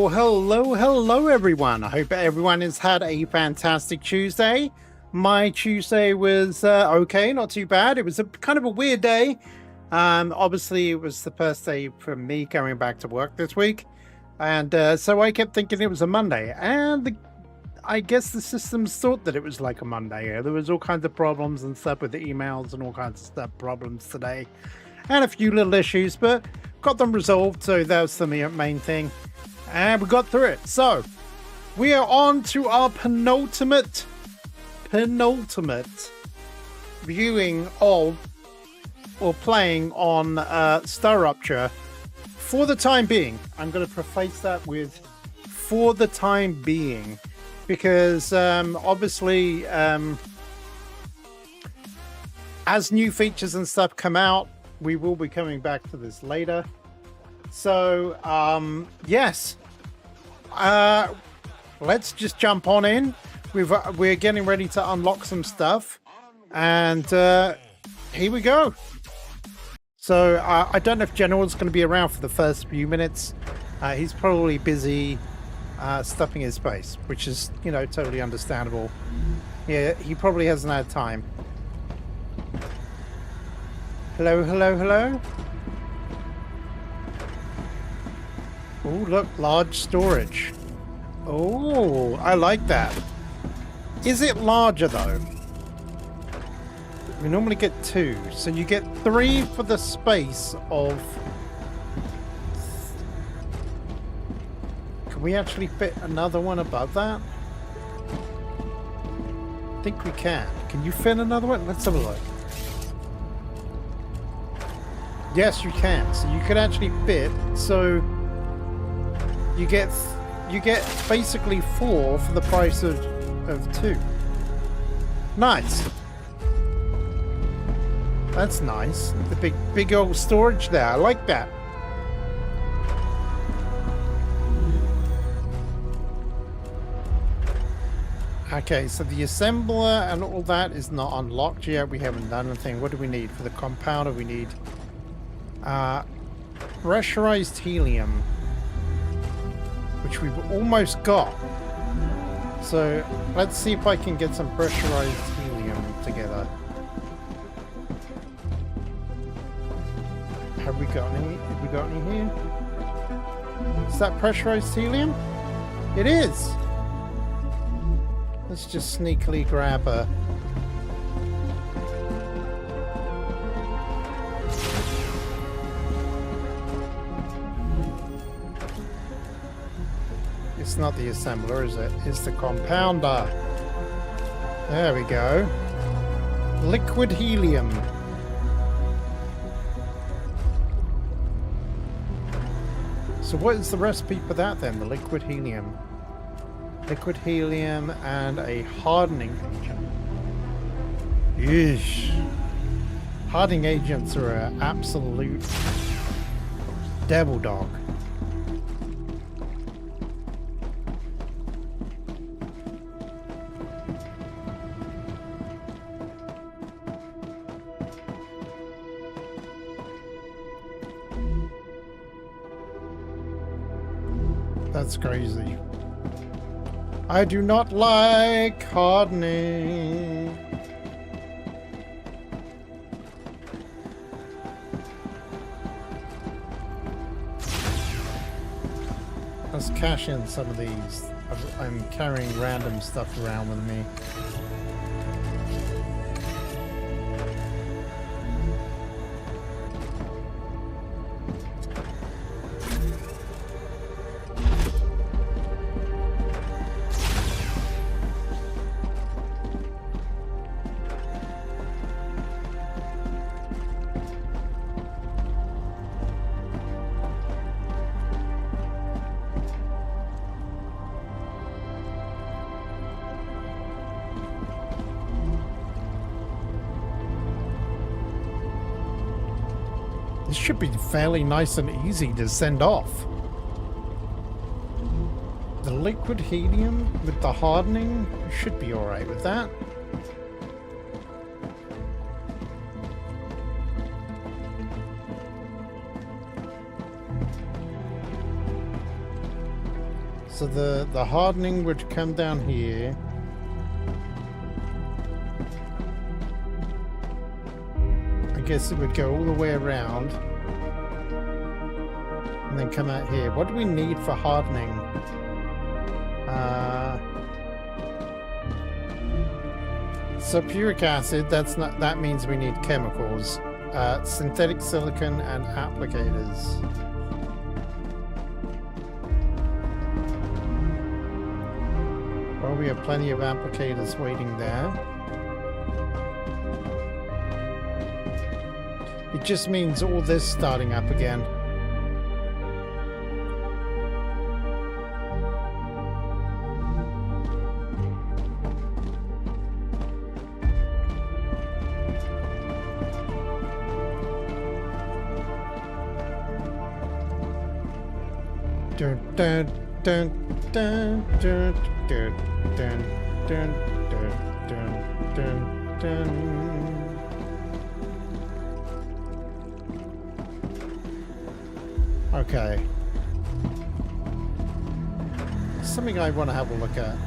Hello, everyone. I hope everyone has had a fantastic Tuesday. My Tuesday was okay, not too bad. It was a kind of a weird day. Obviously, it was the first day for me going back to work this week. And so I kept thinking it was a Monday. And I guess the systems thought that it was like a Monday. There was all kinds of problems and stuff with the emails and all kinds of stuff, problems today. And a few little issues, but got them resolved, so that was the main thing. And we got through it. So, we are on to our penultimate viewing of, or playing on StarRupture for the time being. I'm going to preface that with for the time being, because obviously as new features and stuff come out, we will be coming back to this later. So yes, let's just jump on in. We're getting ready to unlock some stuff, and here we go. So I don't know if General's going to be around for the first few minutes. He's probably busy stuffing his space, which is, you know, totally understandable. Yeah, he probably hasn't had time. Hello, hello, hello. Oh, look, large storage. Oh, I like that. Is it larger though? We normally get 2, so you get 3 for the space of... Can we actually fit another one above that? I think we can. Can you fit another one? Let's have a look. Yes, you can. So you could actually fit. So you get basically 4 for the price of 2. Nice. That's nice. The big old storage there. I like that. Okay, so the assembler and all that is not unlocked yet. We haven't done anything. What do we need for the compounder? We need pressurized helium, which we've almost got. So let's see if I can get some pressurized helium together. Have we got any? Have we got any here? Is that pressurized helium? It is. Let's just sneakily grab a... It's not the assembler, is it? It's the compounder. There we go. Liquid helium. So what is the recipe for that then? The liquid helium. Liquid helium and a hardening agent. Yeesh. Hardening agents are an absolute devil dog. That's crazy. I do not like hardening. Let's cash in some of these. I'm carrying random stuff around with me. This should be fairly nice and easy to send off. The liquid helium with the hardening should be alright with that. So the hardening would come down here. I guess it would go all the way around and then come out here. What do we need for hardening? Sulfuric acid, that means we need chemicals. Synthetic silicon and applicators. Well, we have plenty of applicators waiting there. It just means all this starting up again. Dun, dun, dun, dun, dun, dun, dun, dun, dun, dun, dun. Okay. Something I want to have a look at.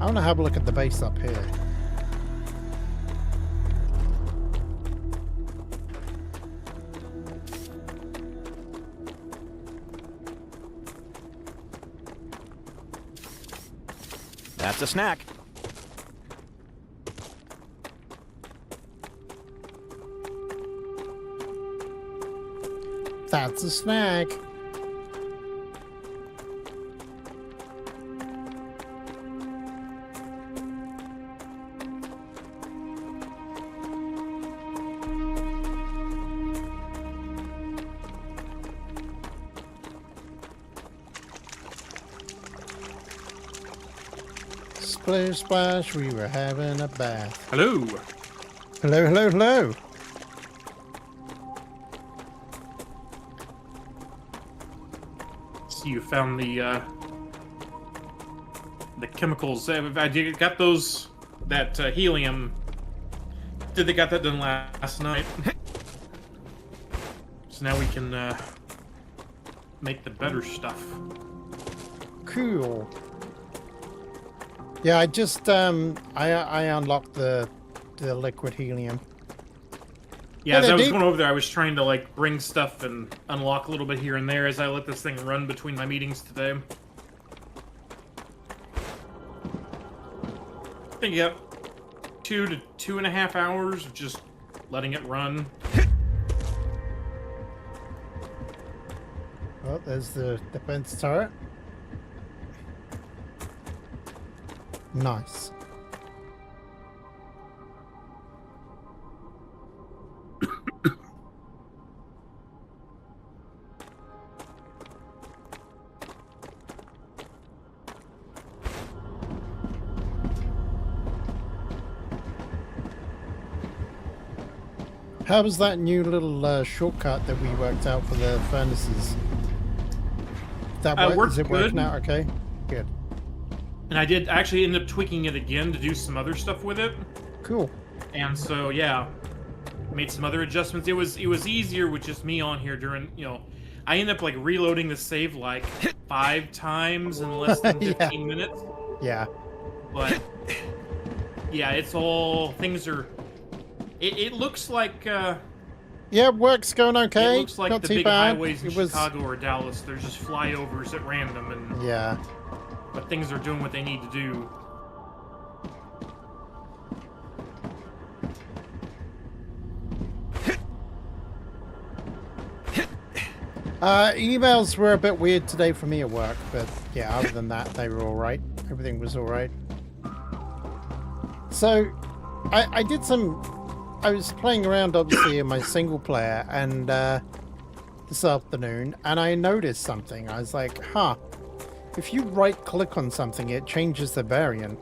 I want to have a look at the base up here. That's a snack. That's a snack. Splish splash, we were having a bath. Hello. Hello, hello, hello. So you found the chemicals. I got those, that helium. They got that done last night. So now we can make the better stuff. Cool. Yeah, I just I unlocked the liquid helium. Yeah, as I was going over there, I was trying to like bring stuff and unlock a little bit here and there as I let this thing run between my meetings today. I think you got 2 to 2.5 hours of just letting it run. Oh, there's the defense turret. Nice. How was that new little shortcut that we worked out for the furnaces? That works is it working good. out okay? Good. And I did actually end up tweaking it again to do some other stuff with it. Cool. And so, yeah, made some other adjustments. It was easier with just me on here during, you know, I ended up like reloading the save like 5 times in less than 15 minutes. Yeah. But yeah, it's all things are. It looks like. Yeah, work's going okay. It looks like Not the too big bad. highways in It was... Chicago or Dallas. They're just flyovers at random, and Yeah. but things are doing what they need to do. Emails were a bit weird today for me at work, but yeah, other than that, they were all right. Everything was all right. So, I did some. I was playing around, obviously, in my single player, and this afternoon, and I noticed something. I was like, "Huh! If you right-click on something, it changes the variant."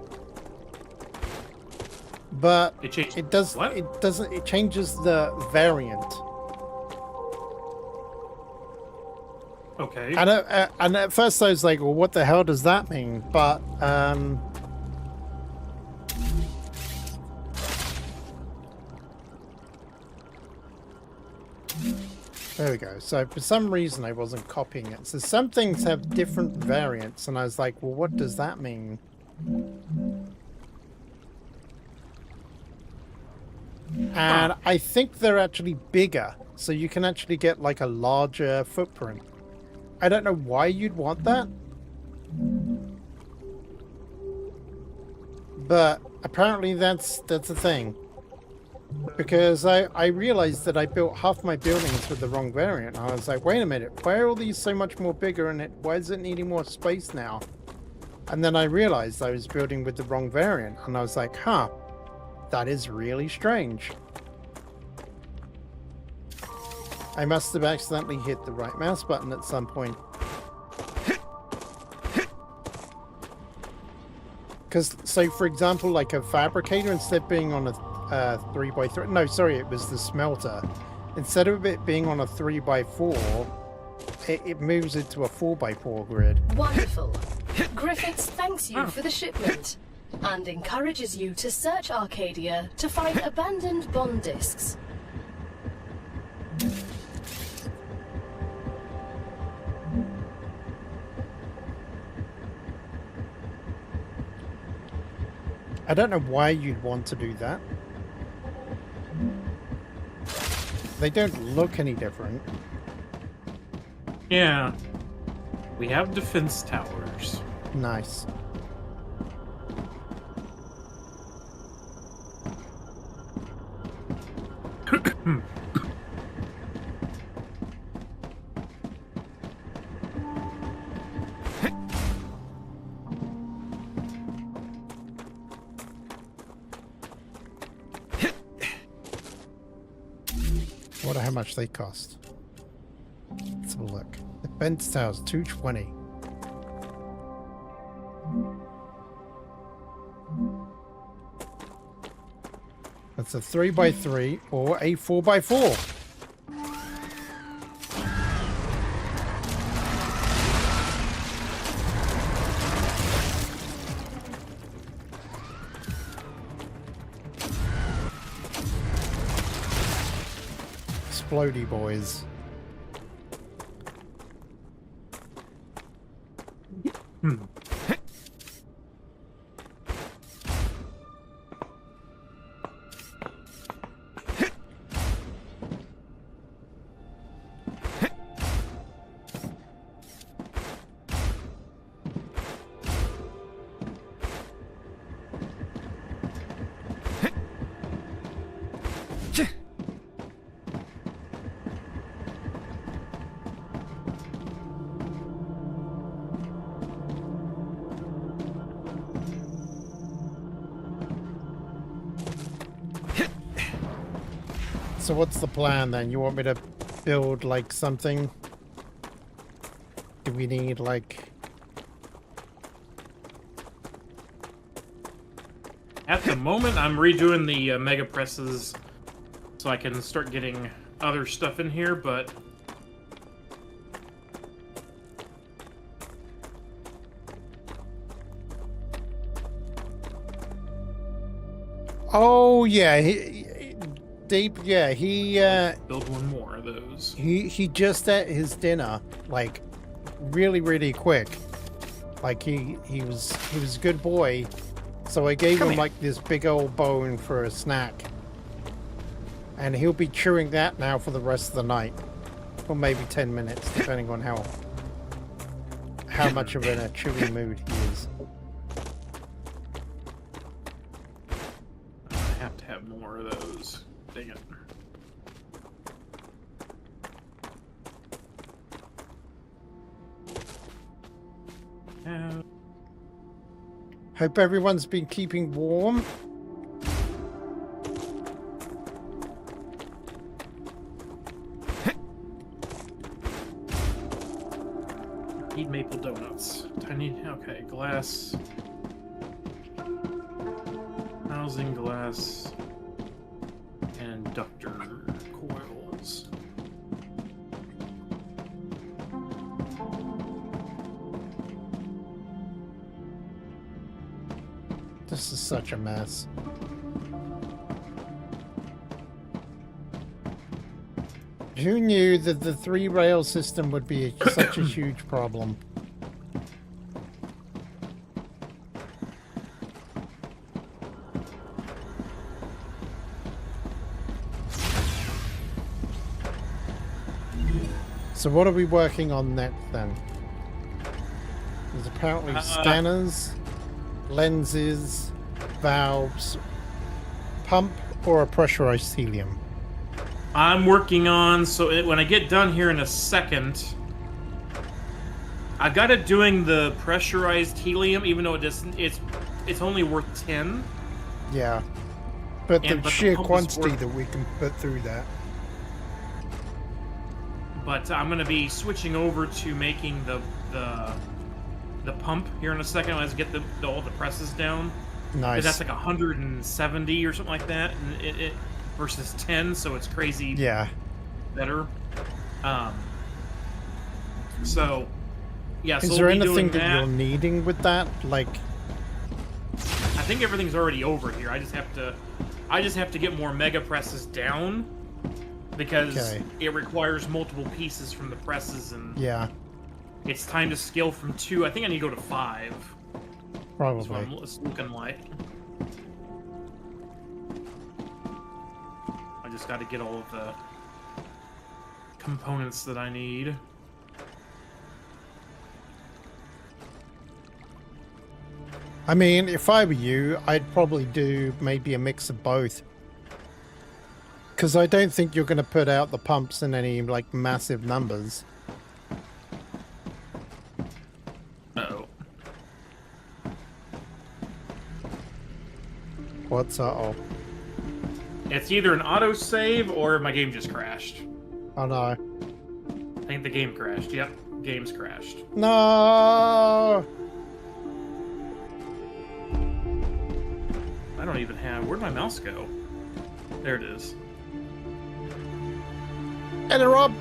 But it does. What? It doesn't. It changes the variant. Okay. And at first I was like, well, what the hell does that mean? But, there we go. So for some reason I wasn't copying it. So some things have different variants, and I was like, well, what does that mean? And I think they're actually bigger, so you can actually get like a larger footprint. I don't know why you'd want that, but Apparently that's a thing. Because I realized that I built half my buildings with the wrong variant. I was like, wait a minute, why are all these so much more bigger and why is it needing more space now? And then I realized I was building with the wrong variant, and I was like, huh, that is really strange. I must have accidentally hit the right mouse button at some point. Because, so for example, like a fabricator, instead of being on a 3x3, no, sorry, it was the smelter. Instead of it being on a 3x4, it moves it to a 4x4 grid. Wonderful. Griffiths thanks you for the shipment and encourages you to search Arcadia to find abandoned bond discs. I don't know why you'd want to do that. They don't look any different. Yeah. We have defense towers. Nice. Wonder how much they cost. Let's have a look. Defense towers, 220. That's a 3x3 or a 4x4. Explodey boys. So what's the plan then? You want me to build like something? Do we need like... At the moment, I'm redoing the mega presses so I can start getting other stuff in here, but... Oh yeah, Deep, yeah, he build one more of those. He just ate his dinner like really quick. Like he was a good boy. So I gave him like this big old bone for a snack. And he'll be chewing that now for the rest of the night. Or maybe 10 minutes, depending on how much of in a chewy mood he is. I have to have more of those. Dang it. Hope everyone's been keeping warm. Need maple donuts. Tiny, okay, glass. Housing glass. And inductor coils. This is such a mess. Who knew that the 3-rail system would be such a huge problem? So what are we working on next then? There's apparently scanners, lenses, valves, pump, or a pressurized helium? I'm working on, when I get done here in a second, I've got it doing the pressurized helium, even though it's only worth 10. Yeah. But the but the sheer pump is quantity worth- that we can put through that. But I'm going to be switching over to making the pump here in a second as I get all the presses down. Nice. 'Cause that's like 170 or something like that, and it versus 10, so it's crazy. Yeah. Better. So, yeah. Is so there we'll be anything doing that you're needing with that? Like, I think everything's already over here. I just have to get more mega presses down because Okay. it requires multiple pieces from the presses, and yeah, it's time to scale from 2. I think I need to go to 5. That's what probably. it's looking like. I just got to get all of the components that I need. I mean, if I were you, I'd probably do maybe a mix of both. Because I don't think you're going to put out the pumps in any, like, massive numbers. Uh-oh. What's uh-oh? It's either an autosave or my game just crashed. Oh, no. I think the game crashed. Yep, game's crashed. No! I don't even have... Where'd my mouse go? There it is. Hey, Rob.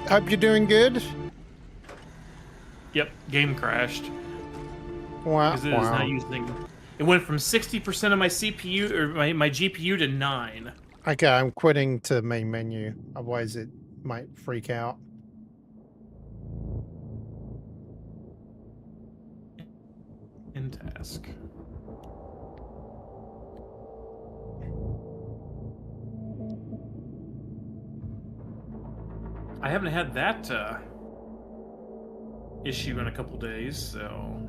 Hope you're doing good. Yep, game crashed. Wow. Because it is not using... It went from 60% of my CPU, or my GPU to 9. Okay, I'm quitting to main menu. Otherwise, it might freak out. In task. I haven't had that issue in a couple days, so...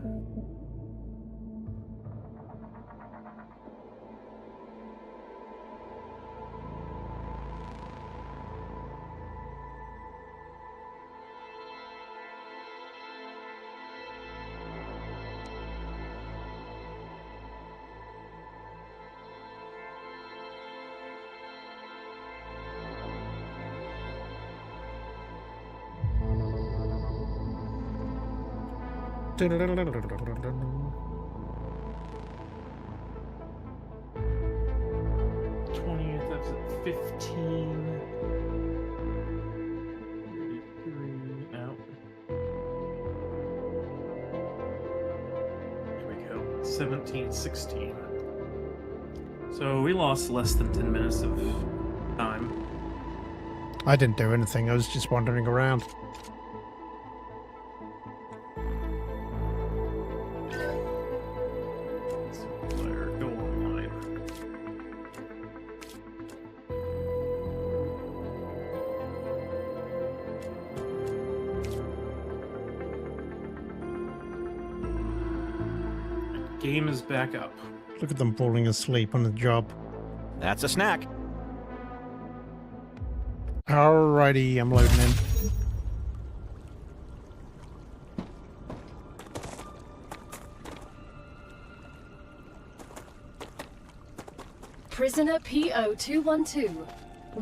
That's at 15. 83. Out. Here we go. 17, 16. So we lost less than 10 minutes of time. I didn't do anything. I was just wandering around. Go online. Game is back up. Look at them falling asleep on the job. That's a snack. Alrighty, I'm loading in. Prisoner PO212.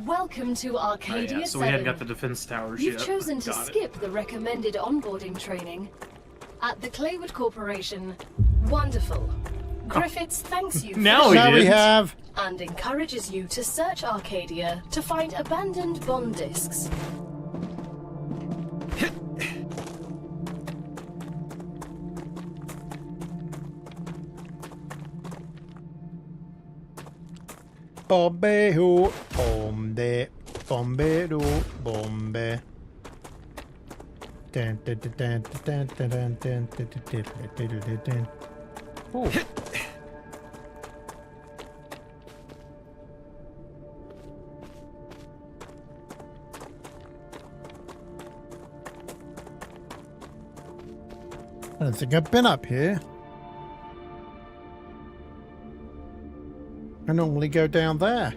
Welcome to Arcadia Yeah, so 7. we hadn't got the defense towers You've yet. chosen to Got it. skip the recommended onboarding training. At the Claywood Corporation, wonderful. Griffiths thanks you for Now the we Now we did. have... and encourages you to search Arcadia to find abandoned bond discs. Bombe ho, bombe, bombe do, bombe. Dun, dun, dun, dun, dun, dun, dun, dun, dun, dun, dun, dun, dun, dun. Ooh. I don't think I've been up here. I normally go down there.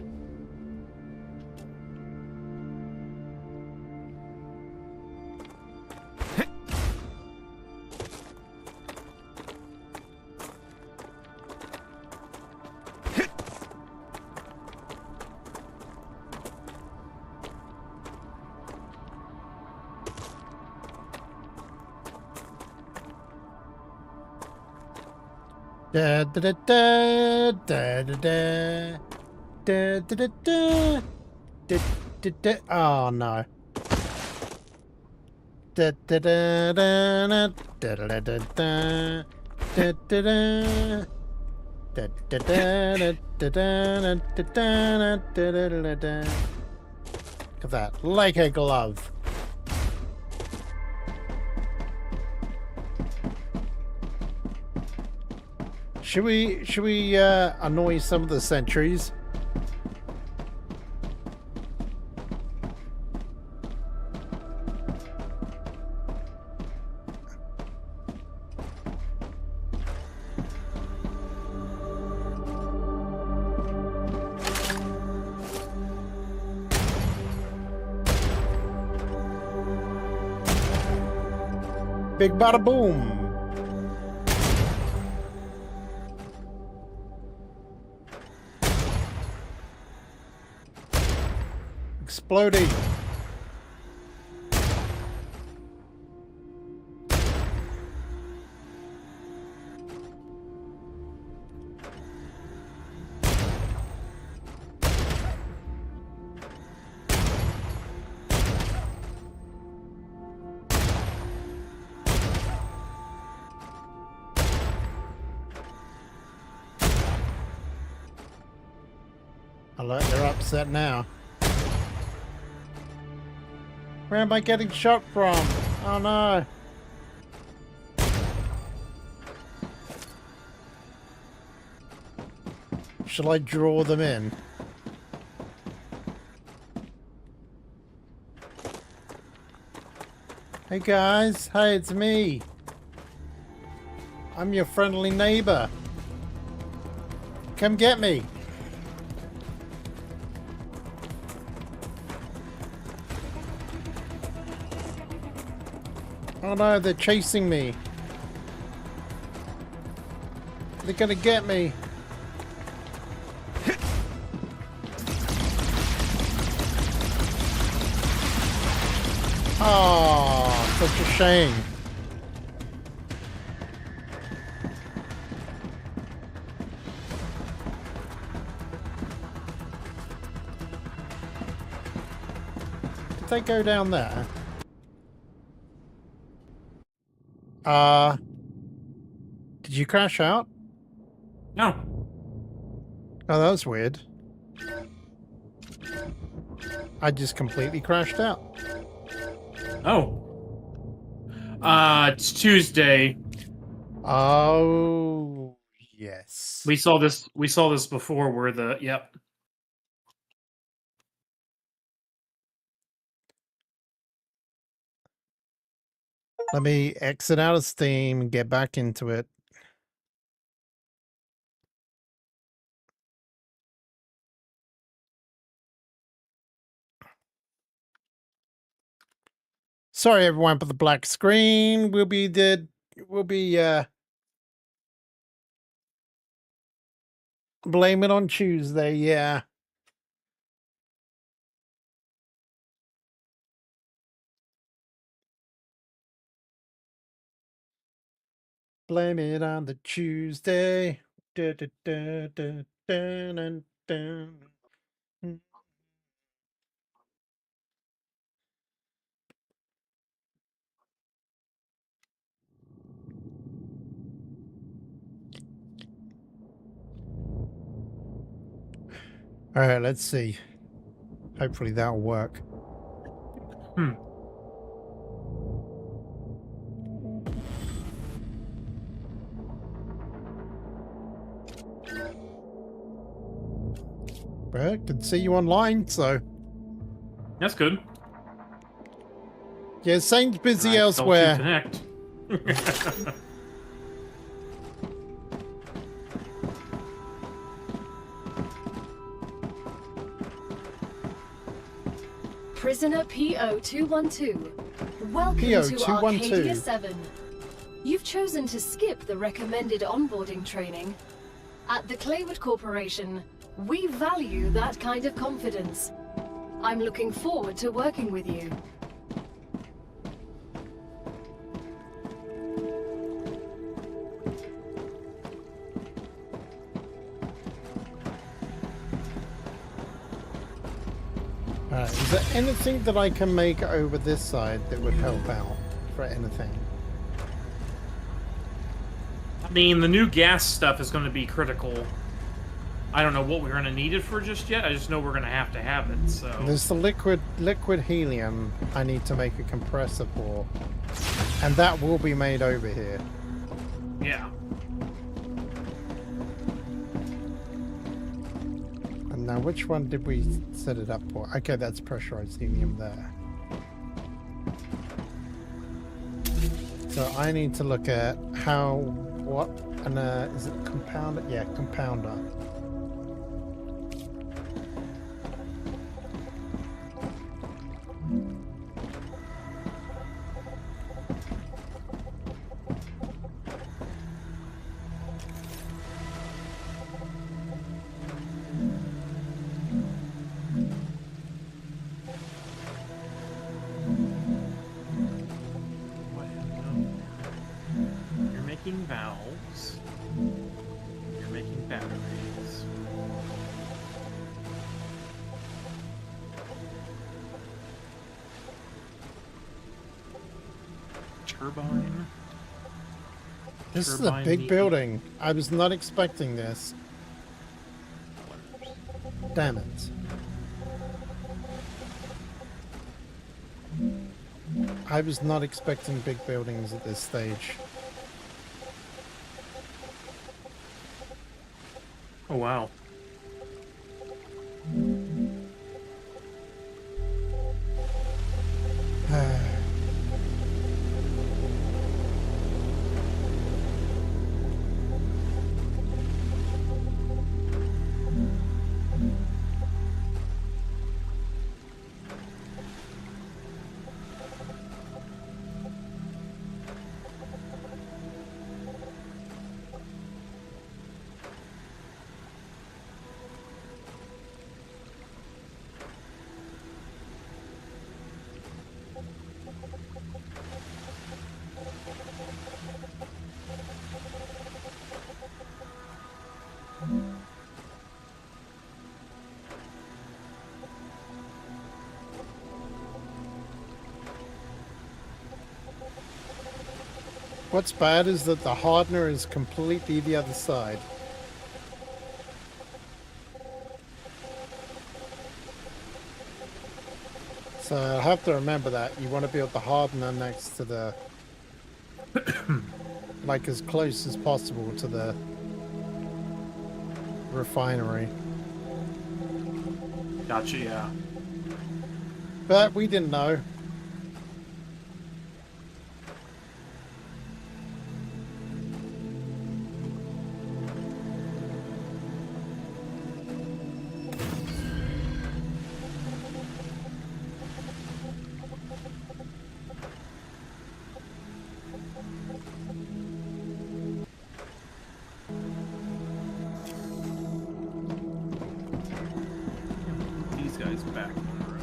Da da da da da da da da da da da da da. Oh no. Da da da da da da da da da da da da. Da da da da da da da da da. Look at that, like a glove. Should we annoy some of the sentries? Big bada boom. Exploding. They're upset now. Where am I getting shot from? Oh no. Shall I draw them in? Hey guys, hey, it's me. I'm your friendly neighbor. Come get me. Oh no, they're chasing me. They're gonna get me. Oh, such a shame. Did they go down there? Did you crash out? No. Oh, that was weird. I just completely crashed out. Oh. It's Tuesday. Oh, yes. We saw this before where the yep. Let me exit out of Steam and get back into it. Sorry everyone for the black screen. We'll be blame it on Tuesday, yeah. Blame it on the Tuesday. Da, da, da, da, da, da, da. All right, let's see. Hopefully that'll work. Well, I can see you online, so That's good. yeah, Saint's busy I felt you elsewhere. connect. Prisoner PO212. Welcome to PO212. Arcadia 7. You've chosen to skip the recommended onboarding training. At the Claywood Corporation, we value that kind of confidence. I'm looking forward to working with you. Alright, is there anything that I can make over this side that would help out for anything? I mean, the new gas stuff is going to be critical. I don't know what we're going to need it for just yet. I just know we're going to have it, so... There's the liquid helium I need to make a compressor for. And that will be made over here. Yeah. And now which one did we set it up for? Okay, that's pressurized helium there. So I need to look at is it compounder? Yeah, compounder. You're making valves. You're making batteries. Turbine. This is a big building. I was not expecting this. Damn it. I was not expecting big buildings at this stage. Oh, wow. What's bad is that the hardener is completely the other side. So I have to remember that. You want to build the hardener next to the... like as close as possible to the refinery. Gotcha, yeah. But we didn't know. These guys back on the road.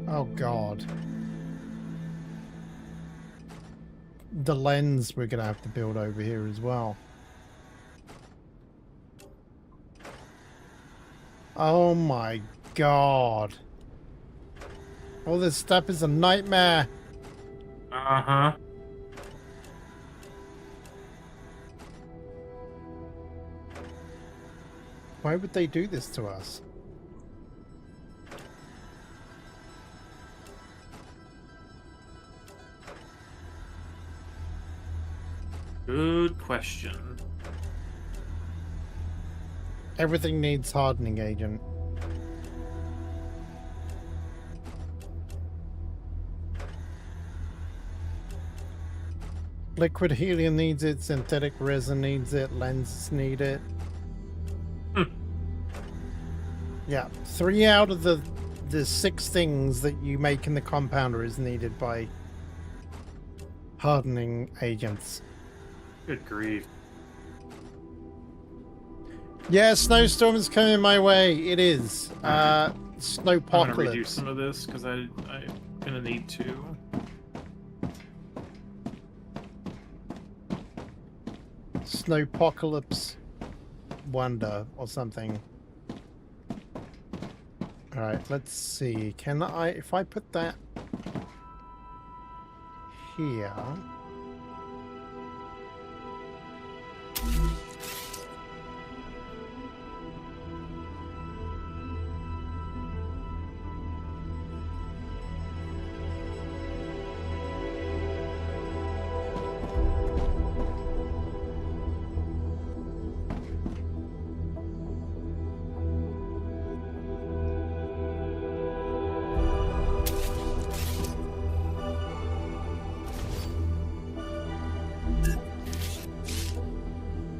Oh God. The lens we're gonna have to build over here as well. Oh my God. All this stuff is a nightmare. Uh-huh. Why would they do this to us? Good question. Everything needs hardening agent. Liquid helium needs it, synthetic resin needs it, lenses need it. Yeah, 3 out of the 6 things that you make in the compounder is needed by hardening agents. Good grief. Yeah, snowstorm is coming my way. It is. I'm gonna Snowpocalypse. redo some of this because I'm gonna need to. Snowpocalypse wonder or something. All right, let's see. Can I, if I put that here?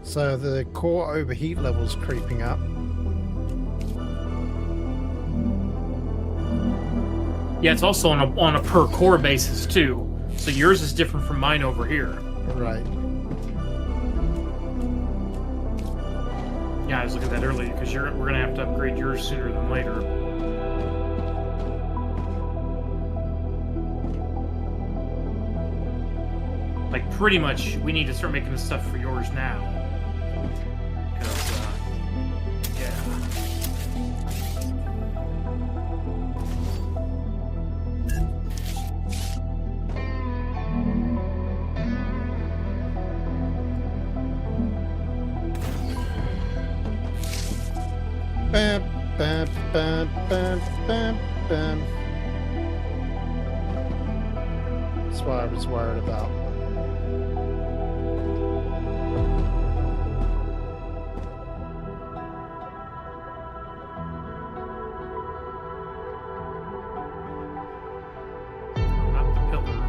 So the core overheat level's creeping up. Yeah, it's also on a per core basis too. So yours is different from mine over here. Right. Yeah, I was looking at that earlier because we're gonna have to upgrade yours sooner than later. Like pretty much, we need to start making the stuff for yours now. Because, yeah. Bam, bam, bam, bam, bam, bam. That's what I was worried about. Not the pillar.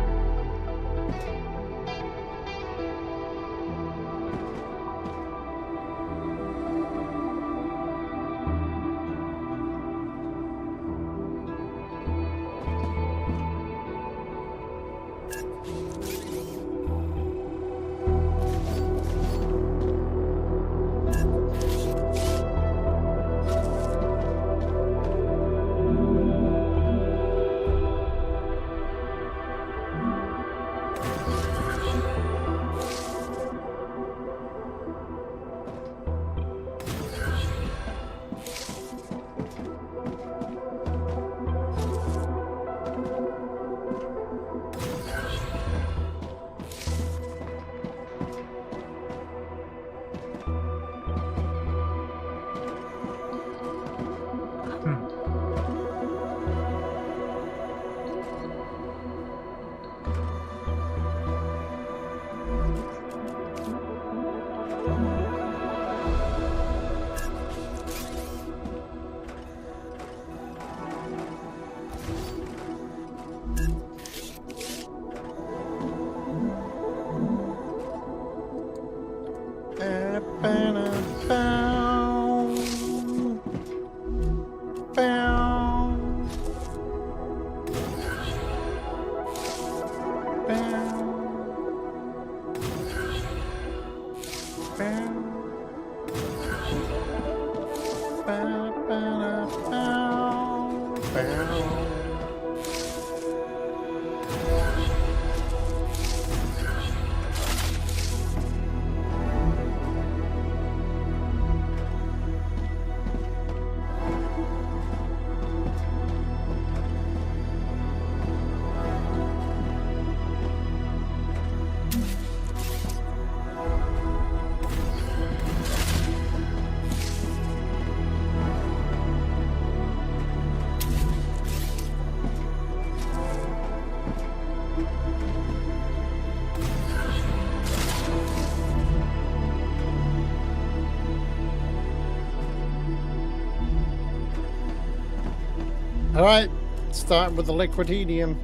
All right, starting with the liquid helium.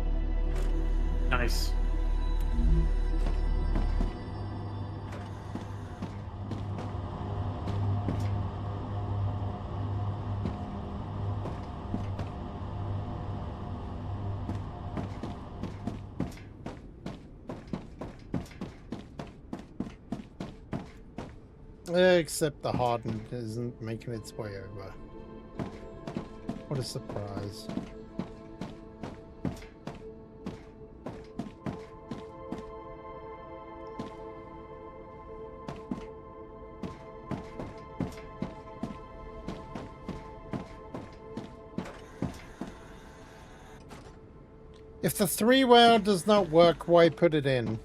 Nice. Except the hardened isn't making its way over. What a surprise. If the 3-rail does not work, why put it in?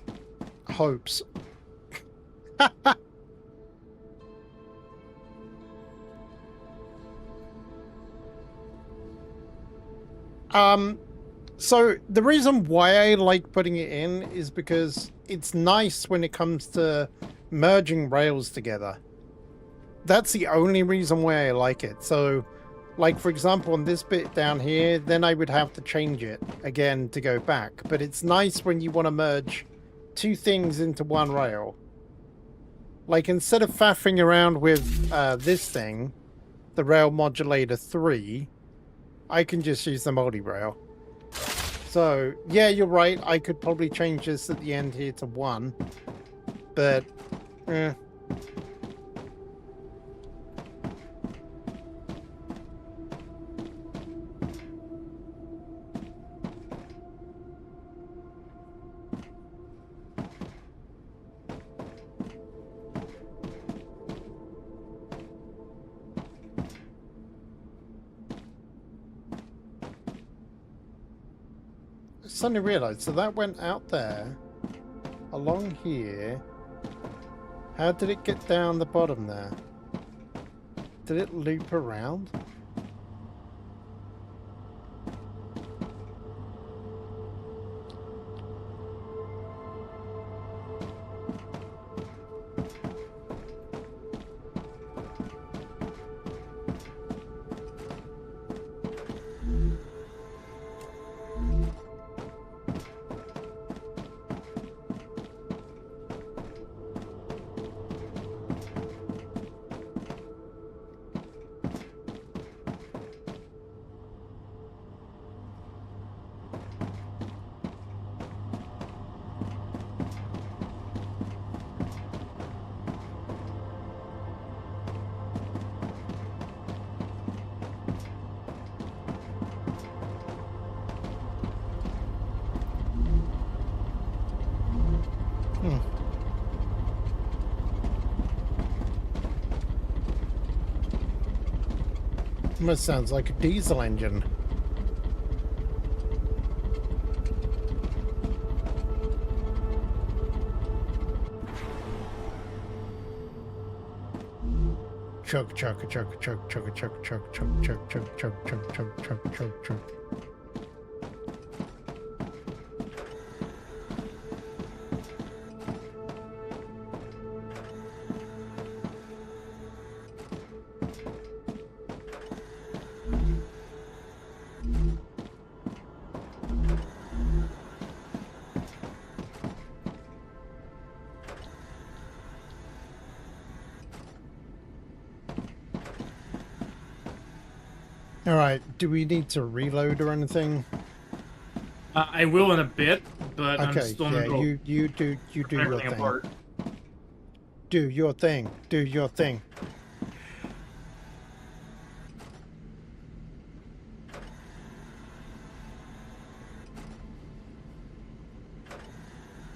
Hopes. So the reason why I like putting it in is because it's nice when it comes to merging rails together. That's the only reason why I like it. So, like, for example, on this bit down here, then I would have to change it again to go back. But it's nice when you want to merge two things into one rail. Like, instead of faffing around with this thing, the Rail Modulator 3, I can just use the multi-rail. So, yeah, you're right. I could probably change this at the end here to 1. But, eh. Suddenly realized, so that went out there, along here. How did it get down the bottom there? Did it loop around? Almost sounds like a diesel engine. Chug chug chug chug chug chug chug chug chug chug chug chug chug chug chug chug. All right, do we need to reload or anything? I will in a bit, but Okay, I'm still in the yeah, middle. you do your Everything thing. apart. Do your thing. Do your thing.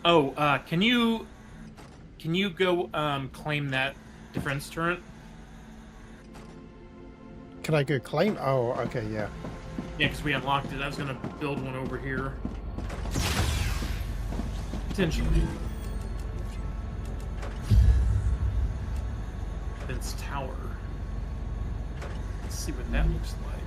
Oh, can you go claim that defense turret? Can I go claim? Oh, okay, yeah. Yeah, because we unlocked it. I was gonna build one over here. Potentially. Defense tower. Let's see what that looks like.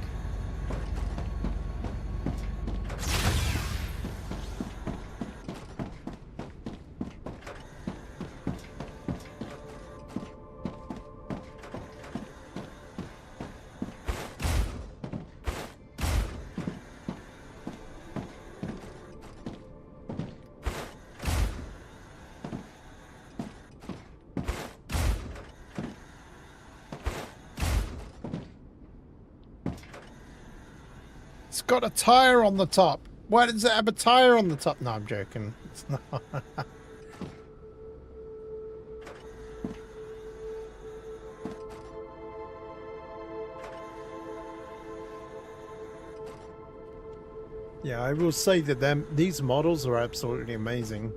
It's got a tire on the top. Why does it have a tire on the top? No, I'm joking. It's not. Yeah, I will say that these models are absolutely amazing.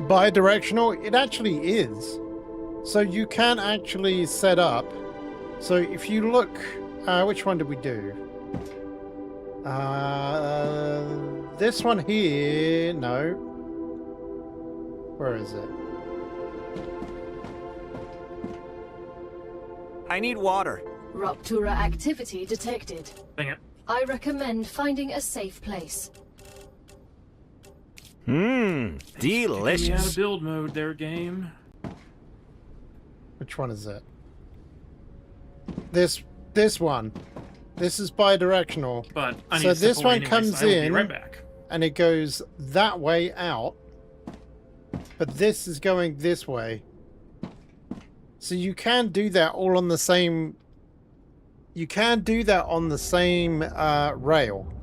Bi-directional, it actually is. So you can actually set up. So if you look, which one did we do? This one here, no. Where is it? I need water. Ruptura activity detected. Dang it. I recommend finding a safe place. Mmm, Get me out of delicious. build mode there, game. Which one is it? This one. This is bi-directional. But I need So to this step one away anyway, comes so I will be in. right back. And it goes that way out. But this is going this way. So you can do that all on the same... You can do that on the same rail.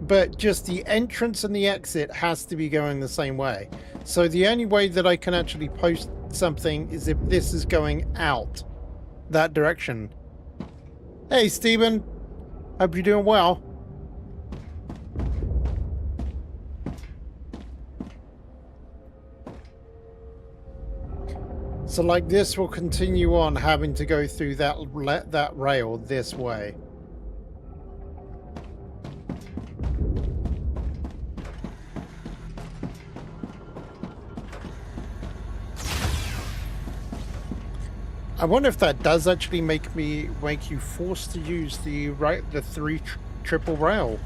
But just the entrance and the exit has to be going the same way. So the only way that I can actually post something is if this is going out that direction. Hey, Stephen. Hope you're doing well. So like this will continue on having to go through that rail this way. I wonder if that does actually make you forced to use the triple rail.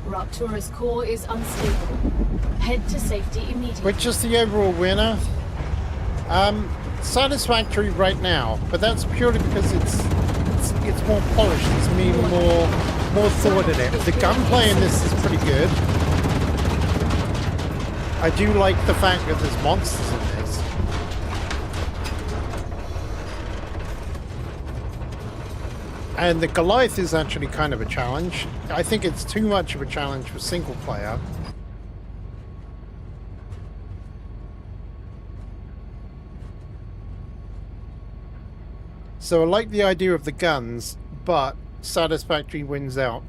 Ruptura's core is unstable. Head to safety immediately. Which is the overall winner? Satisfactory right now, but that's purely because it's more polished. It's more thought in it. The gunplay in this is pretty good. I do like the fact that there's monsters in this. And the Goliath is actually kind of a challenge. I think it's too much of a challenge for single player. So I like the idea of the guns, but Satisfactory wins out.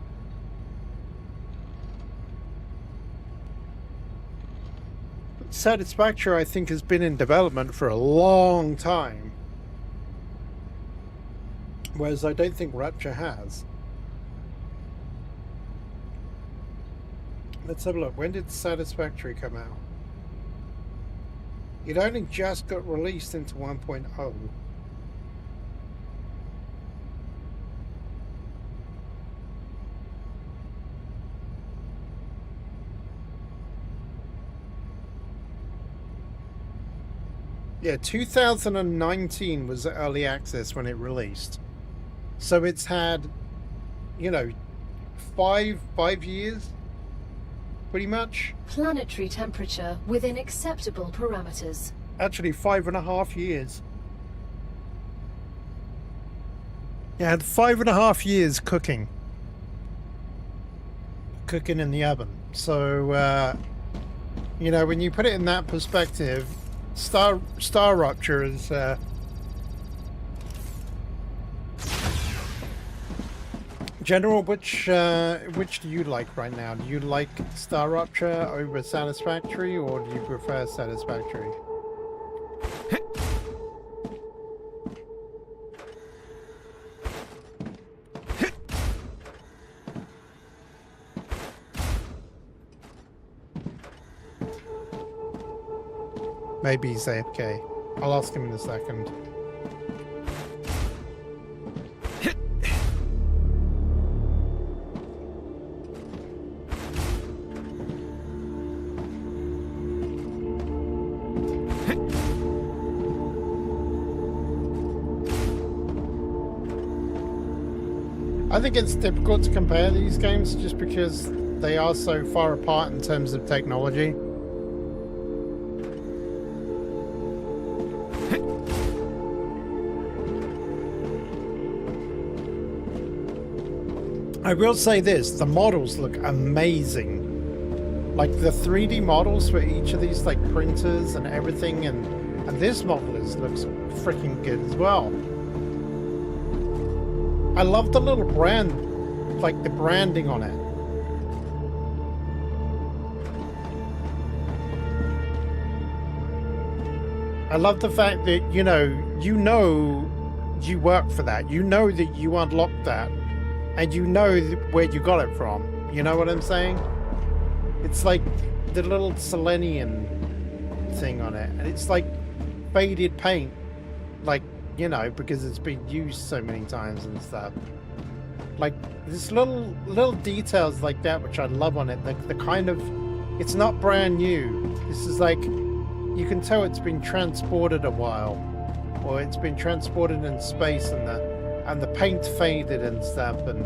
Satisfactory, I think, has been in development for a long time. Whereas I don't think Rapture has. Let's have a look. When did Satisfactory come out? It only just got released into 1.0. Yeah, 2019 was early access when it released. So it's had, you know, five years, pretty much. Planetary temperature within acceptable parameters. Actually, 5.5 years. Yeah, had 5.5 years cooking in the oven. So, you know, when you put it in that perspective, StarRupture is General, which do you like right now? Do you like StarRupture over Satisfactory, or do you prefer Satisfactory? Maybe he's AFK. I'll ask him in a second. I think it's difficult to compare these games just because they are so far apart in terms of technology. I will say this, the models look amazing. Like the 3D models for each of these like printers and everything, and this model looks freaking good as well. I love the little brand, like the branding on it. I love the fact that, you work for that. You know that you unlocked that. And you know where you got it from. You know what I'm saying? It's like the little Selenium thing on it. And it's like faded paint. Like, you know, because it's been used so many times and stuff. Like, there's little details like that which I love on it. The kind of... It's not brand new. This is like... You can tell it's been transported a while. Or it's been transported in space and the paint faded and stuff, and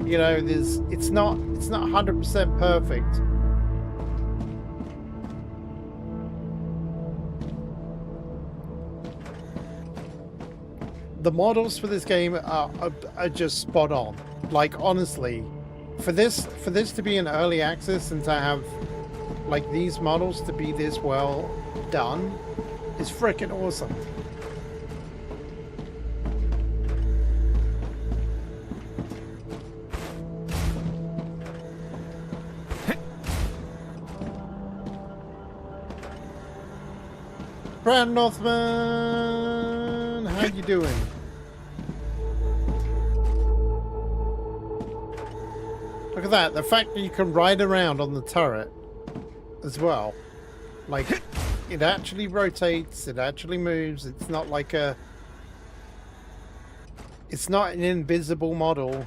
you know, it's not 100% perfect. The models for this game are just spot on. Like, honestly, for this to be in early access and to have like these models to be this well done is freaking awesome. Brand Northman, how you doing? Look at that, the fact that you can ride around on the turret as well. Like, it actually rotates, it actually moves, it's not like it's not an invisible model.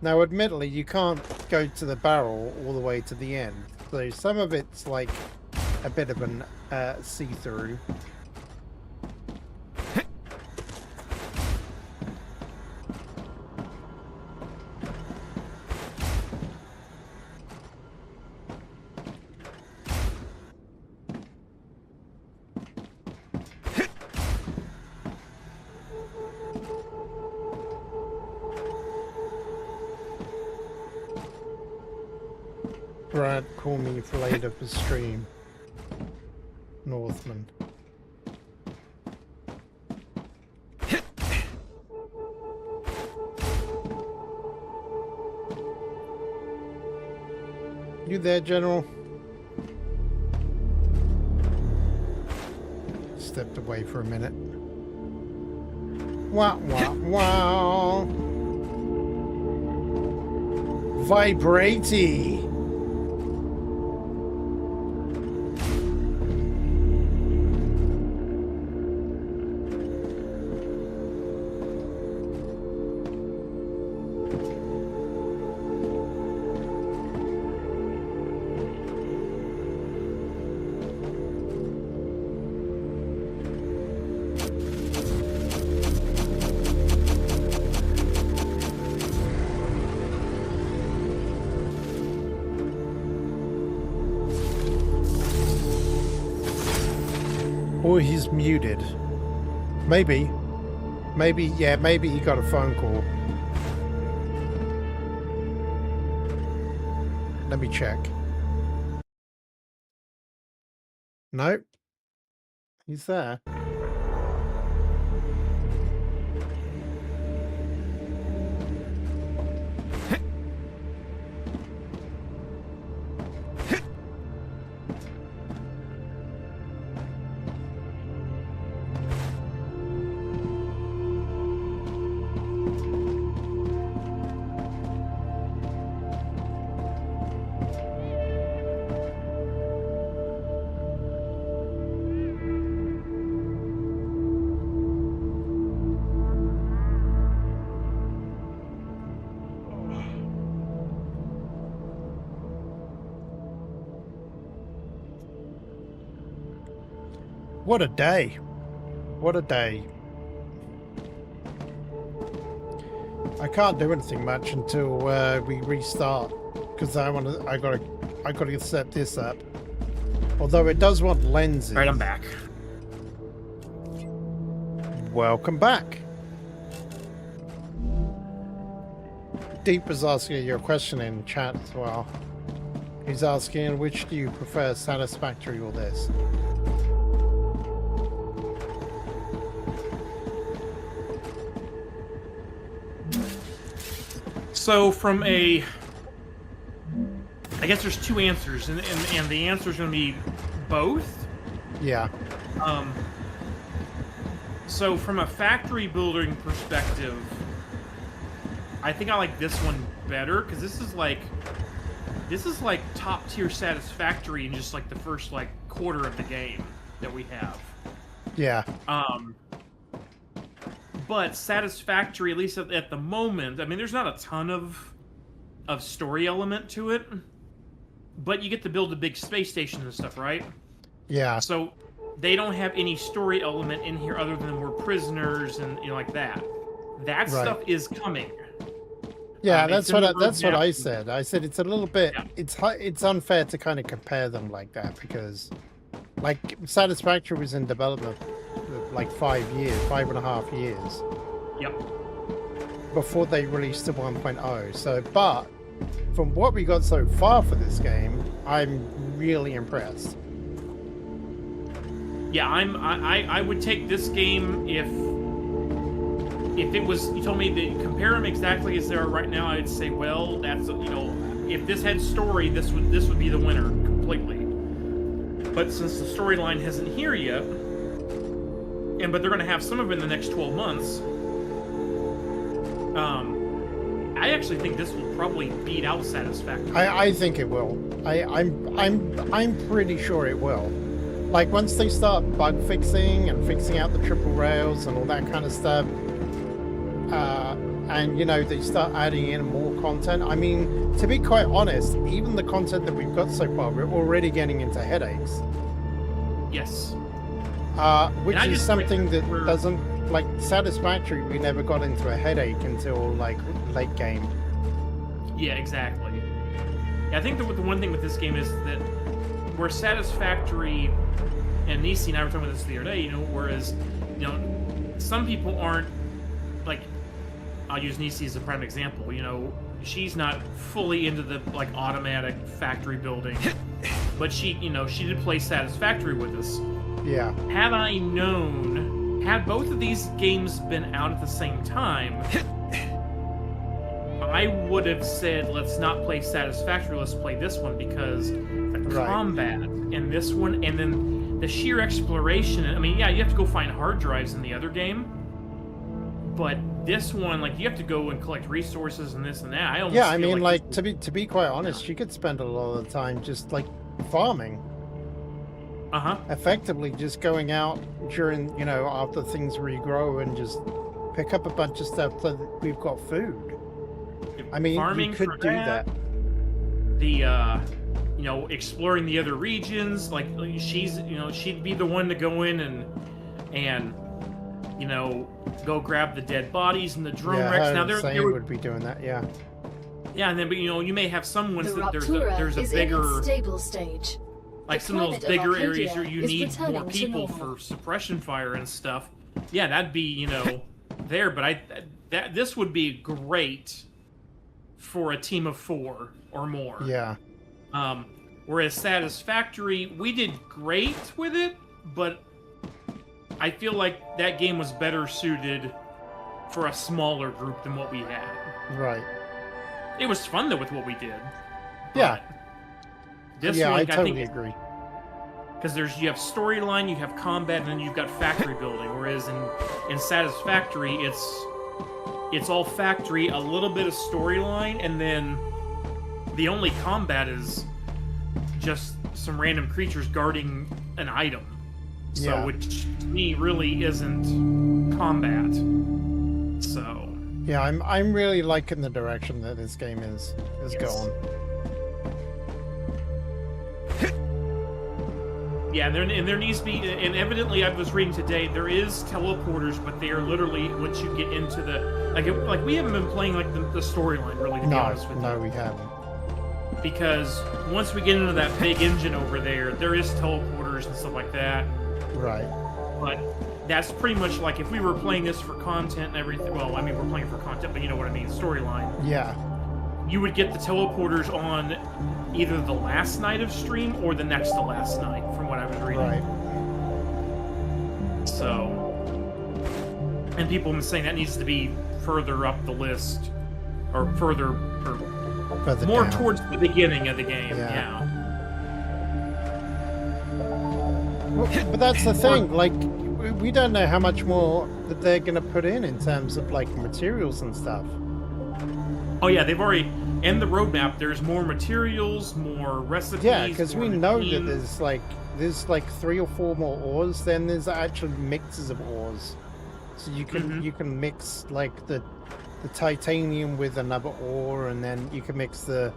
Now, admittedly, you can't go to the barrel all the way to the end. So some of it's like a bit of an see-through. Brad, call me for later for stream. Northman. You there, General? Stepped away for a minute. Wow, wow, wow. Vibratey. Or he's muted. Maybe. Maybe, yeah, maybe he got a phone call. Let me check. Nope. He's there. What a day. What a day. I can't do anything much until we restart because I gotta set this up. Although it does want lenses. All right, I'm back. Welcome back. Deep is asking your question in chat as well. He's asking, which do you prefer, Satisfactory or this? So from I guess there's two answers, and the answer is going to be both. Yeah. So from a factory building perspective, I think I like this one better because this is like top tier Satisfactory in just like the first like quarter of the game that we have. Yeah. But Satisfactory, at least at the moment, I mean, there's not a ton of story element to it, but you get to build a big space station and stuff, right? Yeah. So they don't have any story element in here other than we're prisoners and like that. That stuff is coming. Yeah, that's what I said. I said it's a little bit. Yeah. It's unfair to kind of compare them like that because, like, Satisfactory was in development like 5.5 years. Yep. Before they released the 1.0. So, but from what we got so far for this game, I'm really impressed. Yeah, I would take this game if it was, you told me to compare them exactly as they are right now, I'd say, well, that's, if this had story, this would be the winner completely. But since the storyline isn't here yet, but they're going to have some of it in the next 12 months, I actually think this will probably beat out Satisfactory. I think it will. I'm pretty sure it will. Like, once they start bug fixing and fixing out the triple rails and all that kind of stuff, and they start adding in more content. I mean, to be quite honest, even the content that we've got so far, we're already getting into headaches. Yes. Which is something that doesn't, like, Satisfactory, we never got into a headache until, like, late game. Yeah, exactly. Yeah, I think the one thing with this game is that where Satisfactory, and Nisi and I were talking about this the other day, whereas, some people aren't, like, I'll use Nisi as a prime example, she's not fully into the, like, automatic factory building, but she did play Satisfactory with us. Yeah. Had both of these games been out at the same time, I would have said, let's not play Satisfactory, let's play this one, because the combat in this one, and then the sheer exploration, I mean, yeah, you have to go find hard drives in the other game, but this one, like, you have to go and collect resources and this and that. I mean, like to be quite honest, you could spend a lot of the time just, like, farming. Effectively just going out during, after things regrow and just pick up a bunch of stuff so that we've got food. I mean, farming, you could do that. The, exploring the other regions, like, she'd be the one to go in and go grab the dead bodies and the drone wrecks. Now, they would be doing that, yeah. Yeah, and then, but, you may have some ones that there's a is bigger... in its stable stage. like The some of those climate of bigger areas Arcadia where you is need returning more to people normal. for suppression fire and stuff. Yeah, that'd be, you know, there. But this would be great for a team of 4 or more. Yeah. Whereas Satisfactory, we did great with it, but I feel like that game was better suited for a smaller group than what we had. Right. It was fun though with what we did. Yeah. This Yeah, one, I totally think, agree. because you have storyline, you have combat, and then you've got factory building. Whereas in Satisfactory, it's all factory, a little bit of storyline, and then the only combat is just some random creatures guarding an item. So, Yeah. which to me really isn't combat. So, Yeah, I'm really liking the direction that this game is Yes. going. yeah, and there needs to be, and evidently I was reading today, there is teleporters, but they are literally once you get into the like we haven't been playing like the storyline really, to be honest with No, you. we haven't. Because once we get into that big engine over there is teleporters and stuff like that. Right. But that's pretty much like if we were playing this for content and everything. Well, I mean, we're playing for content, but you know what I mean, storyline. Yeah. You would get the teleporters on either the last night of stream or the next to last night, from what I was reading. Right. So, and people have been saying that needs to be further up the list, or further more down. towards the beginning of the game. Yeah. Yeah. Well, but that's the thing. Like, we don't know how much more that they're going to put in terms of like materials and stuff. Oh yeah, they've already in the roadmap. There's more materials, more recipes. Yeah, because we more know that machines. there's like 3 or 4 more ores. Then there's actually mixes of ores, so you can mix like the titanium with another ore, and then you can mix the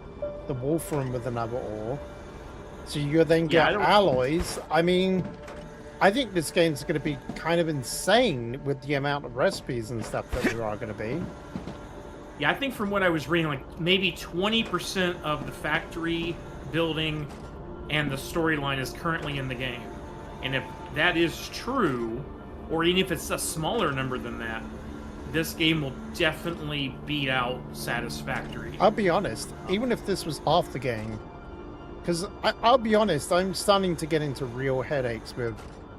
wolfram with another ore. So you then Yeah, I get don't- alloys. I mean, I think this game's going to be kind of insane with the amount of recipes and stuff that there are going to be. Yeah, I think from what I was reading, like maybe 20% of the factory building and the storyline is currently in the game. And if that is true, or even if it's a smaller number than that, this game will definitely beat out Satisfactory. I'll be honest, even if this was half the game, because I'll be honest, I'm starting to get into real headaches with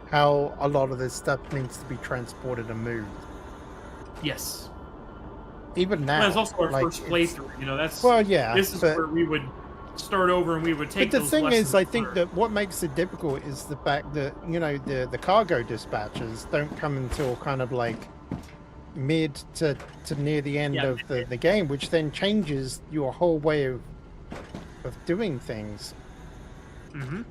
how a lot of this stuff needs to be transported and moved. Yes. Even now, Well, it's also our like, first playthrough. You know, that's well, yeah. this is but, where we would start over and we would take. but the those thing lessons is, I think learned. that what makes it difficult is the fact that the cargo dispatches don't come until kind of like mid to near the end of the game, which then changes your whole way of doing things. Mm-hmm.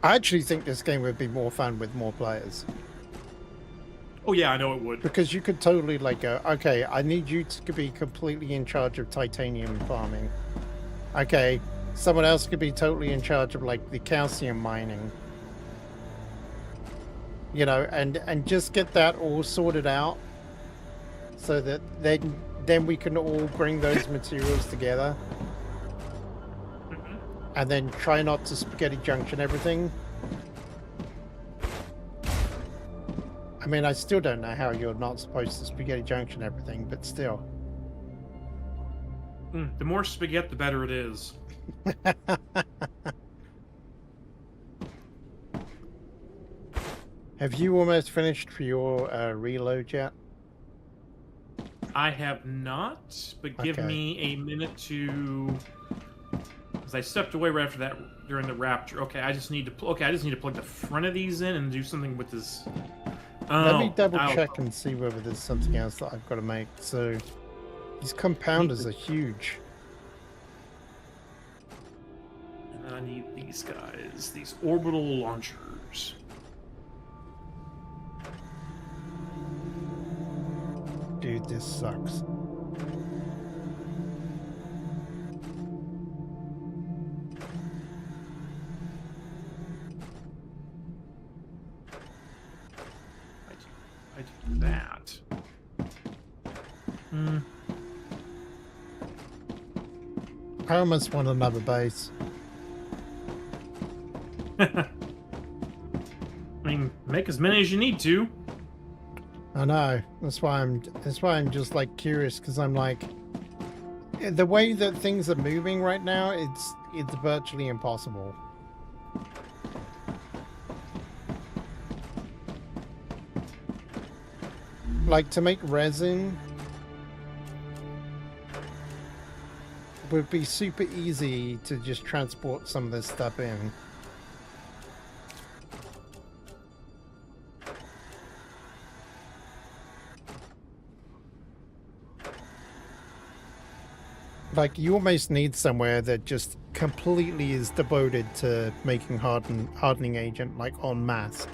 I actually think this game would be more fun with more players, Oh yeah, I know it would. because you could totally like go, okay, I need you to be completely in charge of titanium farming. Okay, someone else could be totally in charge of like the calcium mining. You know, and just get that all sorted out, so that then we can all bring those materials together, Mhm. and then try not to spaghetti junction everything. I mean, I still don't know how you're not supposed to spaghetti junction everything, but still. The more spaghetti, the better it is. Have you almost finished for your reload yet? I have not, but give Okay. me a minute to. Because I stepped away right after that during the rapture. Okay, I just need to. I just need to plug the front of these in and do something with this. Let me Oh, double ow. check and see whether there's something else that I've got to make. So, these compounders are huge. And I need these guys, these orbital launchers. Dude, this sucks. I do that. I almost want another base. I mean, make as many as you need to. I know. That's why I'm just like curious, because I'm like, the way that things are moving right now, it's virtually impossible. Like, to make resin would be super easy to just transport some of this stuff in. Like, you almost need somewhere that just completely is devoted to making hardening agent, like, en masse.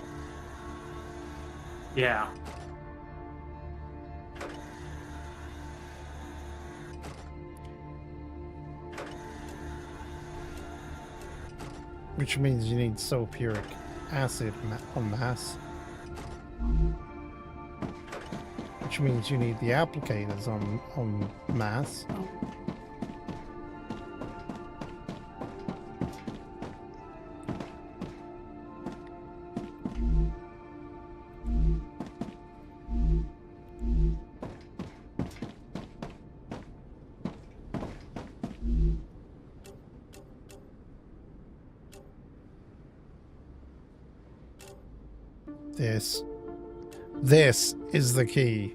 Yeah. Which means you need sulfuric acid en masse. Which means you need the applicators en masse. This is the key.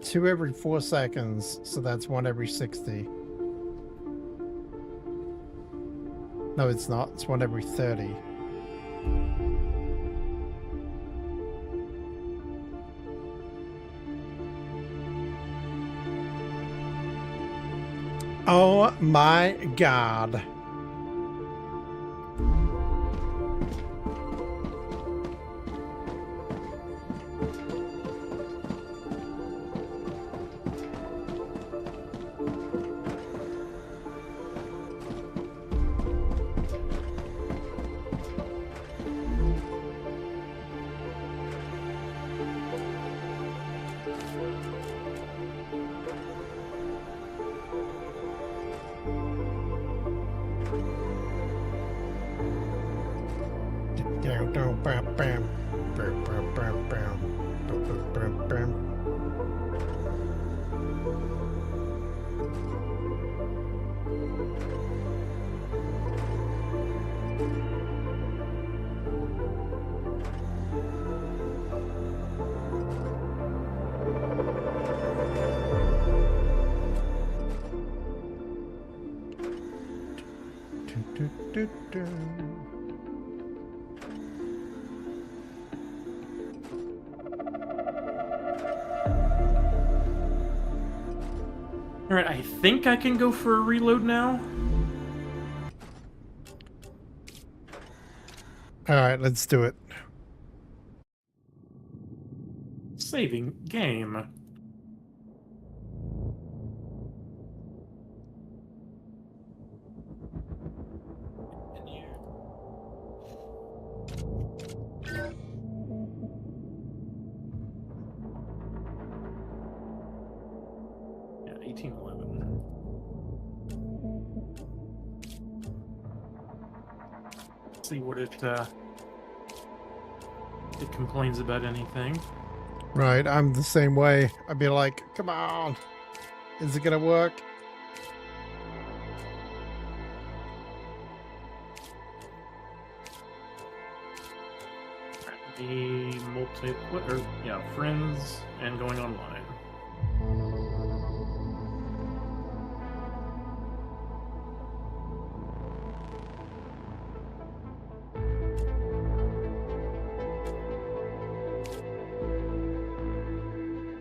2 every 4 seconds, so that's 1 every 60. No, it's not. It's 1 every 30. Oh my God. Alright, I think I can go for a reload now. Alright, let's do it. Saving game. Yeah, 1811. See what it complains about anything. Right, I'm the same way. I'd be like, come on. Is it gonna work? The multiplayer, yeah, friends and going online.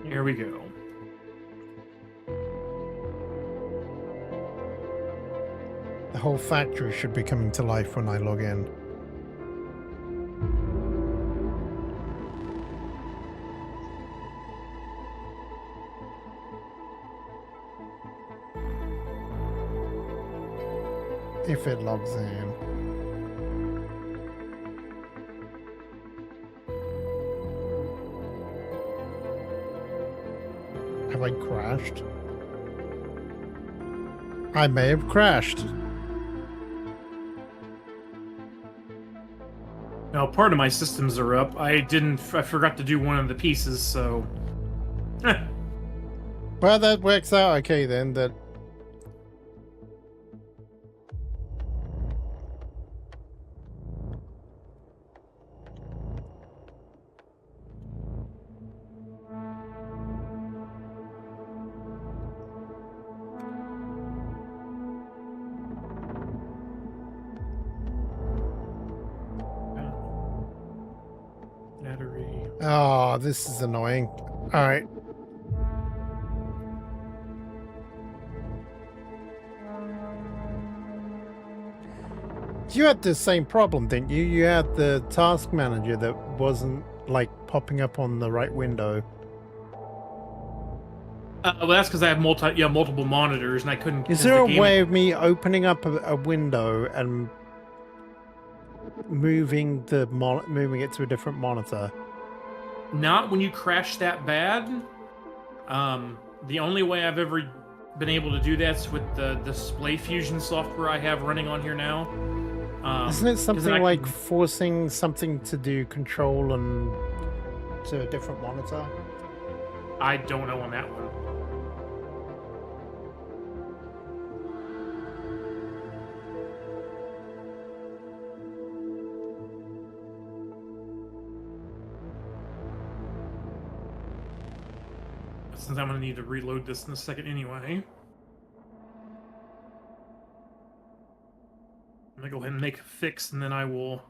Here we go. The whole factory should be coming to life when I log in. If it logs in. Have I crashed? I may have crashed. Now, part of my systems are up. I forgot to do one of the pieces, so. Well, that works out okay then. That. Battery. Oh, this is annoying. All right. You had the same problem, didn't you? You had the task manager that wasn't like popping up on the right window. Well, that's because I have multiple monitors, and I couldn't. Is there a way of me opening up a window and moving it to a different monitor? Not when you crash that bad. The only way I've ever been able to do that's with the display fusion software I have running on here now. Isn't it something like forcing something to do control and to a different monitor? I don't know on that one. Since I'm going to need to reload this in a second anyway. I'm going to go ahead and make a fix, and then I will...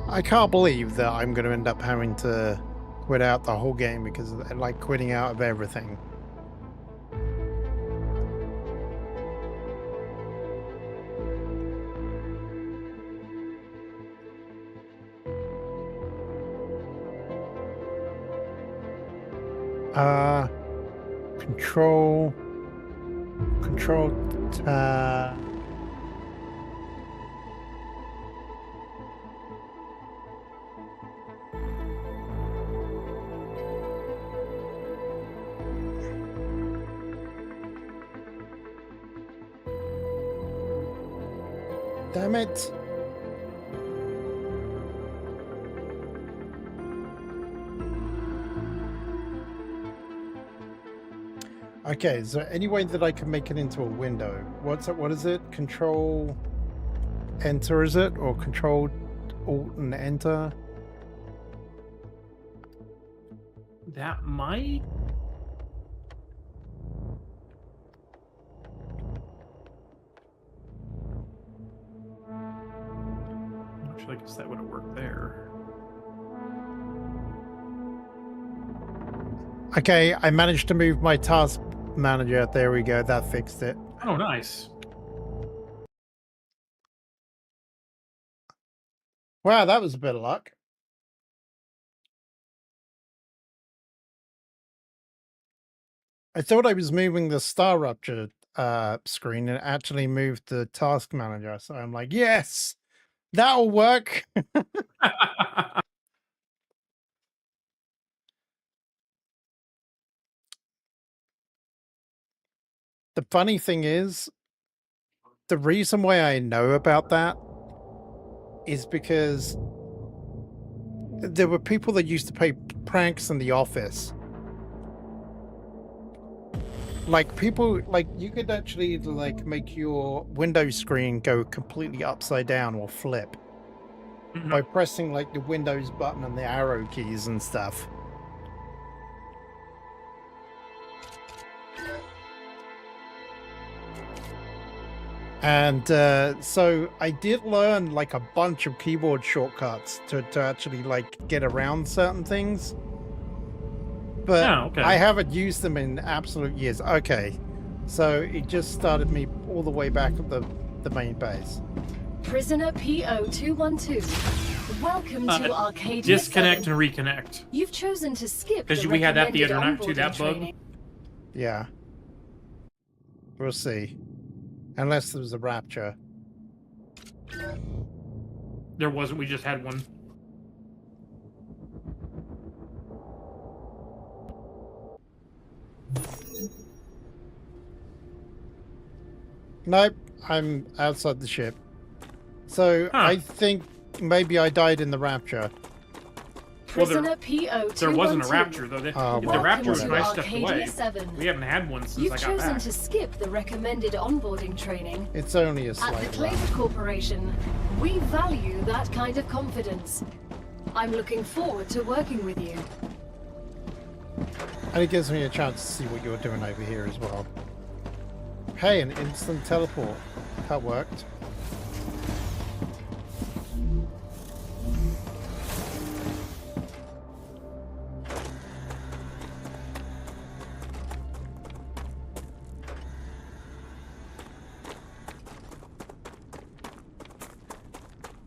I can't believe that I'm going to end up having to quit out the whole game because I like quitting out of everything. Control damn it. Okay, is there any way that I can make it into a window? What's it? What is it? Control Enter, is it? Or Control Alt and Enter? That might... Actually, I guess that would have worked there. Okay, I managed to move my task manager. There we go. That fixed it. Oh, nice. Wow, that was a bit of luck. I thought I was moving the StarRupture screen and it actually moved the task manager. So I'm like, yes, that'll work. The funny thing is, the reason why I know about that is because there were people that used to play pranks in the office. Like people, like you could actually like make your window screen go completely upside down or flip. by pressing like the Windows button and the arrow keys and stuff. And so I did learn like a bunch of keyboard shortcuts to actually like get around certain things. But I haven't used them in absolute years. Okay, so it just started me all the way back at the main base. Prisoner PO212, welcome to Arcadia Disconnect 7. and reconnect. You've chosen to skip because the we had that the other recommended night too. That onboarding bug. training. Yeah. We'll see. Unless there was a rapture. There wasn't. We just had one. Nope, I'm outside the ship. So I think maybe I died in the rapture. Prisoner PO212. There wasn't a rapture though. The rapture was when I stepped away. 7. We haven't had one since You've I got chosen back. to skip the recommended onboarding training. It's only a At slight the run. Claywood Corporation, we value that kind of confidence. I'm looking forward to working with you. And it gives me a chance to see what you're doing over here as well. Hey, an instant teleport. That worked.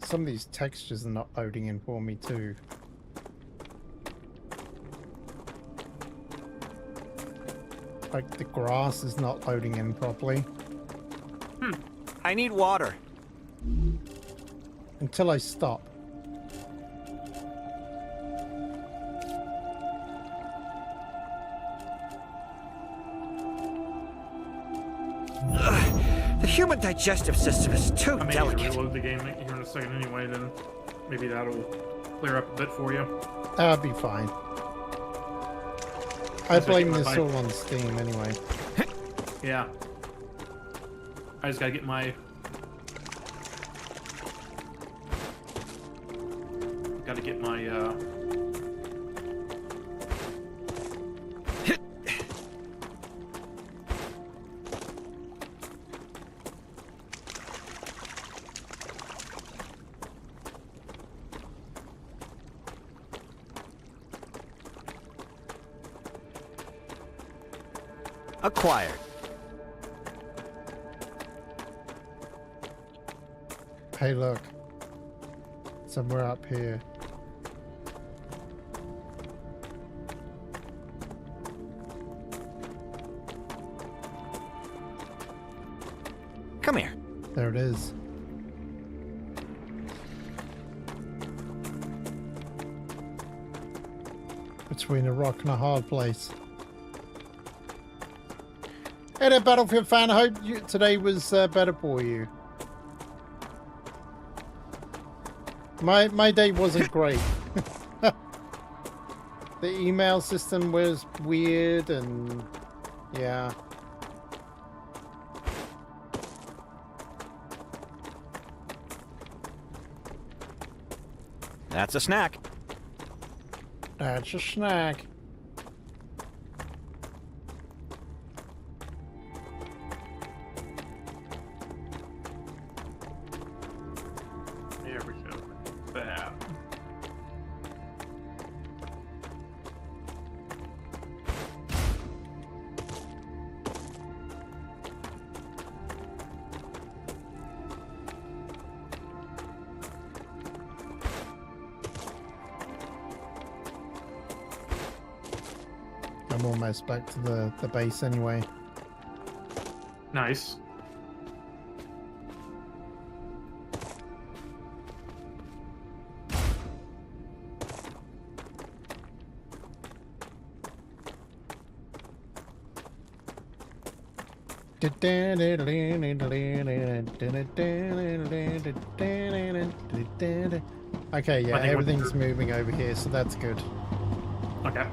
Some of these textures are not loading in for me too. Like the grass is not loading in properly. I need water. Until I stop. The human digestive system is too I may need to delicate. reload the game here in a second anyway. Then maybe that'll clear up a bit for you. That'll be fine. I blame this all on Steam anyway. Yeah. I just gotta get my... Gotta get my, Acquired. Hey, look. Somewhere up here. Come here. There it is. Between a rock and a hard place. Hey there, Battlefield fan. I hope today was better for you. My day wasn't great. The email system was weird and yeah. That's a snack. That's a snack. there we go. That. I'm almost back to the base anyway. Nice. Okay, yeah, I think everything's moving over here, so that's good. Okay.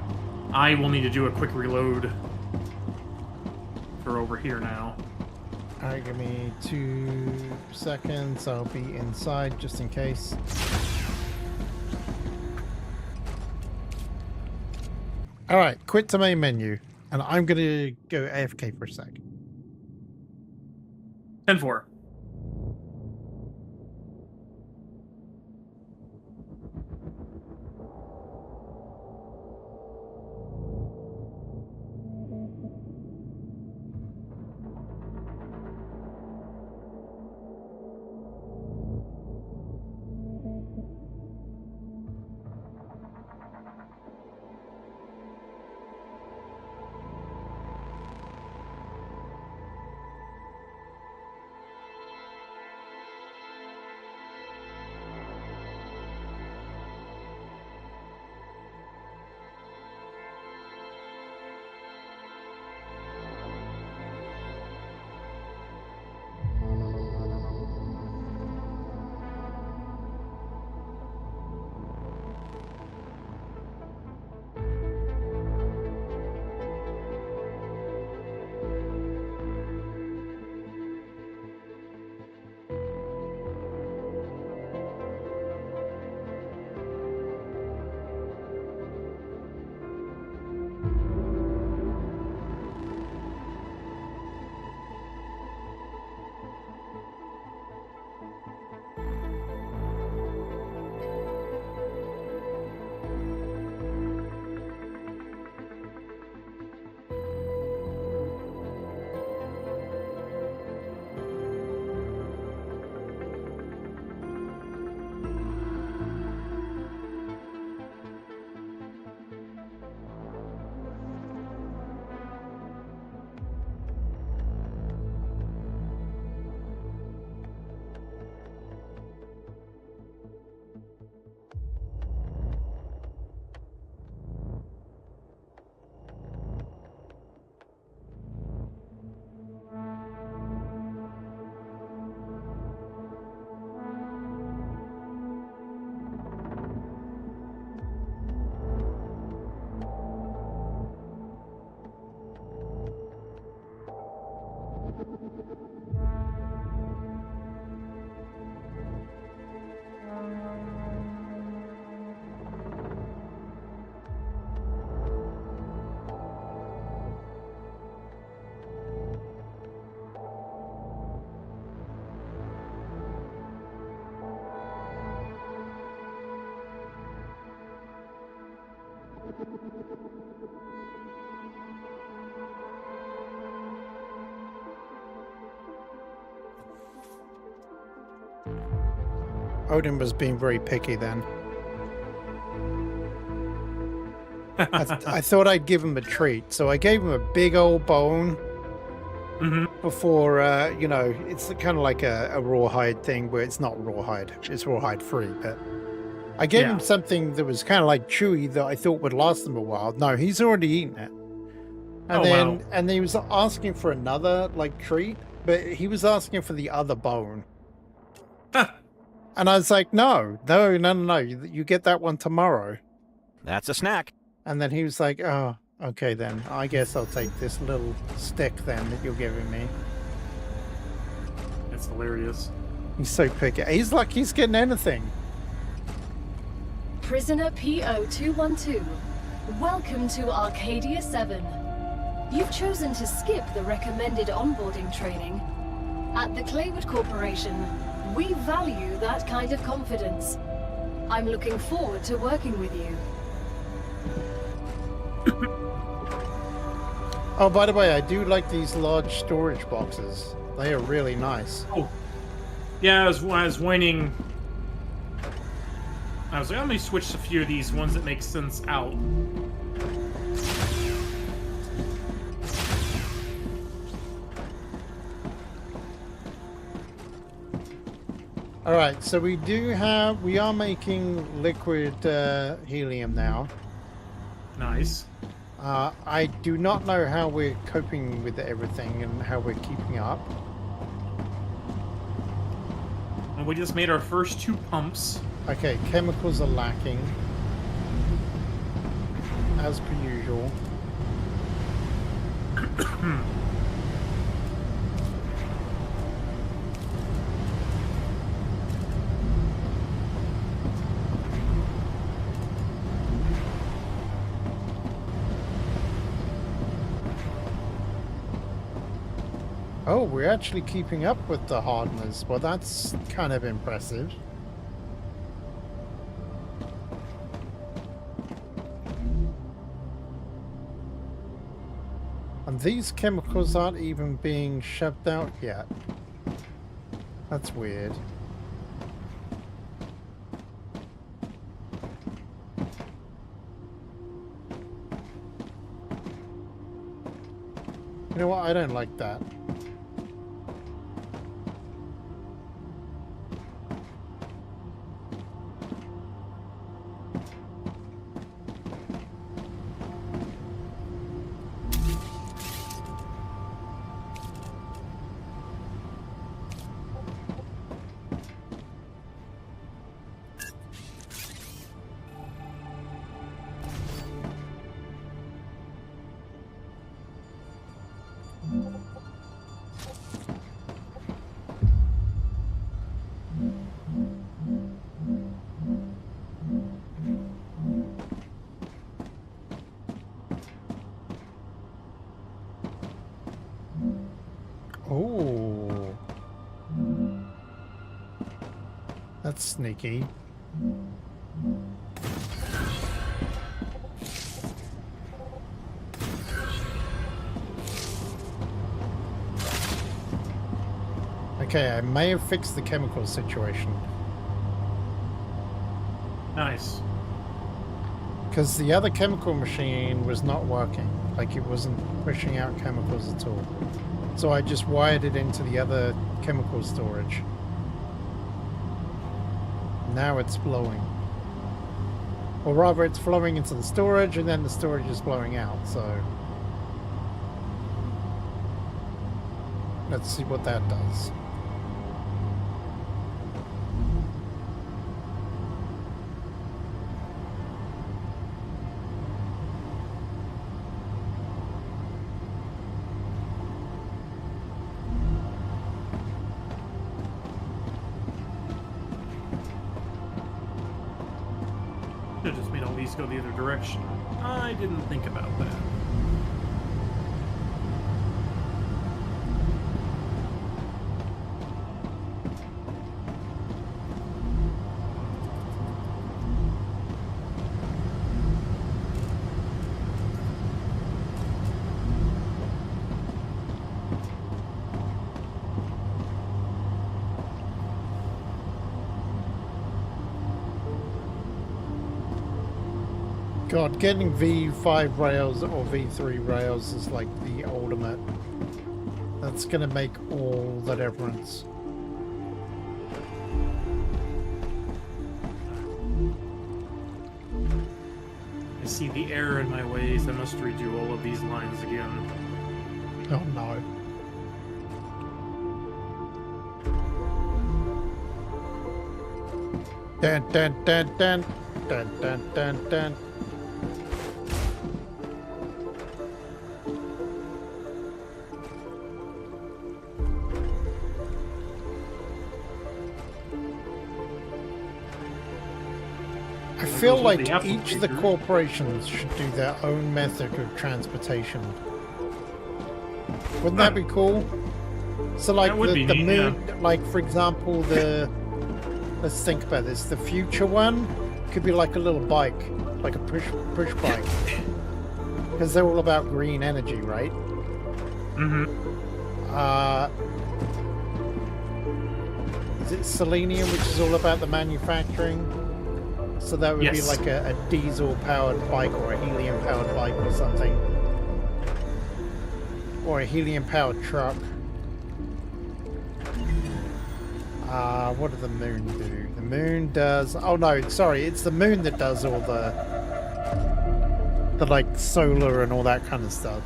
I will need to do a quick reload for over here now. Alright, give me 2 seconds. I'll be inside just in case. All right, quit to main menu, and I'm gonna go AFK for a sec. 10-4. Odin was being very picky then. I thought I'd give him a treat, so I gave him a big old bone before, you know, it's kind of like a rawhide thing where it's not rawhide, it's rawhide free, but I gave him something that was kind of like chewy that I thought would last him a while. No, he's already eaten it. And and he was asking for another like treat, but he was asking for the other bone. And I was like, no, you get that one tomorrow. That's a snack. And then he was like, oh, okay then. I guess I'll take this little stick then that you're giving me. That's hilarious. He's so picky. He's like he's getting anything. Prisoner PO212, welcome to Arcadia 7. You've chosen to skip the recommended onboarding training. At the Claywood Corporation, we value that kind of confidence. I'm looking forward to working with you. Oh, by the way, I do like these large storage boxes. They are really nice. Oh, yeah. I was whining. I was like, let me switch a few of these ones that make sense out. All right, so we are making liquid helium now. Nice. I do not know how we're coping with everything and how we're keeping up. And we just made our first 2 pumps. Okay, chemicals are lacking, as per usual. Oh, we're actually keeping up with the hardeners. Well, that's kind of impressive. And these chemicals aren't even being shoved out yet. That's weird. You know what? I don't like that. Oh, that's sneaky. Okay, I may have fixed the chemical situation. Nice. Because the other chemical machine was not working. Like, it wasn't pushing out chemicals at all. So I just wired it into the other chemical storage. Now it's flowing. Or rather, it's flowing into the storage, and then the storage is flowing out, so... Let's see what that does. Should have just made all these go the other direction. I didn't think about that. God, getting V5 rails or V3 rails is like the ultimate. That's gonna make all the difference. I see the error in my ways. I must redo all of these lines again. Oh no. Dun dun dun dun dun dun dun dun. I feel like each of the corporations should do their own method of transportation. Wouldn't that be cool? So like the moon, yeah. Like for example, let's think about this. The future one could be like a little bike, like a push bike. Because they're all about green energy, right? Mm-hmm. Is it selenium, which is all about the manufacturing? So that would be like a diesel-powered bike or a helium-powered bike or something. Or a helium-powered truck. What does the moon do? The moon does... Oh no, sorry, it's the moon that does all the like solar and all that kind of stuff.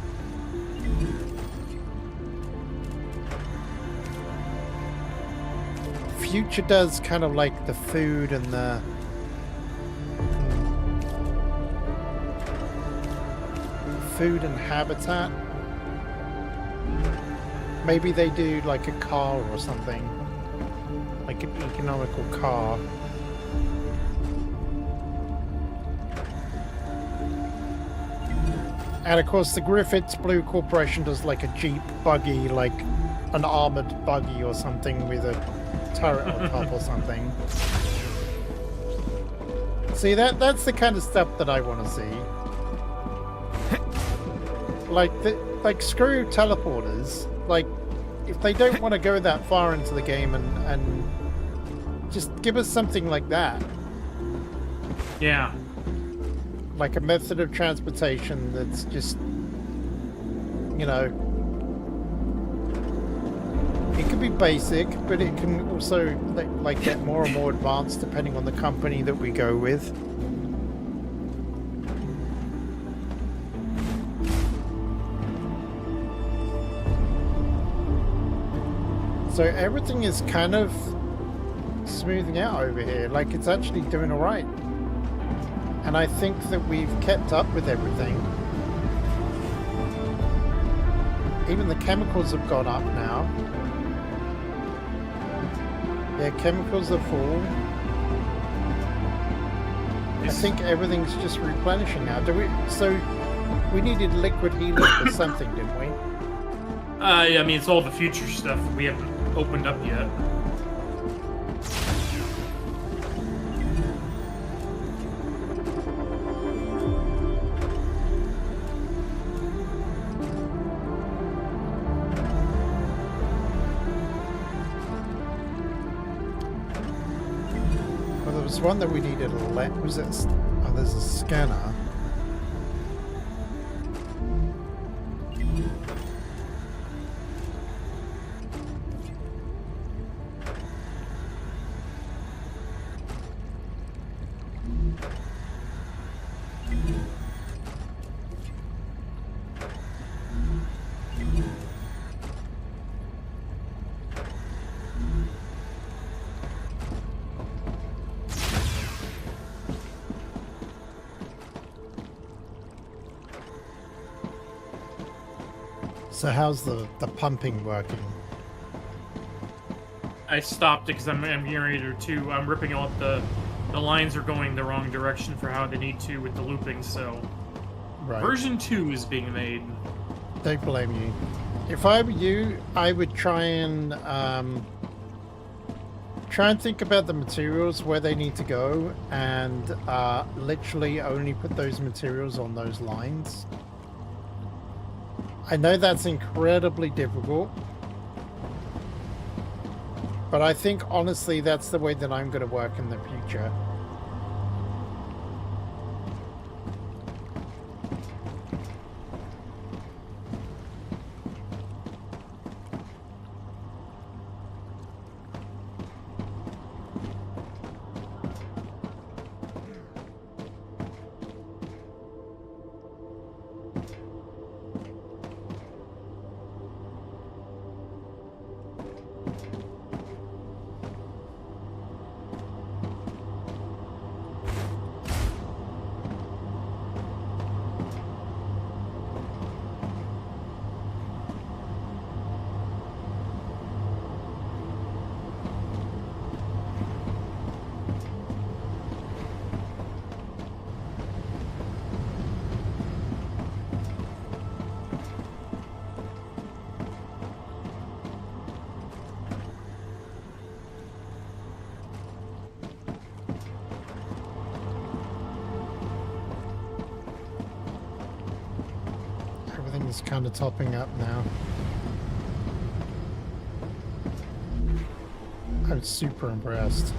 Future does kind of like the food and the... food and habitat. Maybe they do like a car or something. Like an economical car. And of course the Griffiths Blue Corporation does like a Jeep buggy, like an armored buggy or something with a turret on top or something. See, that's the kind of stuff that I want to see. Like screw teleporters. Like, if they don't want to go that far into the game and just give us something like that. Yeah. Like a method of transportation that's just, you know, it can be basic, but it can also like get more and more advanced depending on the company that we go with. So everything is kind of smoothing out over here, like it's actually doing all right. And I think that we've kept up with everything. Even the chemicals have gone up now. Yeah, chemicals are full. I think everything's just replenishing now. So we needed liquid helium or something, didn't we? Yeah, I mean, it's all the future stuff we haven't opened up yet. Well, there was one that we needed was it? Oh, there's a scanner. So how's the pumping working? I stopped it because I'm getting ready to. I'm ripping out the lines are going the wrong direction for how they need to with the looping. So Right. version 2 is being made. Don't blame you. If I were you, I would try and think about the materials where they need to go, and literally only put those materials on those lines. I know that's incredibly difficult, but I think honestly that's the way that I'm going to work in the future. Everything's kind of topping up now. I'm super impressed.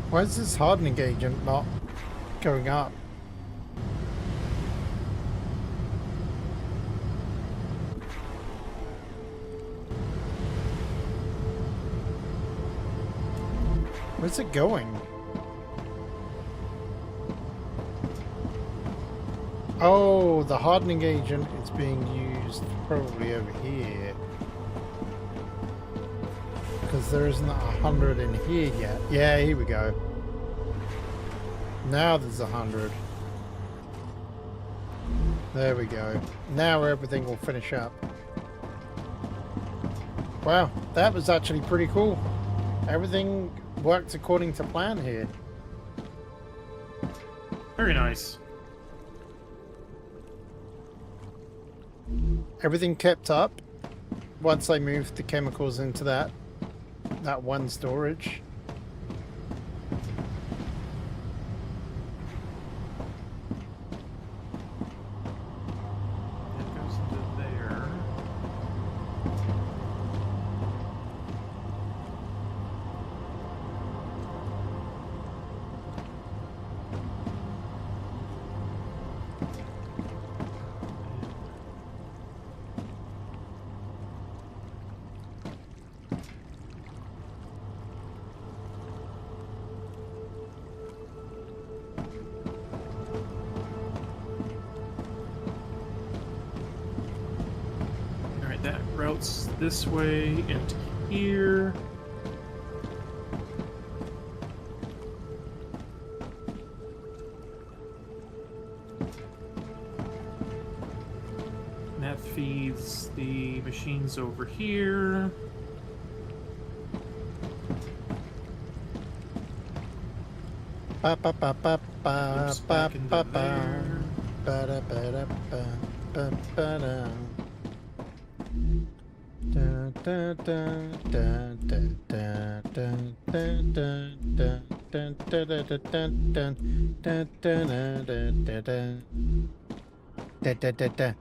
Why is this hardening agent not going up? Where's it going? Oh, the hardening agent is being used probably over here. Because there isn't 100 in here yet. Yeah, here we go. Now there's 100. There we go. Now everything will finish up. Wow, that was actually pretty cool. Everything worked according to plan here. Very nice. Everything kept up once I moved the chemicals into that one storage. It goes into there. Alright, that routes this way into here. And that feeds the machines over here. Ba ba ba ba ba Loops ba back into ba ba there. ba da ba da ba ba ba da. Da da da da da da da da da da da da da da da da da da da da.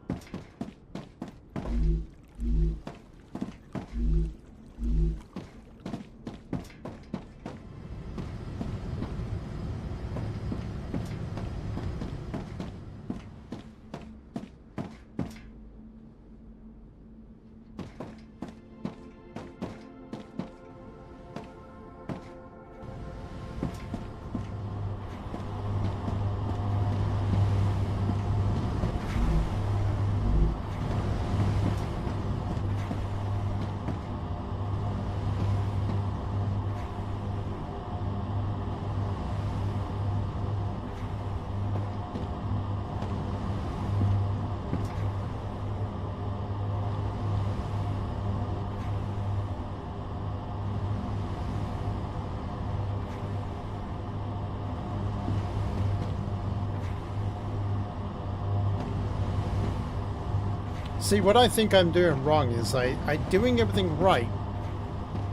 See, what I think I'm doing wrong is I'm doing everything right,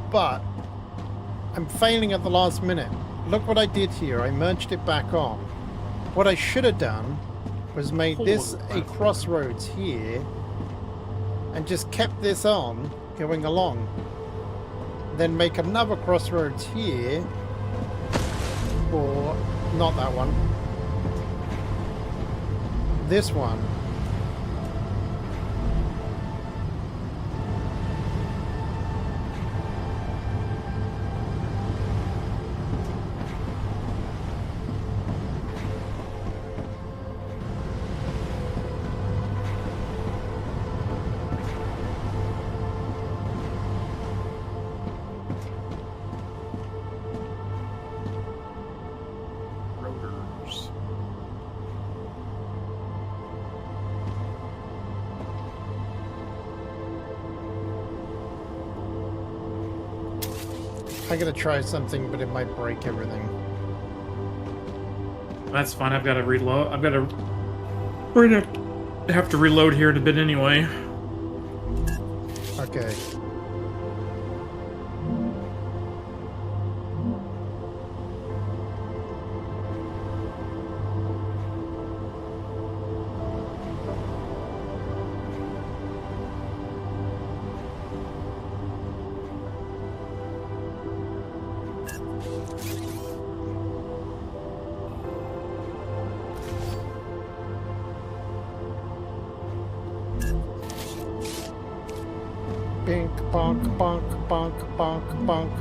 but I'm failing at the last minute. Look what I did here. I merged it back on. What I should have done was made this a crossroads here and just kept this on going along. Then make another crossroads here, or not that one. This one. Rotors. I'm gonna try something, but it might break everything. That's fine. I've got to reload. We're gonna have to reload here in a bit anyway. Okay. Bink, bonk, bonk, bonk, bonk, bonk.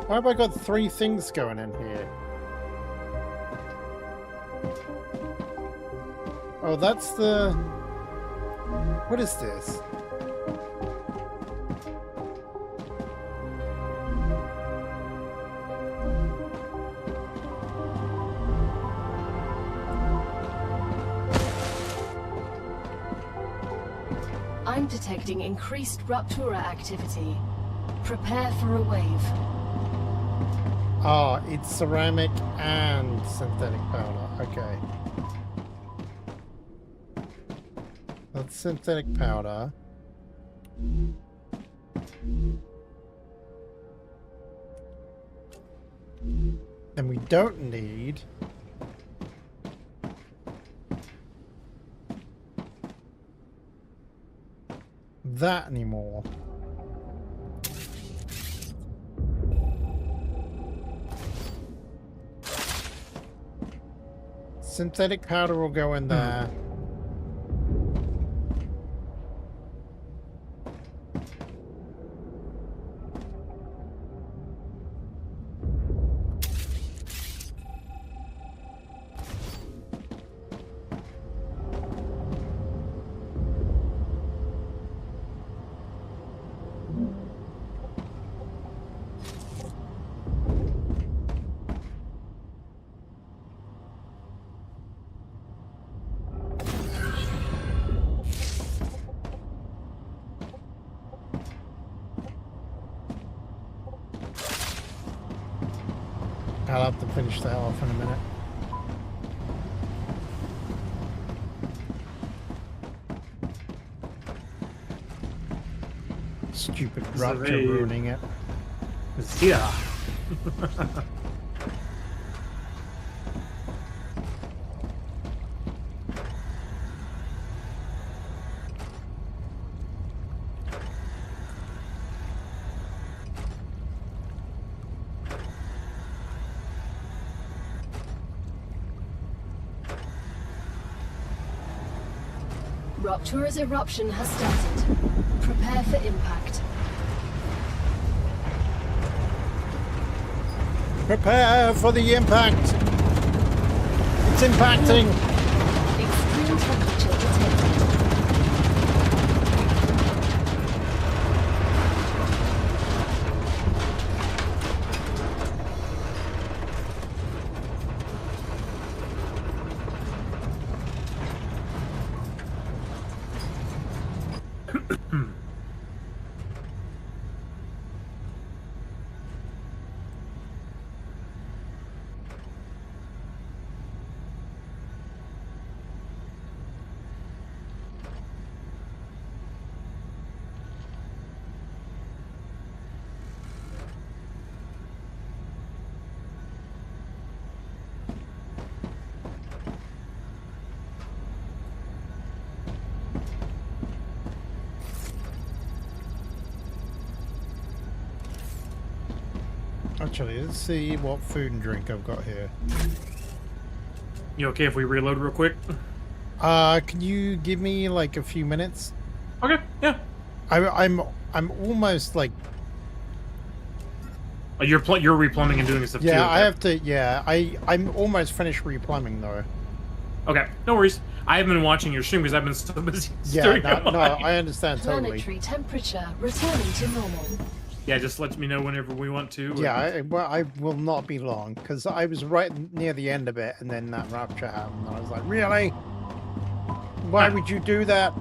Why have I got 3 things going in here? Oh, that's the... What is this? I'm detecting increased Ruptura activity. Prepare for a wave. Ah, it's ceramic and synthetic powder. Okay. That's synthetic powder. And we don't need... that anymore. Synthetic powder will go in there. I'll have to finish that off in a minute. Stupid Rupture ruining it. Yeah. Ruptura's eruption has started. Prepare for impact. Prepare for the impact! It's impacting! Extreme temperature detected. Actually, let's see what food and drink I've got here. You okay if we reload real quick? Can you give me like a few minutes? Okay, yeah. I'm almost like... You're replumbing and doing stuff too. Yeah, okay. I have to, yeah, I'm almost finished replumbing though. Okay, no worries. I haven't been watching your stream because I've been so busy. Yeah, no, I understand totally. Planetary temperature returning to normal. Yeah, just let me know whenever we want to. Yeah, I will not be long, because I was right near the end of it, and then that Rupture happened, and I was like, really? Why would you do that?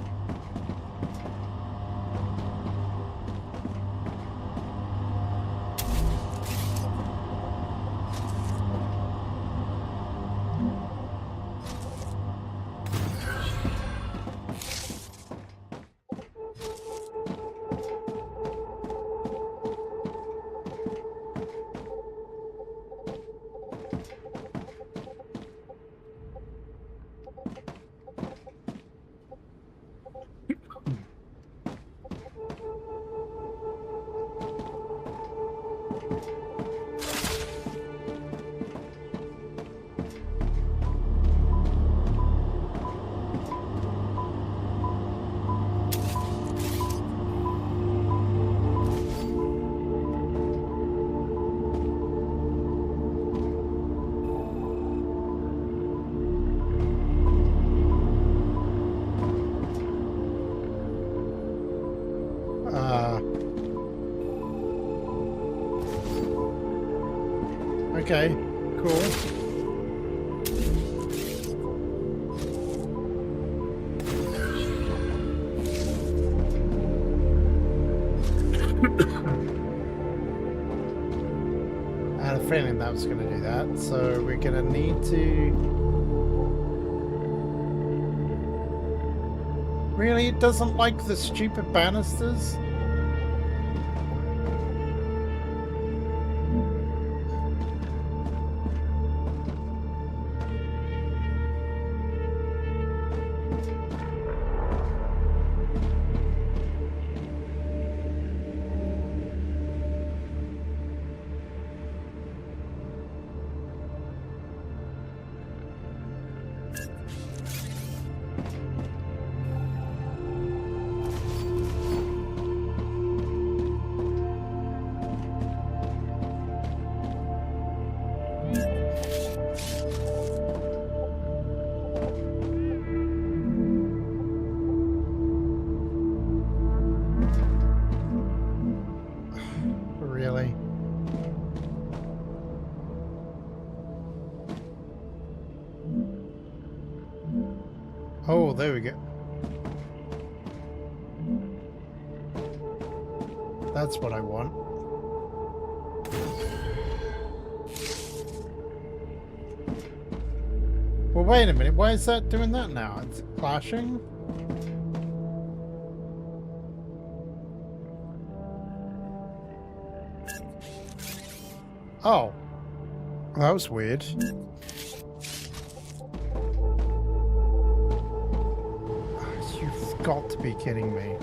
Okay, cool. I had a feeling that was going to do that, so we're going to need to... Really? It doesn't like the stupid banisters? Really? Oh, there we go. That's what I want. Well, wait a minute. Why is that doing that now? It's clashing? Oh. That was weird. You've got to be kidding me.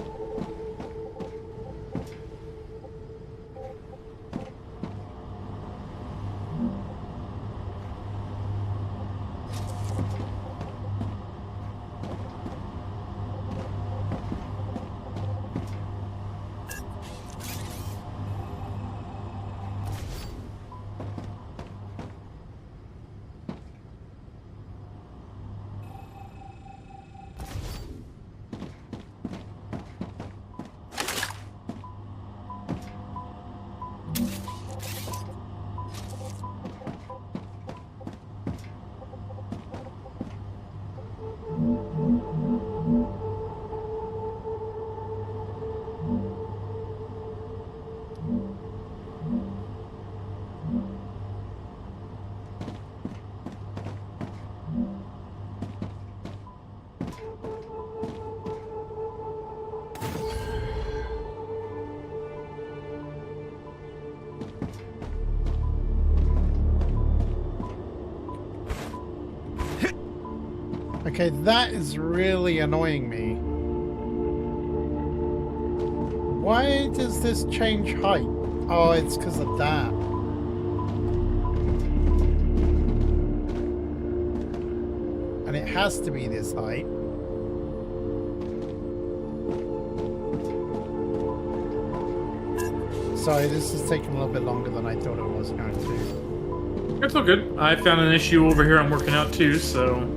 Okay, that is really annoying me. Why does this change height? Oh, it's because of that. And it has to be this height. Sorry, this is taking a little bit longer than I thought it was going to. It's all good. I found an issue over here I'm working out too, so...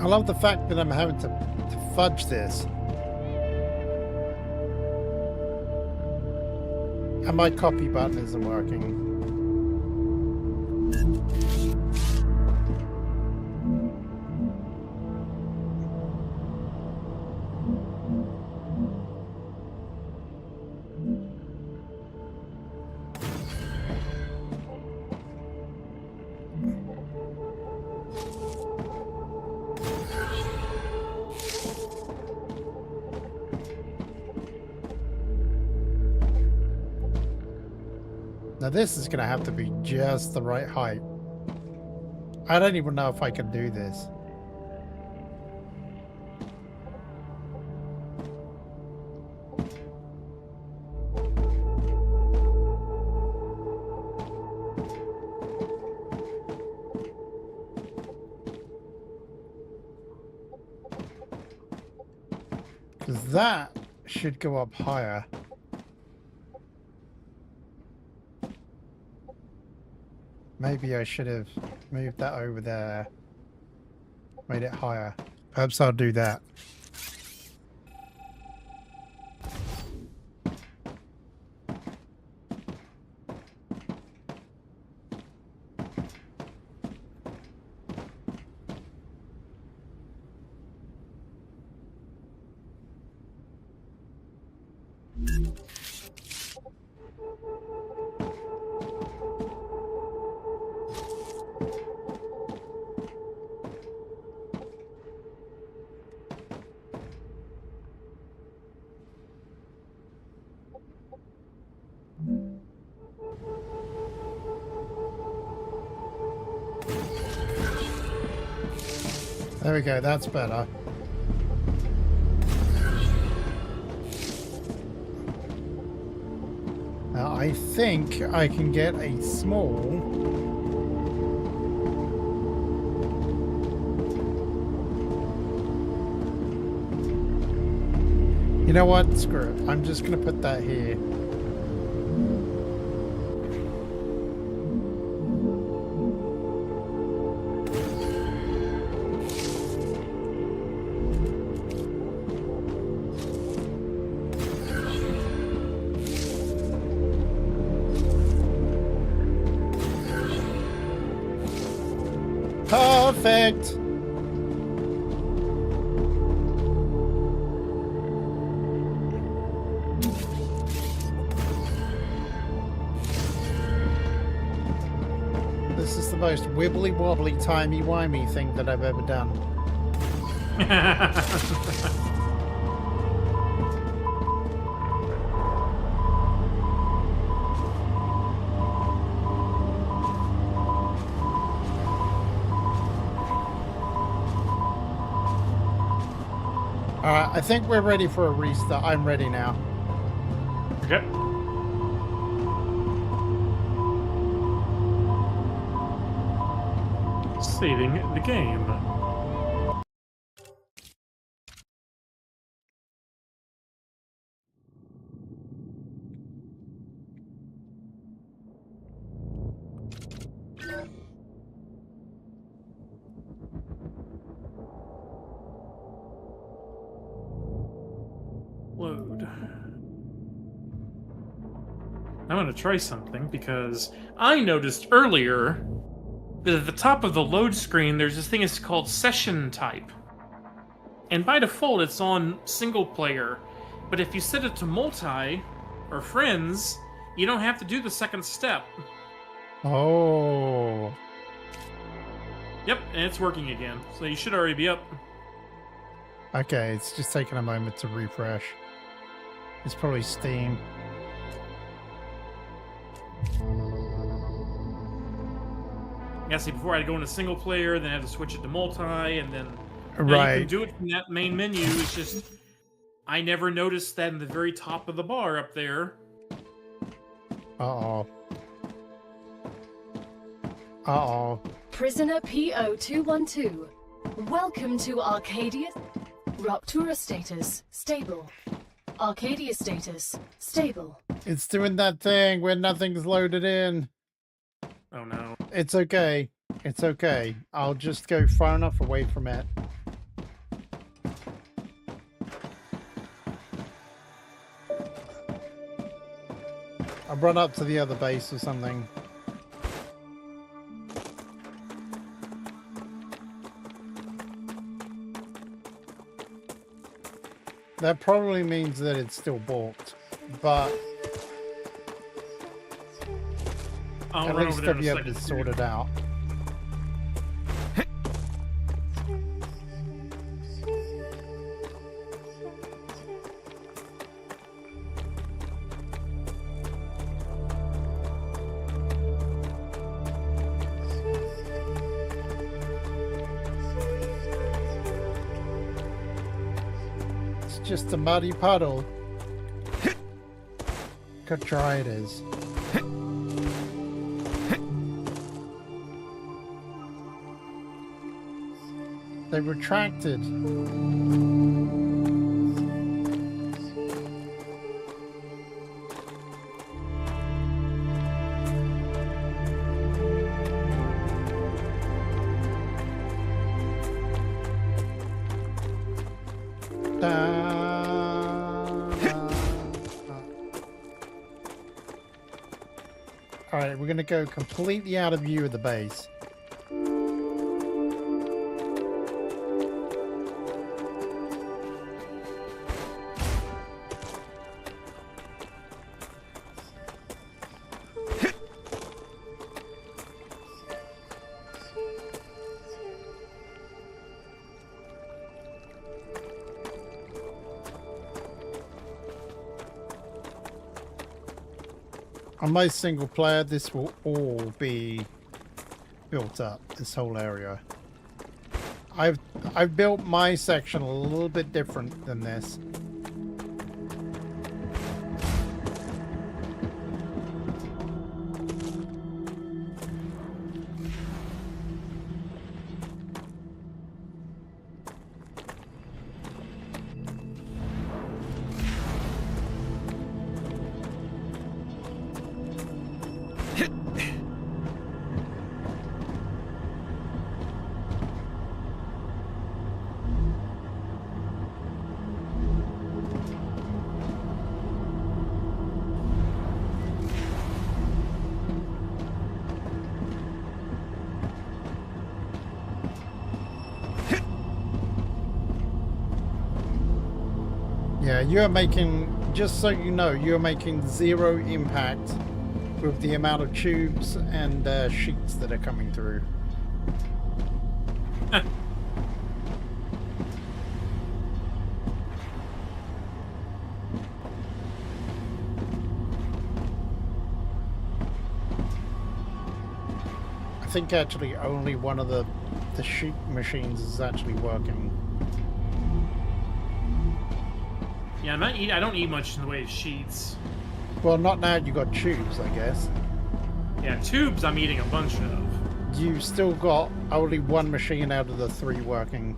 I love the fact that I'm having to fudge this. And my copy button isn't working. Now this is going to have to be just the right height. I don't even know if I can do this. Because that should go up higher. Maybe I should have moved that over there. Made it higher. Perhaps I'll do that. There we go, that's better. Now I think I can get a small... You know what? Screw it. I'm just going to put that here. Perfect. This is the most wibbly wobbly timey wimey thing that I've ever done. Alright, I think we're ready for a restart. I'm ready now. Okay. Saving the game. Load. I'm going to try something because I noticed earlier that at the top of the load screen there's this thing that's called session type. And by default it's on single player, but if you set it to multi or friends, you don't have to do the second step. Oh. Yep, and it's working again, so you should already be up. Okay, it's just taking a moment to refresh. It's probably Steam. Yeah, see, before I'd go into single player, then I had to switch it to multi, and then Right. you can do it from that main menu. It's just I never noticed that in the very top of the bar up there. Uh-oh. Uh-oh. Prisoner PO212. Welcome to Arcadia. Ruptura status, stable. Arcadia status, stable. It's doing that thing where nothing's loaded in. Oh no. It's okay. It's okay. I'll just go far enough away from it. I'll run up to the other base or something. That probably means that it's still balked, but I'll at run least over there I'll in be a able to second. sort it out. just a muddy puddle. Look how dry it is. They retracted. Alright, we're gonna go completely out of view of the base. On my single player, this will all be built up, this whole area. I've built my section a little bit different than this. Yeah, you're making, just so you know, you're making 0 impact with the amount of tubes and sheets that are coming through. I think actually only one of the sheet machines is actually working. Yeah, I don't eat much in the way of sheets. Well, not now you got tubes, I guess. Yeah, tubes I'm eating a bunch of. You've still got only one machine out of the 3 working.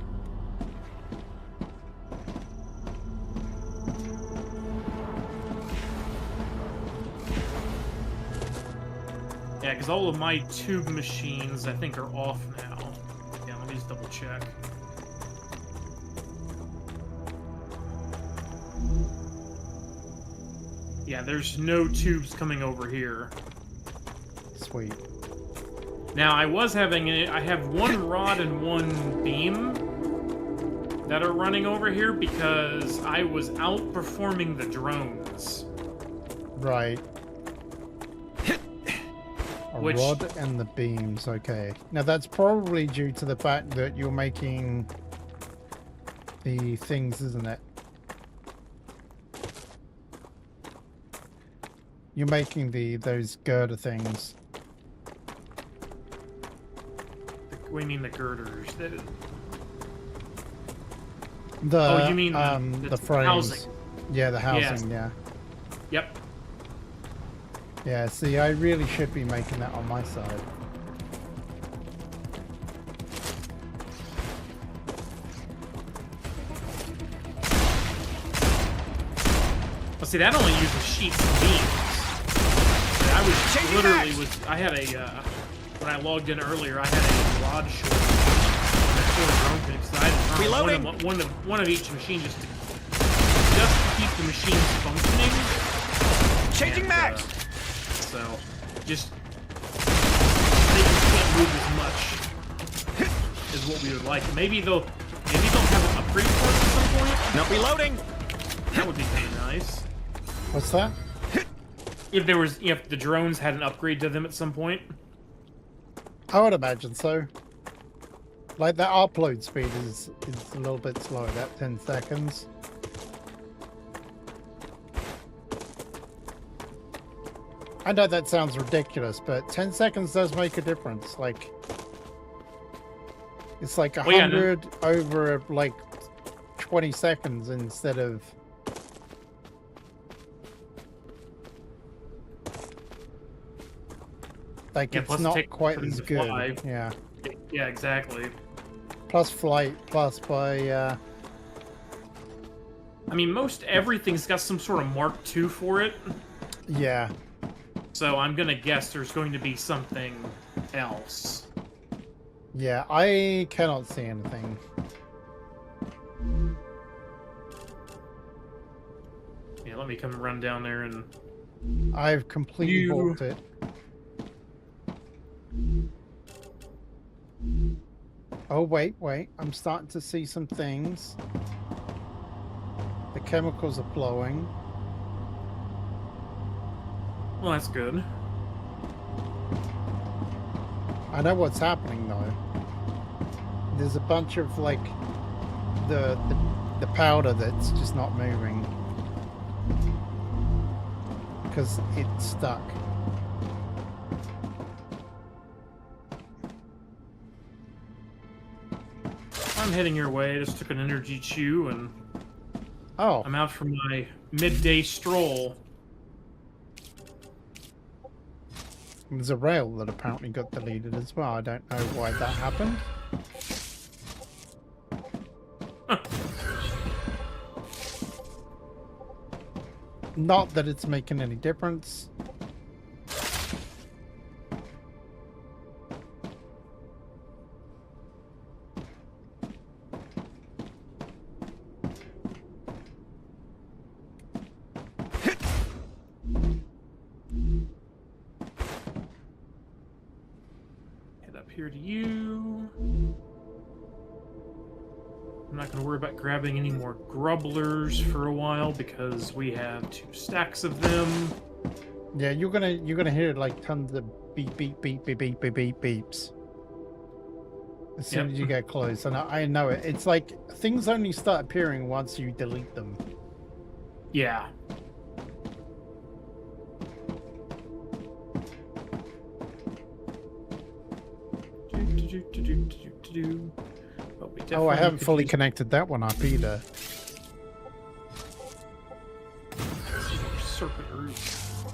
Yeah, because all of my tube machines, I think, are off now. Yeah, let me just double check. Yeah, there's no tubes coming over here. Sweet. Now, I have 1 rod and 1 beam that are running over here because I was outperforming the drones. Right. A Which... rod and the beams, okay. Now that's probably due to the fact that you're making the things, isn't it? You're making those girder things. What do you mean the girders? Oh, you mean the frames. Housing. Yeah, the housing, yeah. Yep. Yeah, see, I really should be making that on my side. Well, see, that only uses sheets and beams. I was literally I had a when I logged in earlier, I had a rod short. I had Reloading. one of each machine just to keep the machines functioning. Changing max. So just they just can't move as much as what we would like. Maybe they'll have an upgrade for it at some point. No, reloading. That would be kind of nice. What's that? If the drones had an upgrade to them at some point. I would imagine so. Like, that upload speed is a little bit slow, that 10 seconds. I know that sounds ridiculous, but 10 seconds does make a difference. Like, it's like 100 over like 20 seconds instead of... Like, Yeah, it's plus not take quite time as to good. fly. Yeah. Yeah, exactly. Plus flight, plus by... I mean, most everything's got some sort of Mark II for it. Yeah. So I'm gonna guess there's going to be something else. Yeah, I cannot see anything. Yeah, let me come run down there and... I've completely balked it. Oh, wait. I'm starting to see some things. The chemicals are flowing. Well, that's good. I know what's happening, though. There's a bunch of, like, the powder that's just not moving. Because it's stuck. I'm heading your way. I just took an energy chew and Oh. I'm out for my midday stroll. There's a rail that apparently got deleted as well. I don't know why that happened. Not that it's making any difference. Head up here to you. I'm not going to worry about grabbing any more grubblers for a while because we have 2 stacks of them. Yeah, you're gonna hear like tons of beep beep beep beep beep beep beep beeps as soon as you get close, and I know it. It's like things only start appearing once you delete them. Yeah. Oh, I haven't fully connected that one up either. Serpent roots.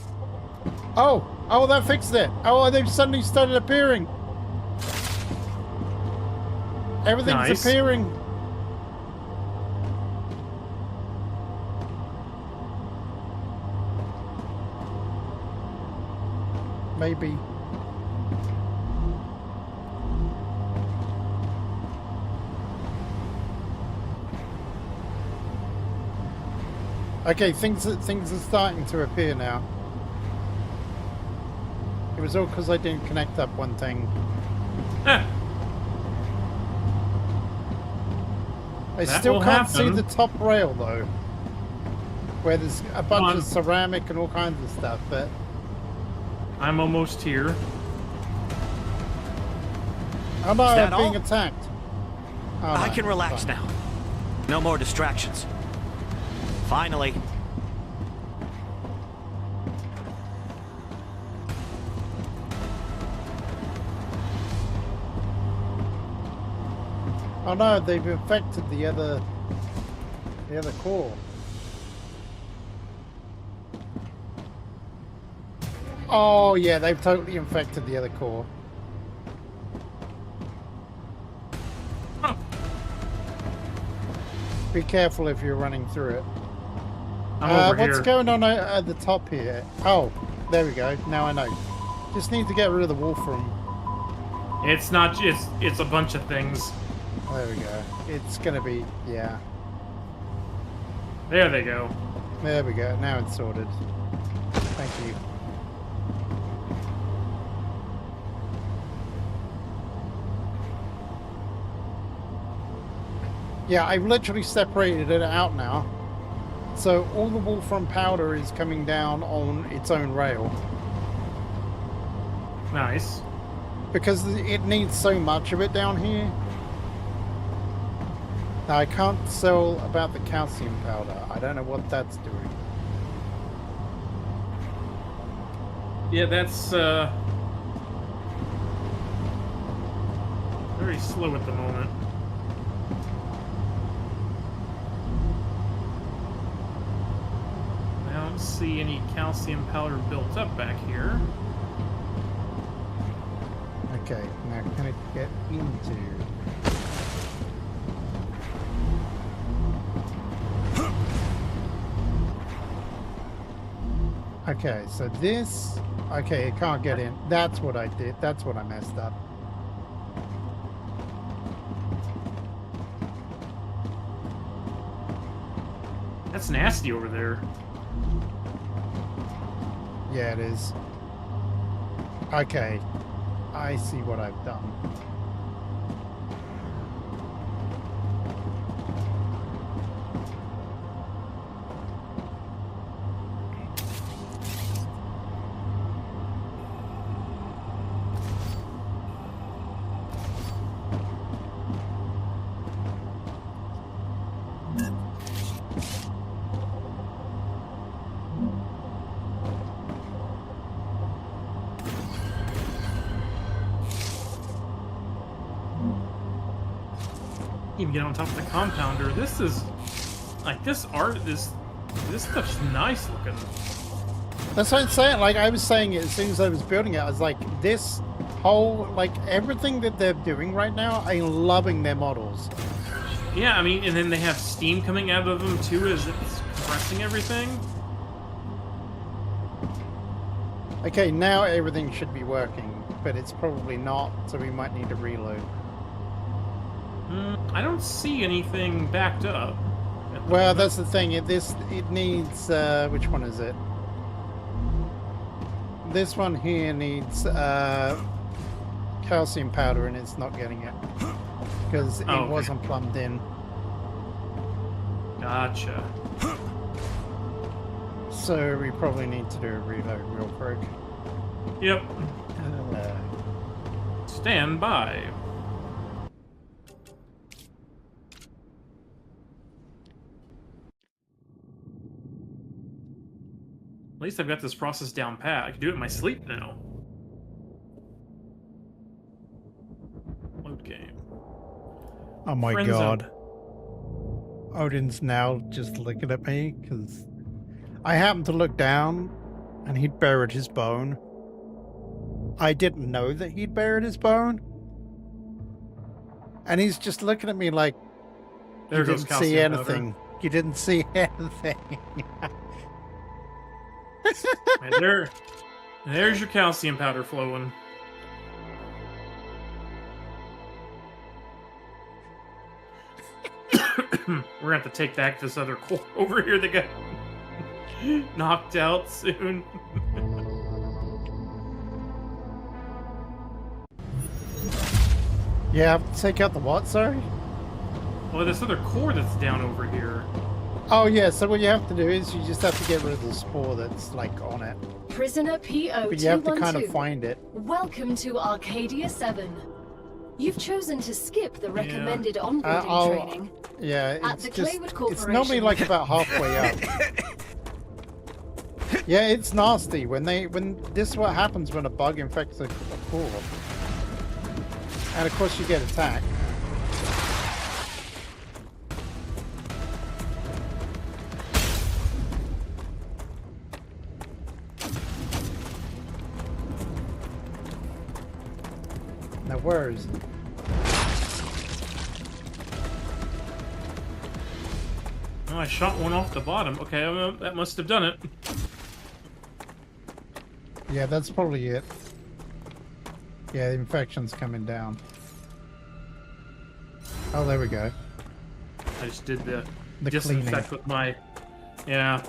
Oh, that fixed it. Oh, they've suddenly started appearing. Everything's Nice. appearing. Maybe. Okay, things are starting to appear now. It was all because I didn't connect up one thing. Ah, I That still will can't see happen. the top rail though, where there's a bunch on. of ceramic and all kinds of stuff. But I'm almost here. oh no, that I'm being all? attacked. Oh, I no, can relax fine. now. No more distractions. Finally. Oh no, they've infected the other core. Oh yeah, they've totally infected the other core. Huh. Be careful if you're running through it. I'm over what's here. going on at the top here? Oh, there we go. Now I know. Just need to get rid of the Wolfram. It's not just, it's a bunch of things. There we go. It's gonna be, yeah. There they go. There we go. Now it's sorted. Thank you. Yeah, I've literally separated it out now. So all the Wolfram powder is coming down on its own rail. Nice. Because it needs so much of it down here. Now, I can't tell about the calcium powder. I don't know what that's doing. Yeah, that's very slow at the moment. don't see any calcium powder built up back here. Okay, now can it get into? Okay, so this... Okay, it can't get in. That's what I did. That's what I messed up. That's nasty over there. Yeah, it is. Okay, I see what I've done. Even get on top of the compounder. This is like this art. This stuff's nice looking. That's what I'm saying. Like I was saying it as soon as I was building it, I was like, this whole, like everything that they're doing right now, I'm loving their models. Yeah, I mean, and then they have steam coming out of them too as it's compressing everything. Okay, now everything should be working, but it's probably not, so we might need to reload. I don't see anything backed up. Well, that's the thing. It needs which one is it? This one here needs calcium powder, and it's not getting it because it wasn't plumbed in. Gotcha. So we probably need to do a reload real quick. Yep. Stand by. At least I've got this process down pat. I can do it in my sleep now. Load game. Oh my Friend god. Odin's now just looking at me because I happened to look down and he'd buried his bone. I didn't know that he'd buried his bone. And he's just looking at me like, There you goes didn't see calcium anything. You didn't see anything. And there's your calcium powder flowing. We're gonna have to take back this other core over here that got knocked out soon. Yeah, take out the what, sorry? Well, this other core that's down over here. Oh yeah, so what you have to do is you just have to get rid of the spore that's like on it. Prisoner PO212. But you have to kind of find it. Welcome to Arcadia 7. You've chosen to skip the recommended onboarding training. Yeah, At it's the just, Claywood it's normally like about halfway up. Yeah, it's nasty when this is what happens when a bug infects a core. And of course you get attacked. Now where is it? Oh, I shot one off the bottom. Okay, that must have done it. Yeah, that's probably it. Yeah, the infection's coming down. Oh, there we go. I just did the cleaning. disinfect with my... Yeah.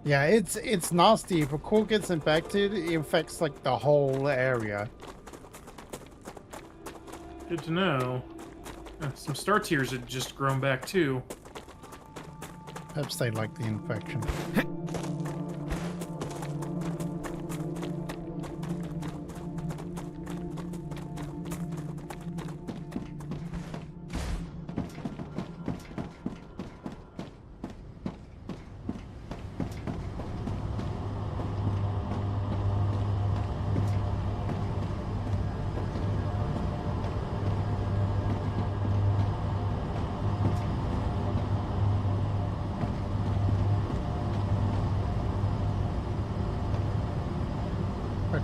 Yeah, it's nasty. If a core gets infected, it infects like the whole area. Good to know. Some star tears had just grown back too. Perhaps they like the infection.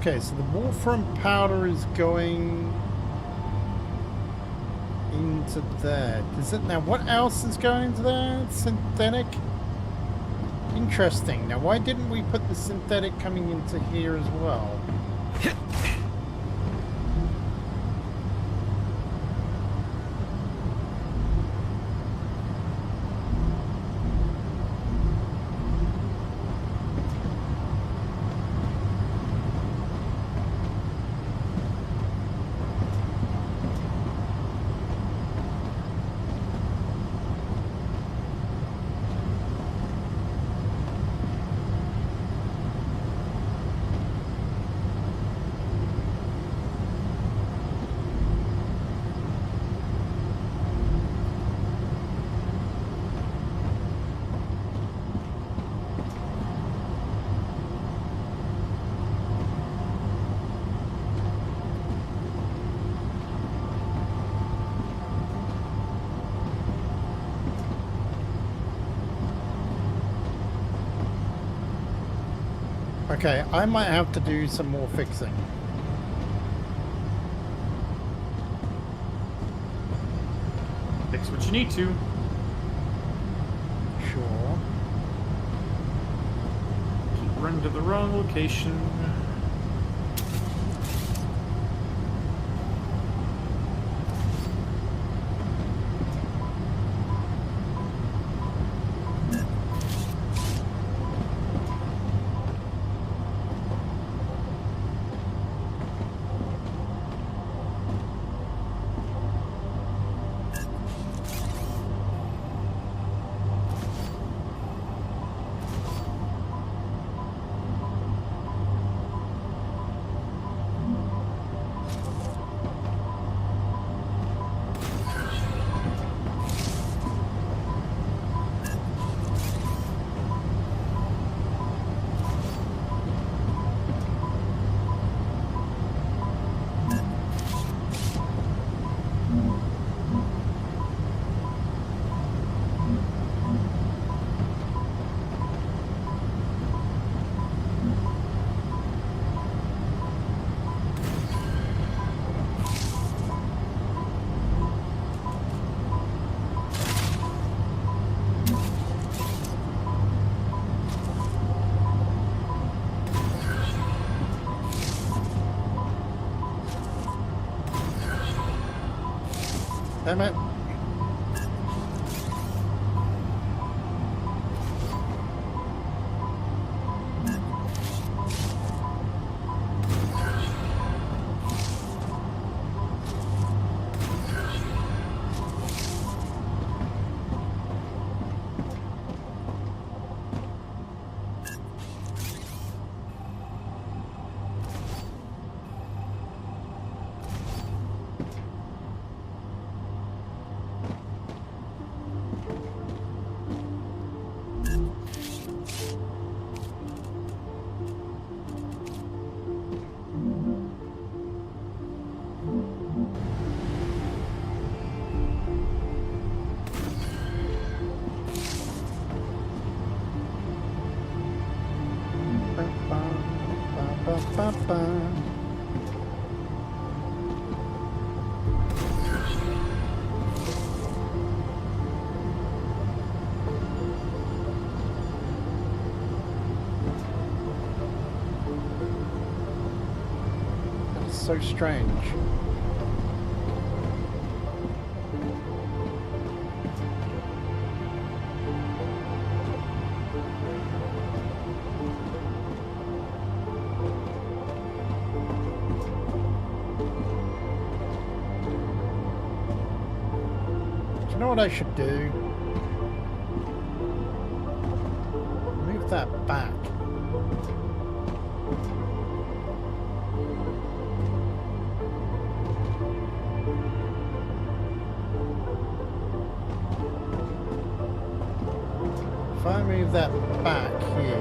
Okay, so the wolfram powder is going into there. Is it now? What else is going into there? Synthetic. Interesting. Now, why didn't we put the synthetic coming into here as well? Okay, I might have to do some more fixing. Fix what you need to. Sure. Keep running to the wrong location. Damn it. That's so strange. You know what I should do? Move that back. If I move that back here.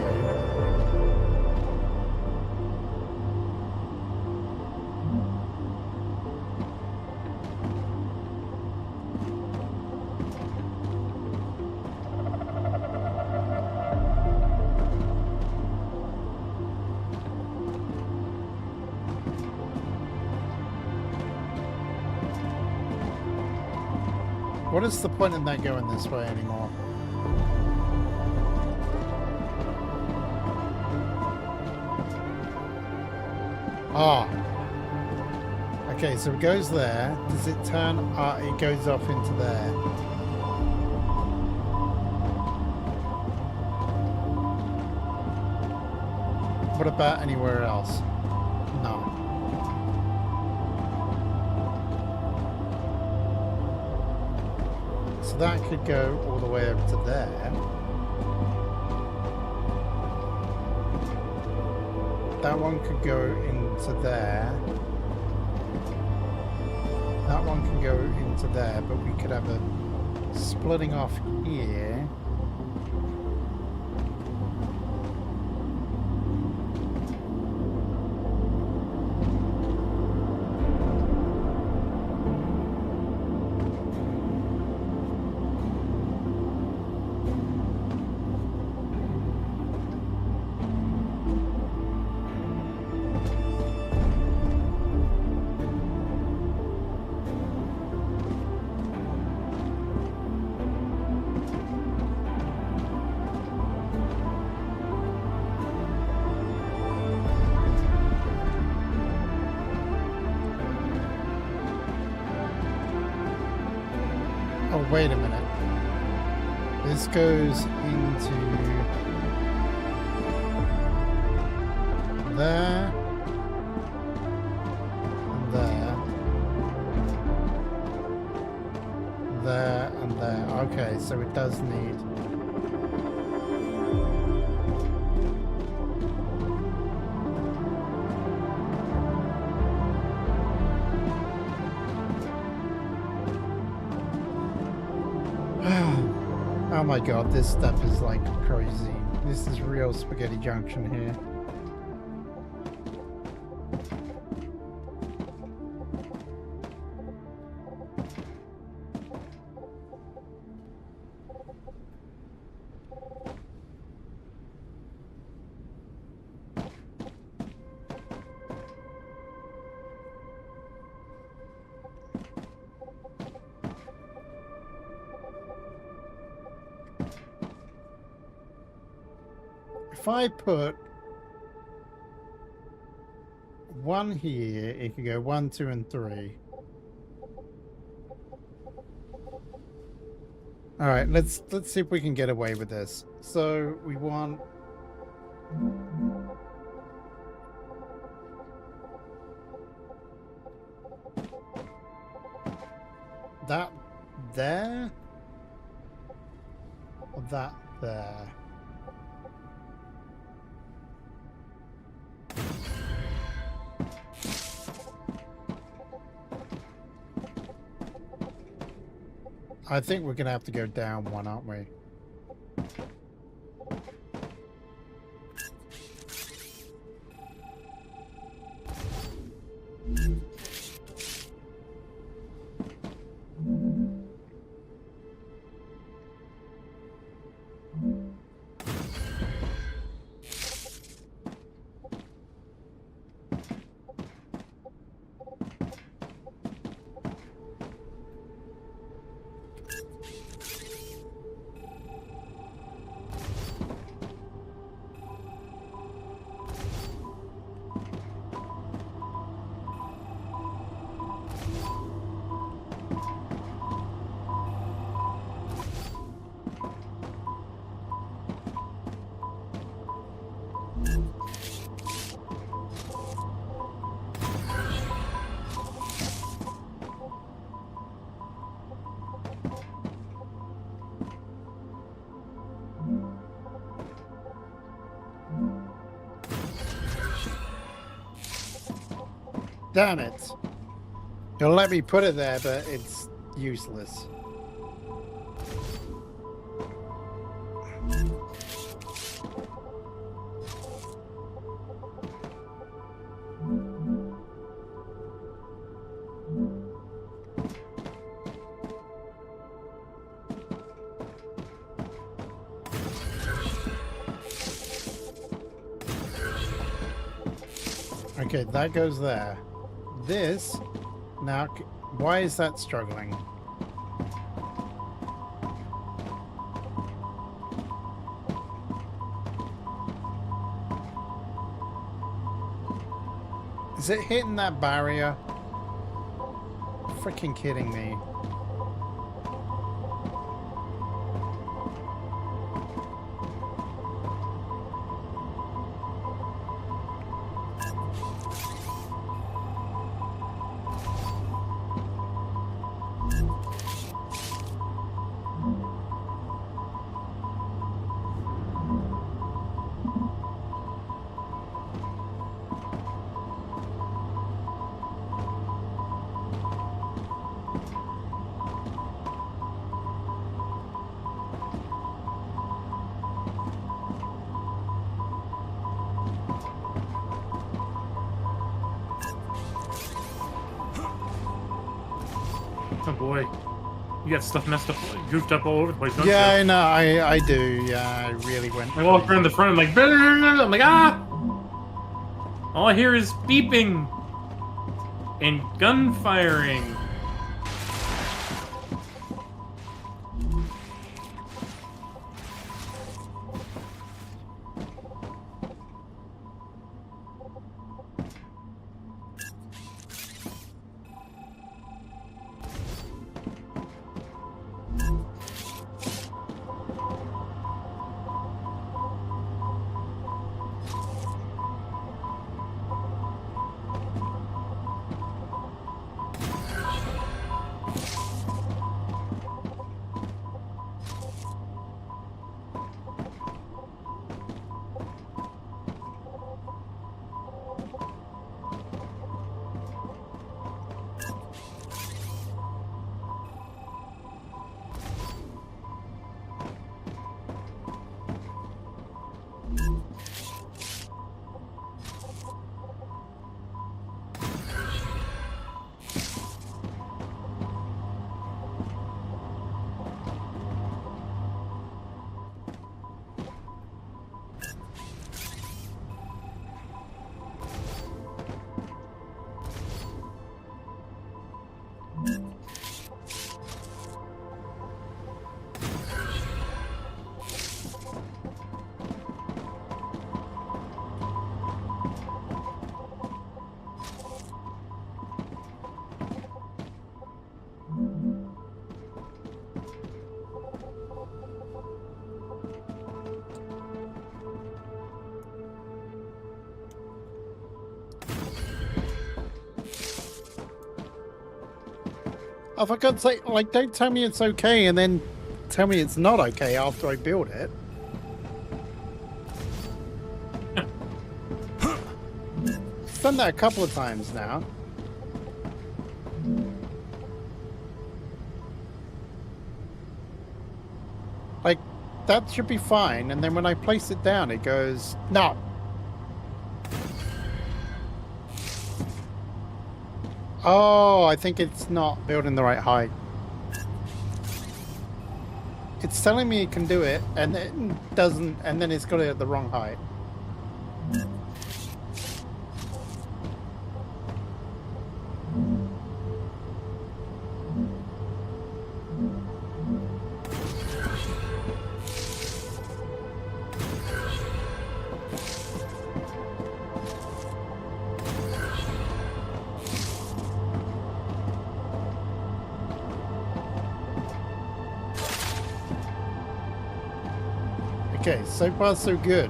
What is the point in that going this way anymore? Ah. Okay, so it goes there. Does it turn? It goes off into there. What about anywhere else? No. So that could go all the way over to there. That one could go into there. That one can go into there, but we could have a splitting off here. Oh, wait a minute. This goes into there and there. There and there. Okay, so it does need... Oh my god, this stuff is like crazy. This is real spaghetti junction here. If I put one here, it could go 1, 2, and 3. All right, let's see if we can get away with this. So we want that there or that there. I think we're gonna have to go down one, aren't we? Damn it. You'll let me put it there, but it's useless. Okay, that goes there. This, now, why is that struggling? Is it hitting that barrier? Freaking kidding me. Oh boy. You got stuff messed up, goofed up all over the place, don't Yeah, you? I know. I do. Yeah, I really went. I walk around the front, I'm like, blah, blah, blah, blah. I'm like, ah! All I hear is beeping and gun firing. Oh, for God's sake, like, don't tell me it's okay and then tell me it's not okay after I build it. I've done that a couple of times now. Like, that should be fine, and then when I place it down, it goes, no. Oh, I think it's not building the right height. It's telling me it can do it, and it doesn't, and then it's got it at the wrong height. Okay, so far so good.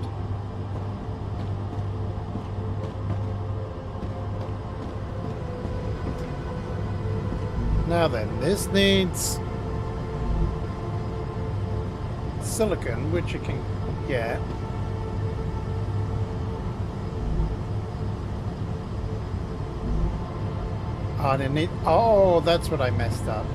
Now then, this needs silicon, which you can get. I didn't need. Oh, that's what I messed up.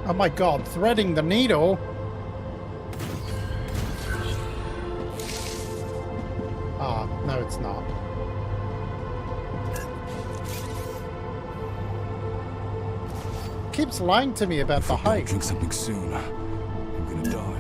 Oh my god, threading the needle? Ah, no it's not. Keeps lying to me about the height. Drink something soon. I'm gonna die.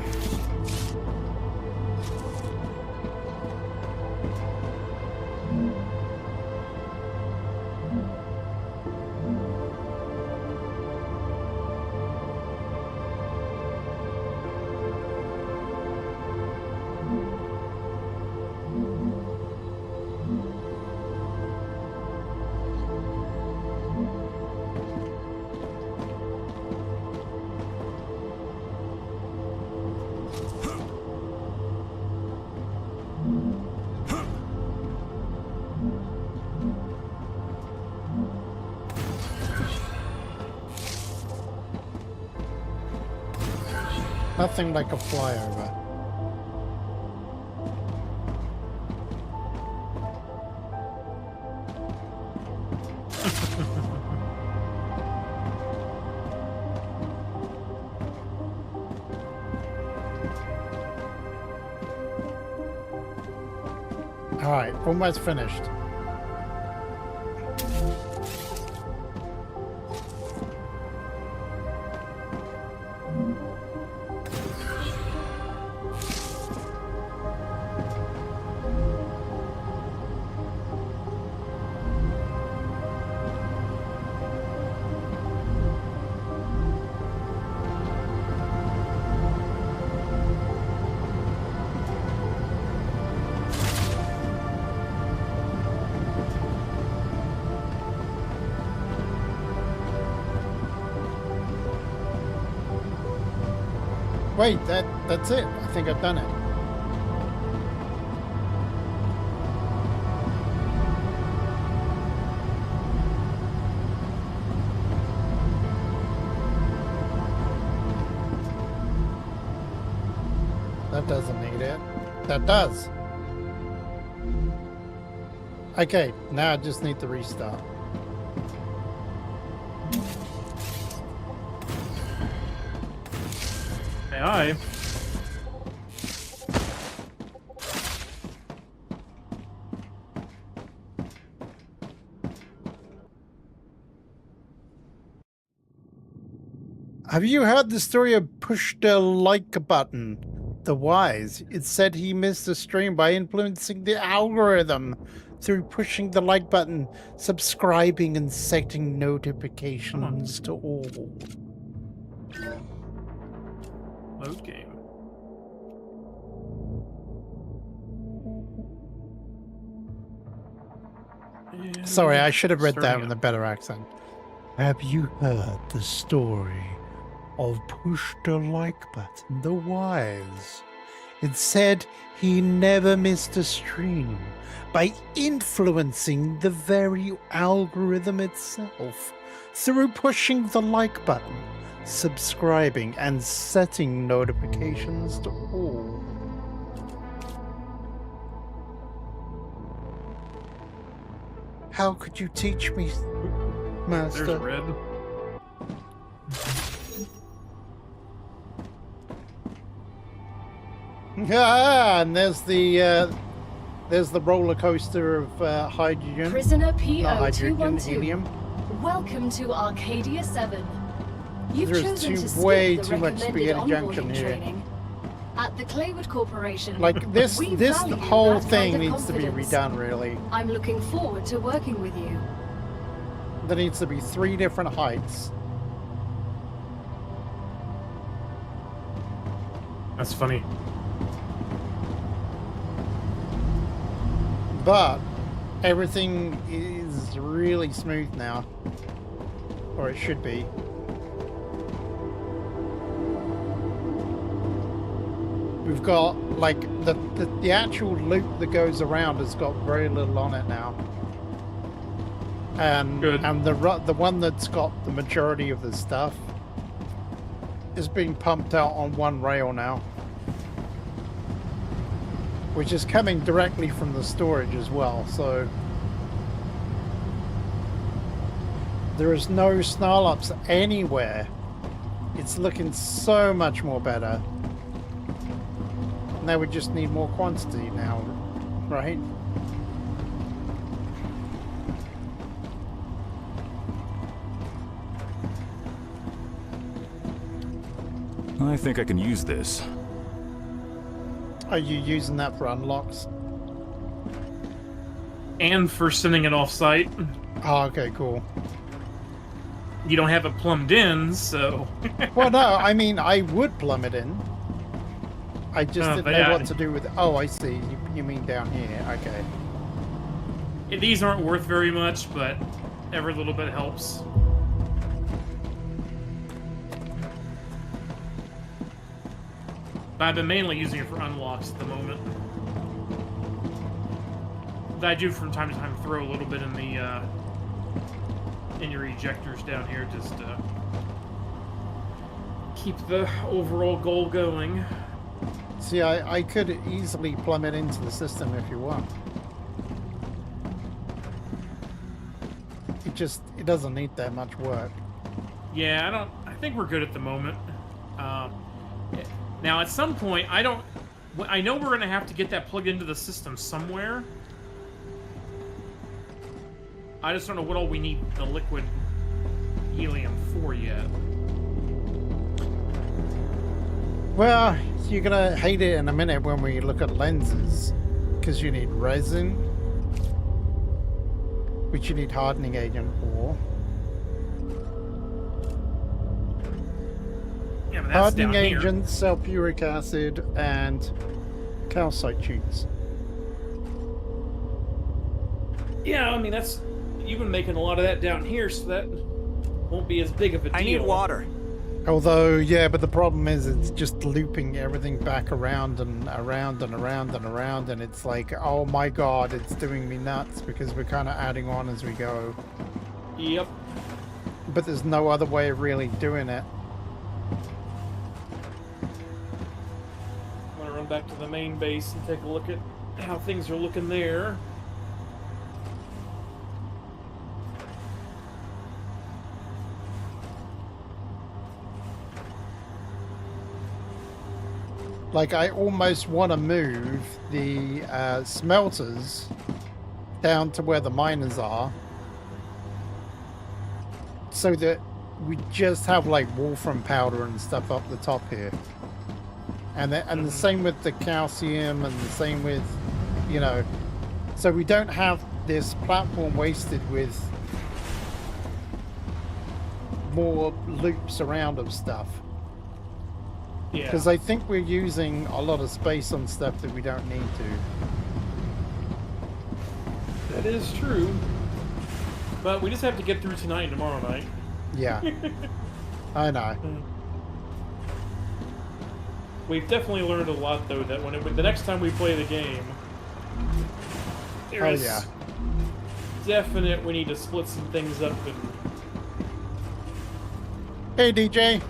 Nothing like a flyover. All right, almost finished. Wait, that's it. I think I've done it. That doesn't need it. That does. Okay, now I just need to restart. Aye. Have you heard the story of Push the Like button? The Wise. It said he missed the stream by influencing the algorithm through pushing the like button, subscribing, and setting notifications to all. Load game. Sorry, I should have read that Starting with a up. better accent. Have you heard the story of Push the Like button, the Wise? It said he never missed a stream by influencing the very algorithm itself through pushing the like button, subscribing, and setting notifications to all. How could you teach me, Master? There's red. Ah, and there's the roller coaster of hydrogen. Prisoner Not hydrogen, P0212. helium. Welcome to Arcadia 7. You've There's chosen to skip way the too much recommended spaghetti junction onboarding here. training. At the Claywood Corporation, Like this we this value whole that thing kind of needs to be confidence. redone, really. I'm looking forward to working with you. There needs to be 3 different heights. That's funny. But everything is really smooth now. Or it should be. We've got, like, the actual loop that goes around has got very little on it now. And the one that's got the majority of the stuff is being pumped out on one rail now, which is coming directly from the storage as well. So there is no snarl ups anywhere It's looking so much more better. Now we just need more quantity now, right? I think I can use this. Are you using that for unlocks? And for sending it off-site. Oh, okay, cool. You don't have it plumbed in, so... Well, no, I mean, I would plumb it in. I just didn't know what to do with it. Oh, I see. You mean down here. Okay. These aren't worth very much, but every little bit helps. But I've been mainly using it for unlocks at the moment. But I do from time to time throw a little bit in the in your ejectors down here just to keep the overall goal going. See, I could easily plumb it into the system if you want. It doesn't need that much work. Yeah, I think we're good at the moment. Now, at some point, I know we're going to have to get that plugged into the system somewhere. I just don't know what all we need the liquid helium for yet. Well, you're gonna hate it in a minute when we look at lenses, because you need resin, which you need hardening agent for. Yeah, but that's Hardening down here. agent, sulfuric acid, and calcite tubes. Yeah, I mean, you've been making a lot of that down here, so that won't be as big of a deal. I need water. Although, yeah, but the problem is it's just looping everything back around and around and around and around, and it's like, oh my god, it's doing me nuts because we're kind of adding on as we go. Yep. But there's no other way of really doing it. I'm going to run back to the main base and take a look at how things are looking there. Like, I almost want to move the smelters down to where the miners are, so that we just have like wolfram powder and stuff up the top here, and the same with the calcium, and the same with, you know, so we don't have this platform wasted with more loops around of stuff. Yeah. Because I think we're using a lot of space on stuff that we don't need to. That is true. But we just have to get through tonight and tomorrow night. Yeah. I know. We've definitely learned a lot, though, that the next time we play the game, there's definite we need to split some things up. And... Hey, DJ.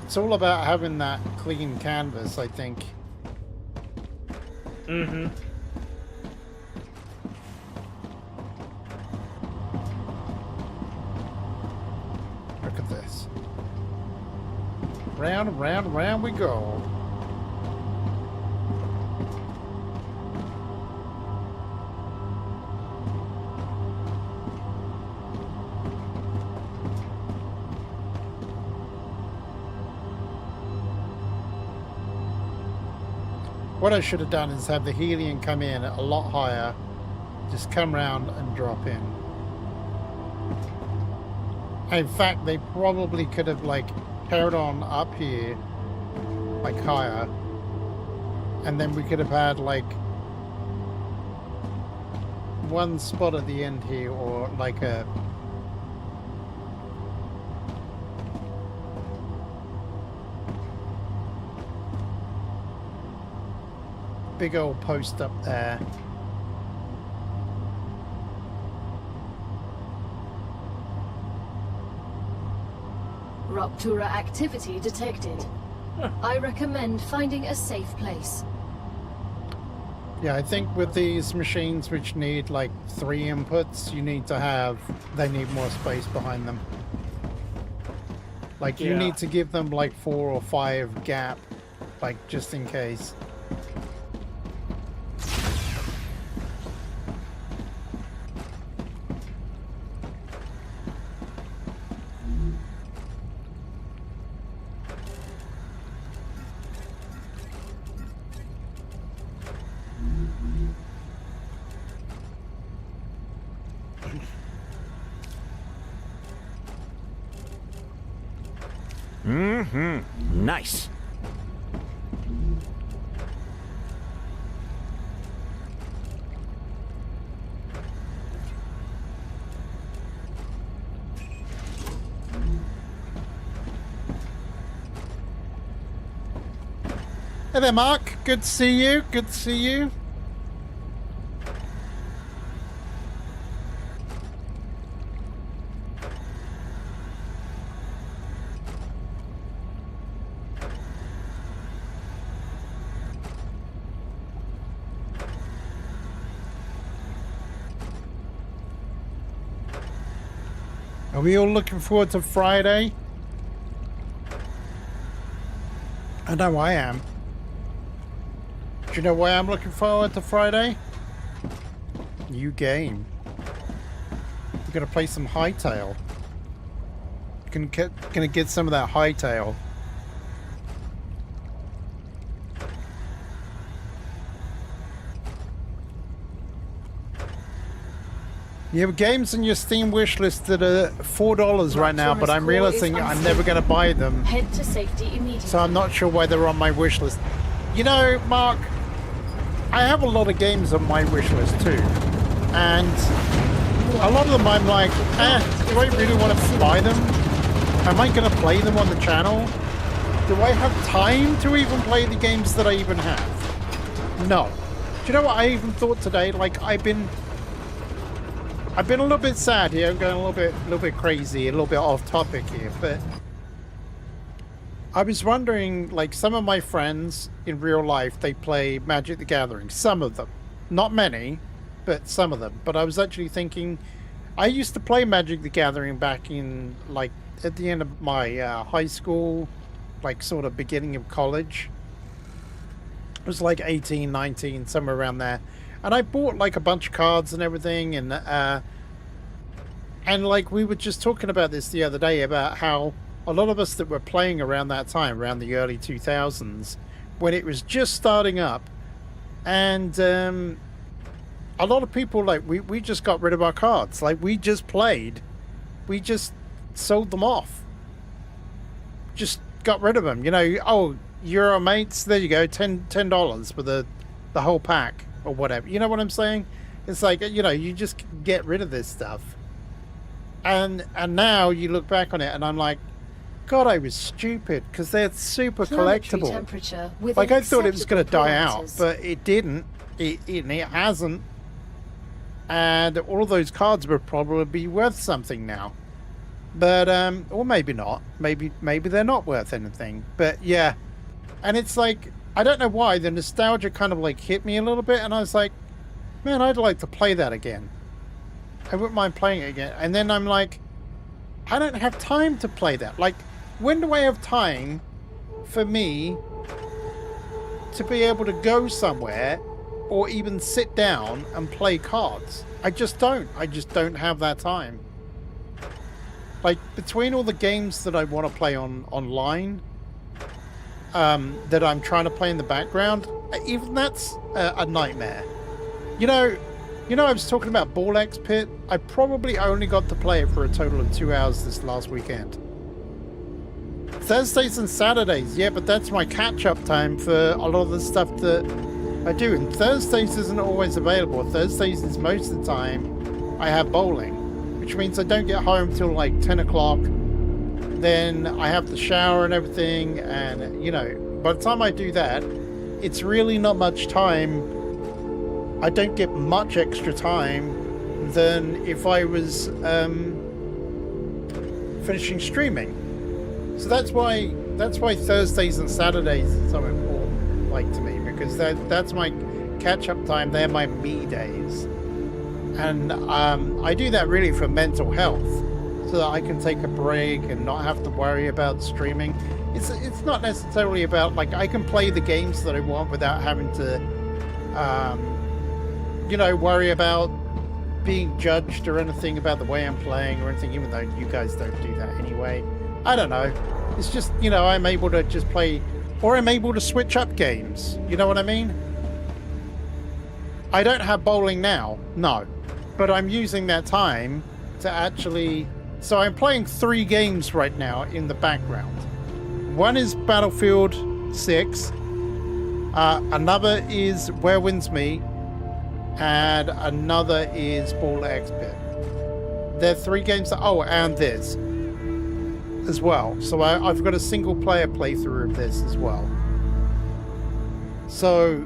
It's all about having that clean canvas, I think. Mm-hmm. Look at this. Round, round, round we go. What I should have done is have the helium come in a lot higher, just come round and drop in. In fact, they probably could have like carried on up here, like higher, and then we could have had like one spot at the end here, or like a big old post up there. Rupture activity detected. I recommend finding a safe place. Yeah, I think with these machines which need like 3 inputs, they need more space behind them. Like you Yeah. need to give them like 4 or 5 gap, like just in case. Nice. Hey there, Mark. Good to see you. Good to see you. Are we all looking forward to Friday? I know I am. Do you know why I'm looking forward to Friday? New game. We're gonna play some Hightail. Gonna get some of that Hightail. You have games in your Steam wishlist that are $4 right now, but I'm realizing I'm never going to buy them. Head to safety immediately. So I'm not sure why they're on my wishlist. You know, Mark, I have a lot of games on my wishlist too. And a lot of them I'm like, do I really want to buy them? Am I going to play them on the channel? Do I have time to even play the games that I even have? No. Do you know what I even thought today? Like, I've been a little bit sad here. I'm going a little bit crazy, a little bit off topic here, but I was wondering, like, some of my friends in real life, they play Magic the Gathering. Some of them, not many, but some of them. But I was actually thinking, I used to play Magic the Gathering back in, like, at the end of my high school, like, sort of beginning of college. It was like 18, 19, somewhere around there. And I bought like a bunch of cards and everything, and like we were just talking about this the other day about how a lot of us that were playing around that time, around the early 2000s, when it was just starting up, and a lot of people, like we just got rid of our cards. Like we just sold them off, just got rid of them. You know, oh, you're our mates, there you go, $10 for the whole pack. Or whatever, you know what I'm saying? It's like, you know, you just get rid of this stuff, and now you look back on it, and I'm like, God, I was stupid, because they're super collectible. Like I thought it was going to die out, but it didn't. It hasn't, and all of those cards would probably be worth something now, but or maybe not. Maybe they're not worth anything. But yeah, and it's like, I don't know why, the nostalgia kind of like hit me a little bit, and I was like, man, I'd like to play that again. I wouldn't mind playing it again. And then I'm like, I don't have time to play that. Like, when do I have time for me to be able to go somewhere or even sit down and play cards? I just don't have that time. Like, between all the games that I want to play online, that I'm trying to play in the background, even that's a nightmare. You know, I was talking about Ball X Pit. I probably only got to play it for a total of 2 hours this last weekend. Thursdays and Saturdays, yeah, but that's my catch-up time for a lot of the stuff that I do. And Thursdays isn't always available. Thursdays is most of the time I have bowling, which means I don't get home till like 10 o'clock. Then I have to shower and everything, and you know, by the time I do that, it's really not much time. I don't get much extra time than if I was finishing streaming. So that's why Thursdays and Saturdays are so important, like, to me, because that's my catch-up time. They're my me days. And I do that really for mental health, so that I can take a break and not have to worry about streaming. It's not necessarily about, like, I can play the games that I want without having to, you know, worry about being judged or anything about the way I'm playing or anything, even though you guys don't do that anyway. I don't know. It's just, you know, I'm able to just play, or I'm able to switch up games. You know what I mean? I don't have bowling now, no. But I'm using that time to actually... So I'm playing 3 games right now in the background. One is Battlefield 6. Another is Where Winds Meet. And another is Ball X Pit. There are 3 games that... Oh, and this as well. So I've got a single player playthrough of this as well. So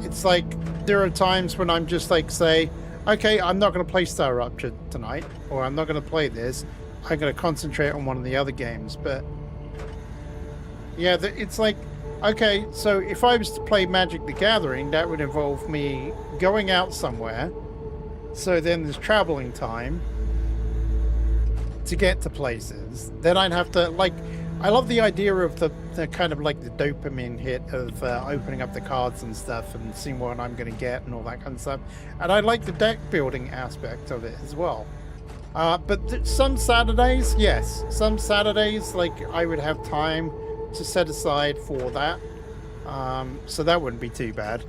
it's like there are times when I'm just like, say, okay, I'm not going to play StarRupture tonight, or I'm not going to play this. I'm going to concentrate on one of the other games. But yeah, it's like, okay, so if I was to play Magic the Gathering, that would involve me going out somewhere. So then there's traveling time to get to places. Then I'd have to, like, I love the idea of the kind of like the dopamine hit of opening up the cards and stuff and seeing what I'm going to get and all that kind of stuff. And I like the deck building aspect of it as well. But some Saturdays, yes, some Saturdays, like, I would have time to set aside for that. So that wouldn't be too bad.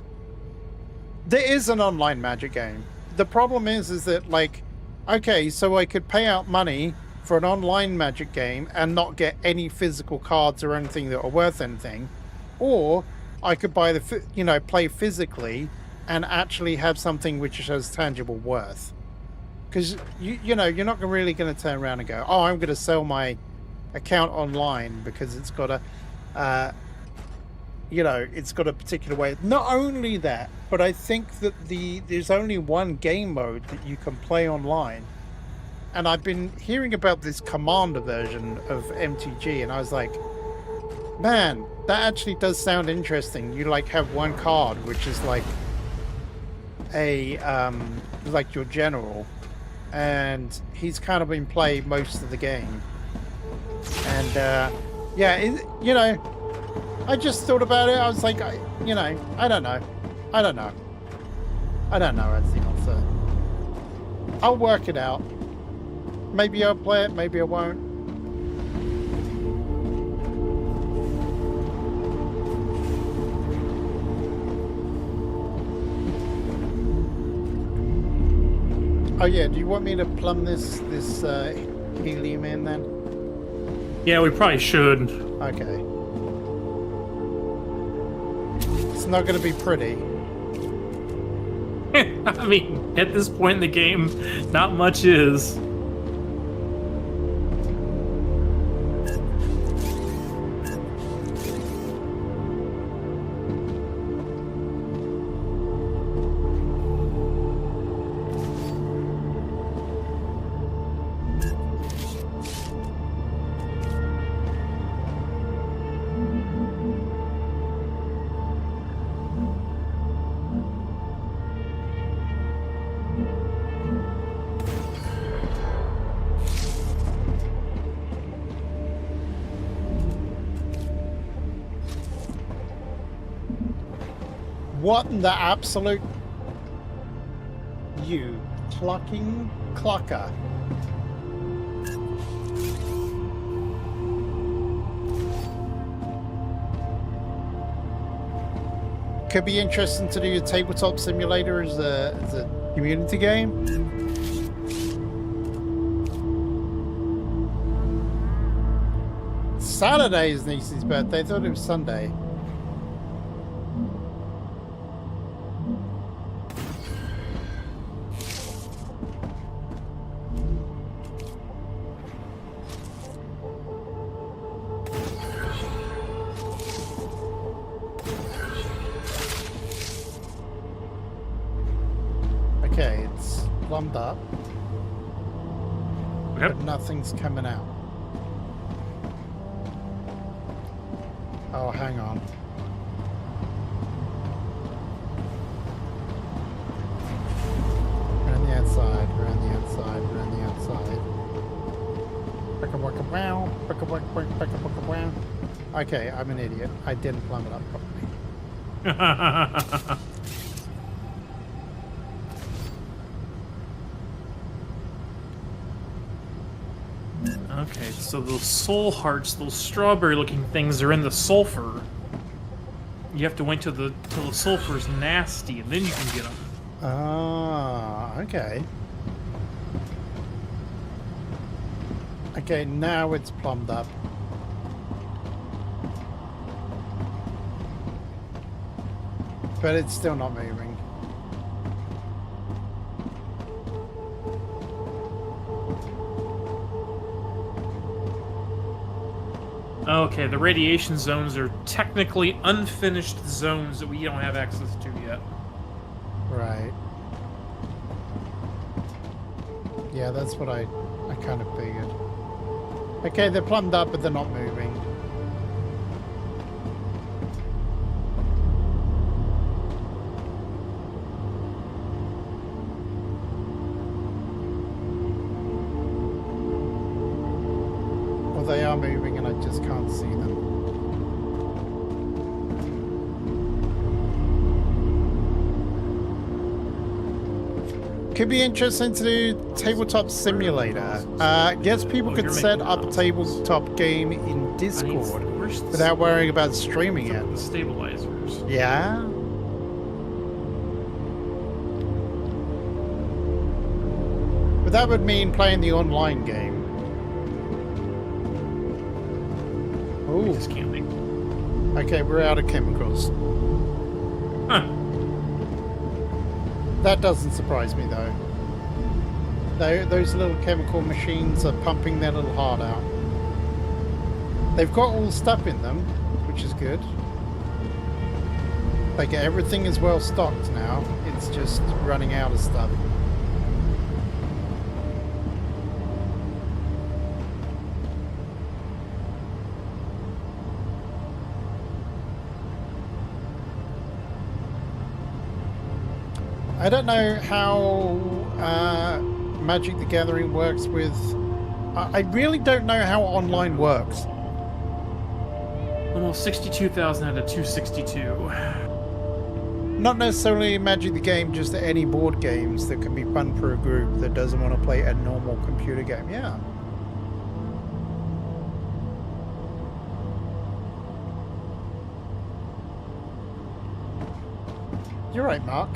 There is an online Magic game. The problem is that, like, okay, so I could pay out money for an online Magic game and not get any physical cards or anything that are worth anything, or I could buy the, you know, play physically and actually have something which has tangible worth. Because you know, you're not really going to turn around and go, oh, I'm going to sell my account online because it's got a, you know, it's got a particular way. Not only that, but I think that there's only one game mode that you can play online. And I've been hearing about this Commander version of MTG, and I was like, man, that actually does sound interesting. You, like, have one card, which is like a, like your general, and he's kind of in play most of the game. And, yeah, you know, I just thought about it. I was like, you know, I don't know. I don't know as the answer. I'll work it out. Maybe I'll play it, maybe I won't. Oh yeah, do you want me to plumb this helium in then? Yeah, we probably should. Okay. It's not going to be pretty. I mean, at this point in the game, not much is. What in the absolute... You clucking clucker. Could be interesting to do a tabletop simulator as a community game. Saturday is Niecy's birthday. I thought it was Sunday. Okay, it's plumbed up, Yep. but nothing's coming out. Oh, hang on. Okay, I'm an idiot. I didn't plumb it up properly. Okay, so those soul hearts, those strawberry-looking things, are in the sulfur. You have to wait till the sulfur's nasty, and then you can get them. Ah, okay. Okay, now it's plumbed up. But it's still not moving. Okay, the radiation zones are technically unfinished zones that we don't have access to yet. Right. Yeah, that's what I kind of figured. Okay, they're plumbed up, but they're not moving. Well, they are moving, and I just can't see them. Could be interesting to do tabletop simulator. Guess people could set up a tabletop game in Discord without worrying about streaming it. The stabilizers. Yeah. But that would mean playing the online game. We Oh, just can't make. okay, we're out of chemicals. Huh. That doesn't surprise me, though. Those little chemical machines are pumping their little heart out. They've got all the stuff in them, which is good. Like, everything is well stocked now. It's just running out of stuff. I don't know how Magic the Gathering works with... I really don't know how online works. Almost 62,000 out of 262. Not necessarily Magic the Game, just any board games that can be fun for a group that doesn't want to play a normal computer game. Yeah. You're right, Mark.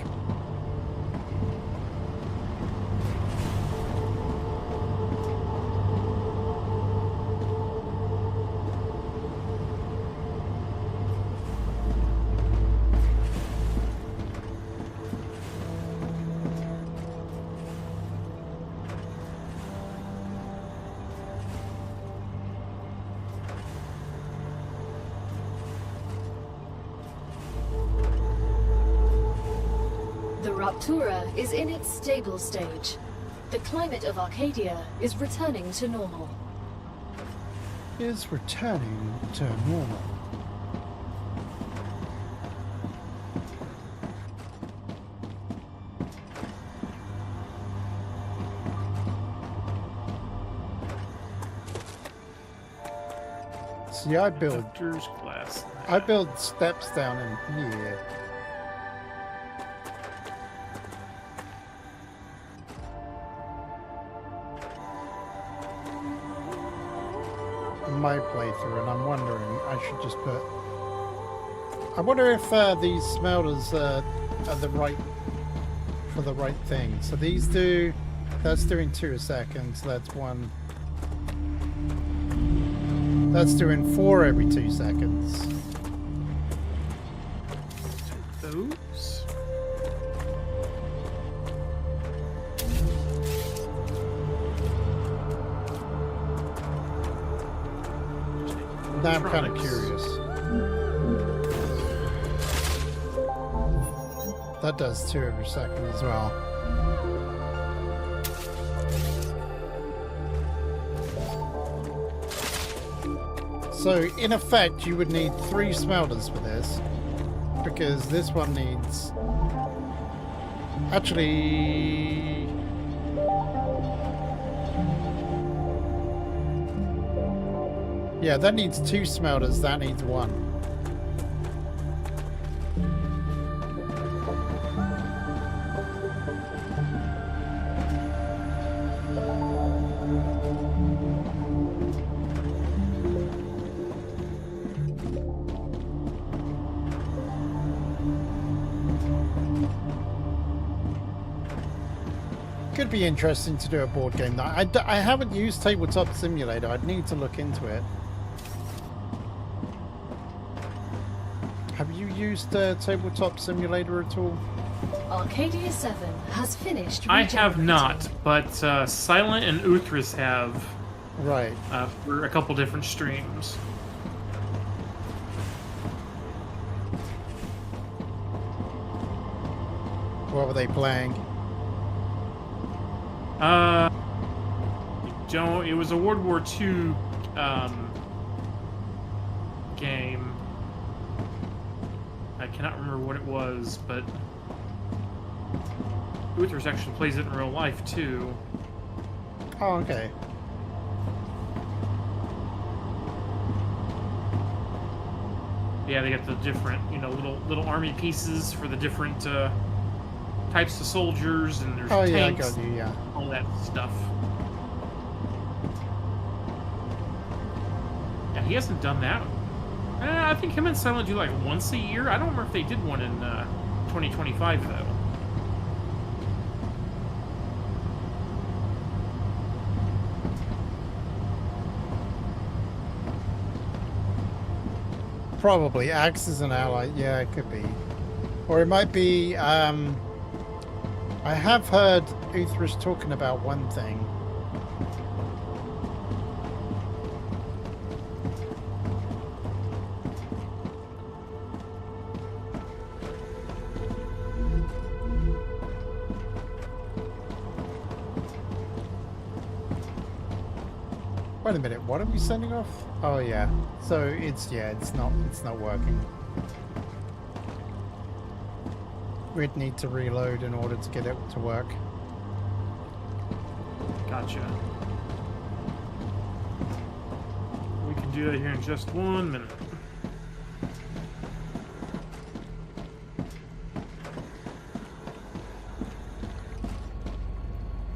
The Raptura is in its stable stage. The climate of Arcadia is returning to normal. Is returning to normal. See, I build Glass. steps down in here. My playthrough, and I'm wondering, I should just put... I wonder if these smelters are the right... for the right thing. So these do... That's doing 2 a second, so that's 1... That's doing 4 every 2 seconds. Those? Now I'm kind of curious. That does 2 every second as well. So, in effect, you would need 3 smelters for this. Because this one needs... Actually... Yeah, that needs 2 smelters. That needs 1. Could be interesting to do a board game. I haven't used Tabletop Simulator. I'd need to look into it. Have you used Tabletop Simulator at all? Arcadia 7 has finished. I have regenerating. not, but Silent and Uthris have Right. for a couple different streams. What were they playing? Don't. It was a World War II game. I cannot remember what it was, but Uthers actually plays it in real life too. Oh, okay. Yeah, they got the different, little army pieces for the different types of soldiers, and there's Oh, yeah, I tanks, got you, yeah. all that stuff. Yeah, he hasn't done that. I think him and Silent do like once a year. I don't remember if they did one in 2025 though. Probably. Axe is an ally. Yeah, it could be. Or it might be... I have heard Uthris talking about one thing. Wait a minute, what are we sending off? Oh yeah. So it's not working. We'd need to reload in order to get it to work. Gotcha. We can do that here in just 1 minute.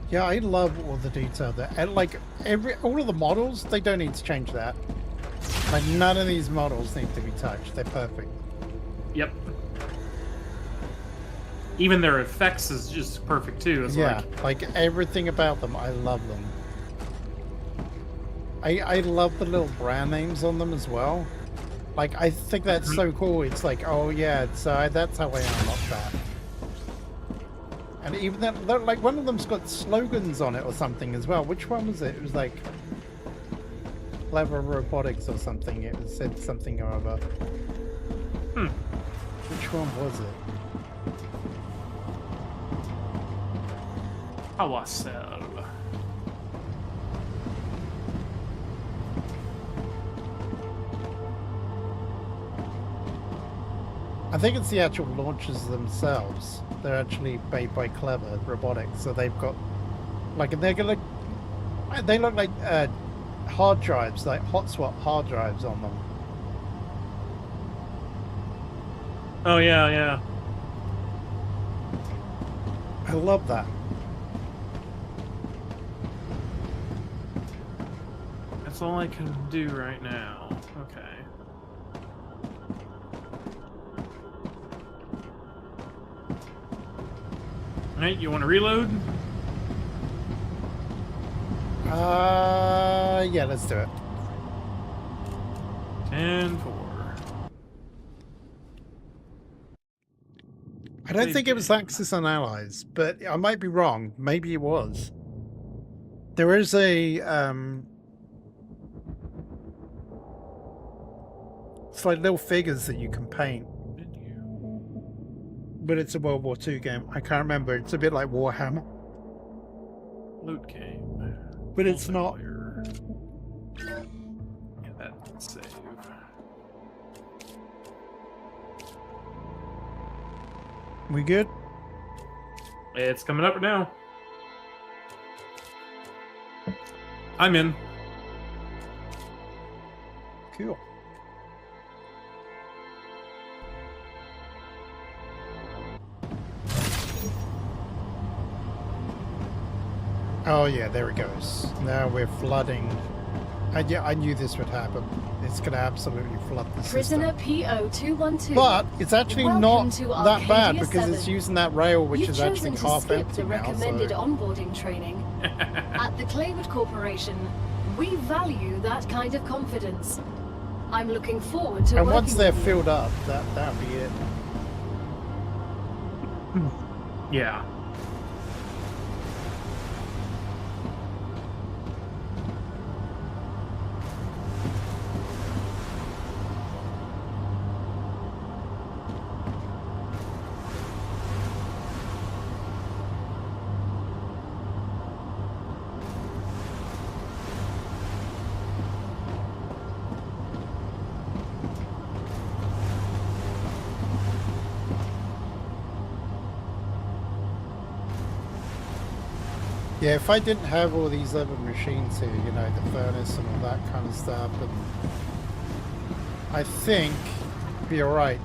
Yeah, I love all the detail there. And like all of the models, they don't need to change that. Like none of these models need to be touched. They're perfect. Yep. Even their effects is just perfect too. It's Yeah, like everything about them, I love them. I love the little brand names on them as well. Like I think that's so cool. It's like, oh yeah, it's that's how I unlock that. And even that, like one of them's got slogans on it or something as well. Which one was it? It was like Clever Robotics or something. It said something or other. Which one was it? Awasel. I think it's the actual launchers themselves. They're actually made by Clever Robotics, so they've got like they look like hard drives, like hot swap hard drives on them. Oh yeah, yeah. I love that. That's all I can do right now. Okay. Alright, you want to reload? Yeah, let's do it. 10-4. I don't think it was Axis and Allies, but I might be wrong. Maybe it was. There is a it's like little figures that you can paint. But it's a World War II game. I can't remember. It's a bit like Warhammer. Loot game. But it's not. Yeah, that's save. We good? It's coming up now. I'm in. Cool. Oh yeah, there it goes. Now we're flooding. Yeah, I knew this would happen. It's going to absolutely flood the Prisoner system. PO212. But it's actually Welcome not to that bad Arcadia because it's 7. using that rail, which You've is chosen actually to half skip empty the now. recommended So. onboarding training. At the Claywood Corporation, we value that kind of confidence. I'm looking forward to And working once they're with you. filled up, that'll be it. Yeah. Yeah, if I didn't have all these other machines here, you know, the furnace and all that kind of stuff, and I think it'd be alright.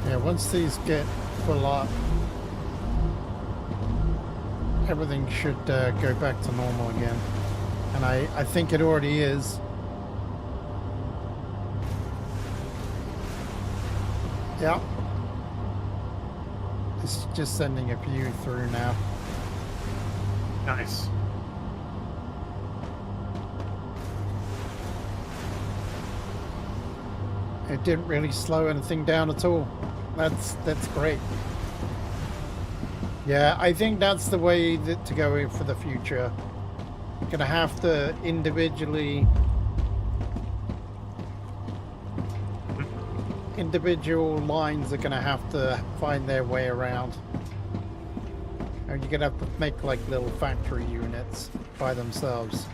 Yeah, once these get full up, everything should go back to normal again. And I think it already is. Yeah. It's just sending a few through now. Nice. It didn't really slow anything down at all. That's great. Yeah, I think that's the way to go for the future. You're gonna have to individual lines are gonna have to find their way around. And you're gonna have to make like little factory units by themselves.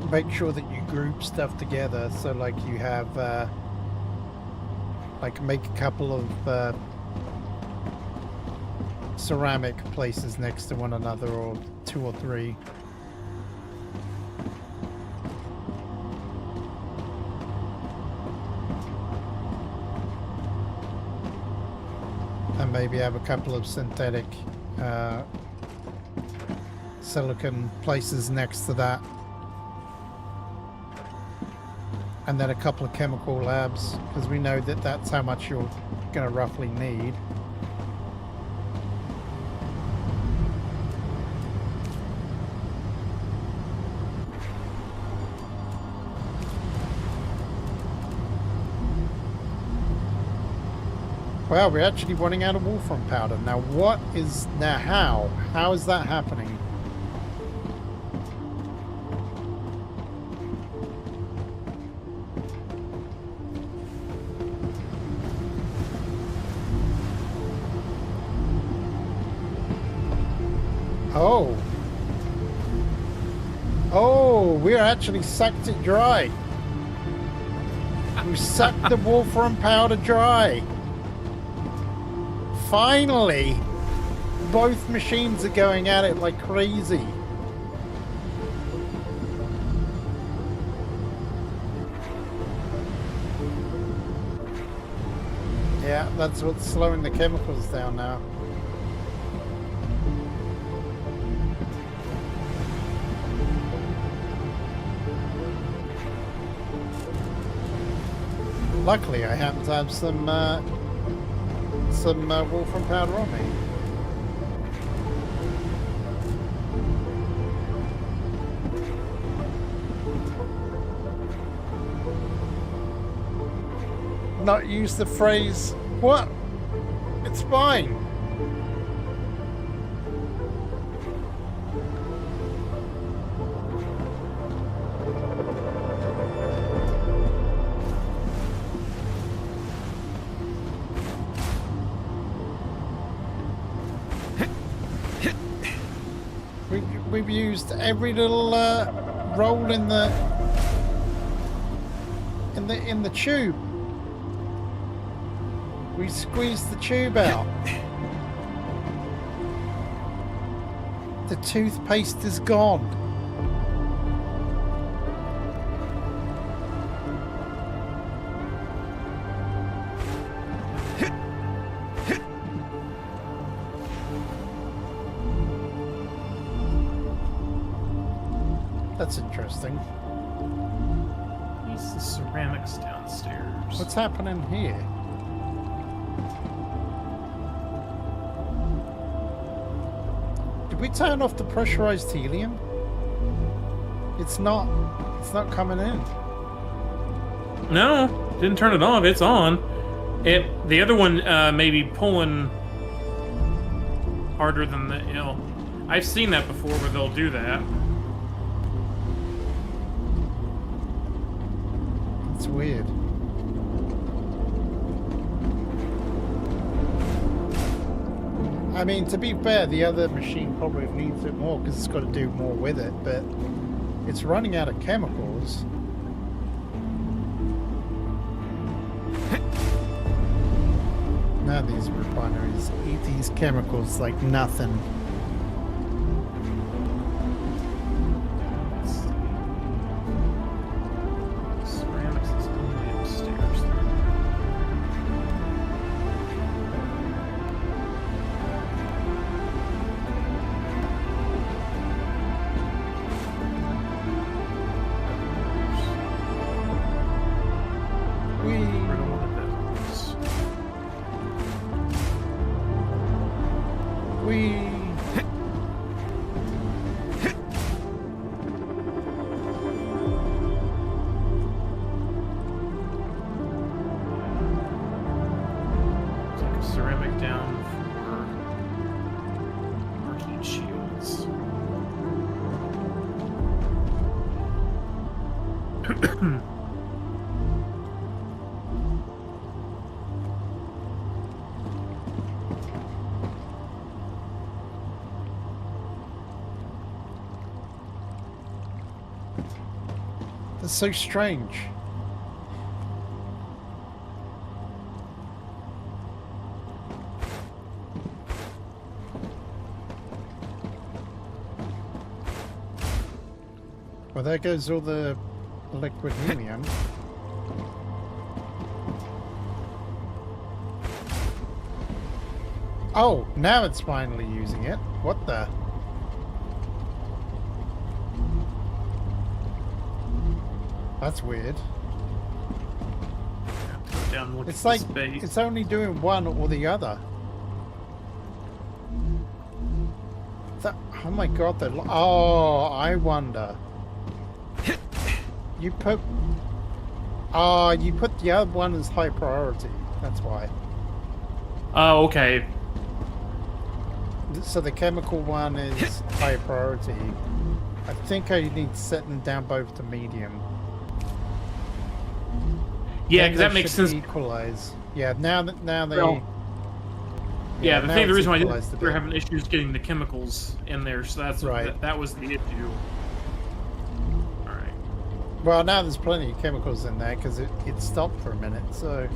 Make sure that you group stuff together, so like you have like make a couple of ceramic places next to one another, or 2 or 3. And maybe have a couple of synthetic silicon places next to that. And then a couple of chemical labs, because we know that that's how much you're going to roughly need. Well, we're actually running out of wolfram powder. Now how is that happening? Oh, we're actually sucked it dry. We sucked the wolfram powder dry. Finally. both machines are going at it like crazy. Yeah, that's what's slowing the chemicals down now. Luckily, I happen to have some wolfram powder on me. Not use the phrase, what? It's fine. We've used every little roll in the tube. We squeezed the tube out. The toothpaste is gone. That's interesting. Use the ceramics downstairs. What's happening here? Did we turn off the pressurized helium? It's not coming in. No, didn't turn it off. It's on. The other one may be pulling harder than the. I've seen that before where they'll do that. It's weird. I mean, to be fair, the other machine probably needs it more because it's got to do more with it, but it's running out of chemicals. Now these refineries eat these chemicals like nothing. Ceramics is only upstairs. That's so strange. Well, there goes all the liquid helium. Oh, now it's finally using it. What the? That's weird. It's like it's only doing one or the other. Oh my god! Oh, I wonder. You put the other one as high priority. That's why. Oh, okay. So the chemical one is high priority. I think I need to set them down both to medium. Yeah, because that makes sense. Equalize. Yeah, now they. Well, yeah, the reason why we're having issues getting the chemicals in there, so that's right. That was the issue. All right. Well, now there's plenty of chemicals in there because it stopped for a minute. So.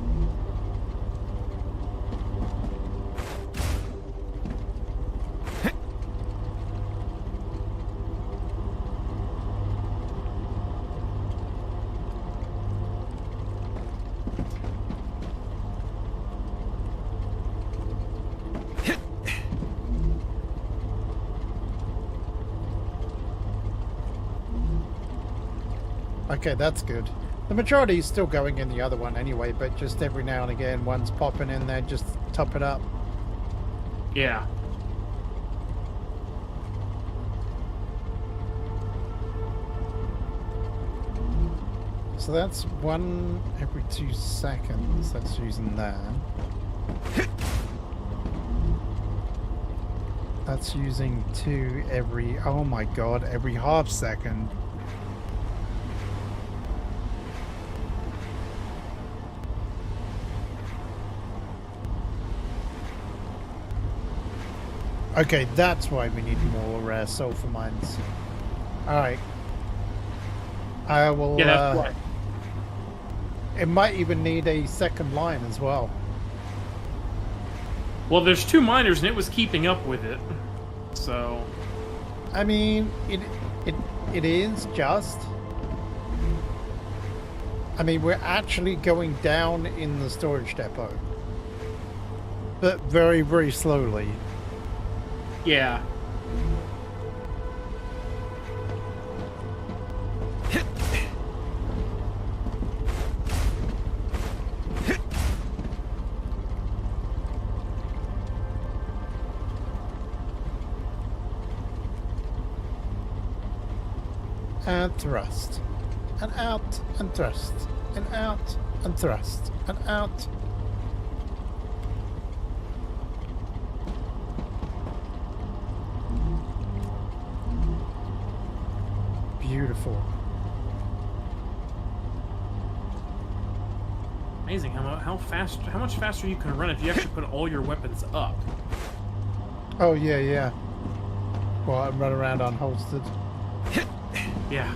Okay, that's good. The majority is still going in the other one anyway, but just every now and again, one's popping in there just to top it up. Yeah. So that's 1 every 2 seconds. That's using that. That's using 2 every, oh my god, every half second. Okay, that's why we need more sulfur mines. Alright. I will... Yeah, that's why. It might even need a second line as well. Well, there's 2 miners, and it was keeping up with it. So... I mean, it is just... I mean, we're actually going down in the storage depot. But very, very slowly. Yeah. And thrust. And out and thrust. And out and thrust. And out. Beautiful. Amazing how much faster you can run if you actually put all your weapons up. Oh yeah, yeah. Well, I run around unholstered. Yeah.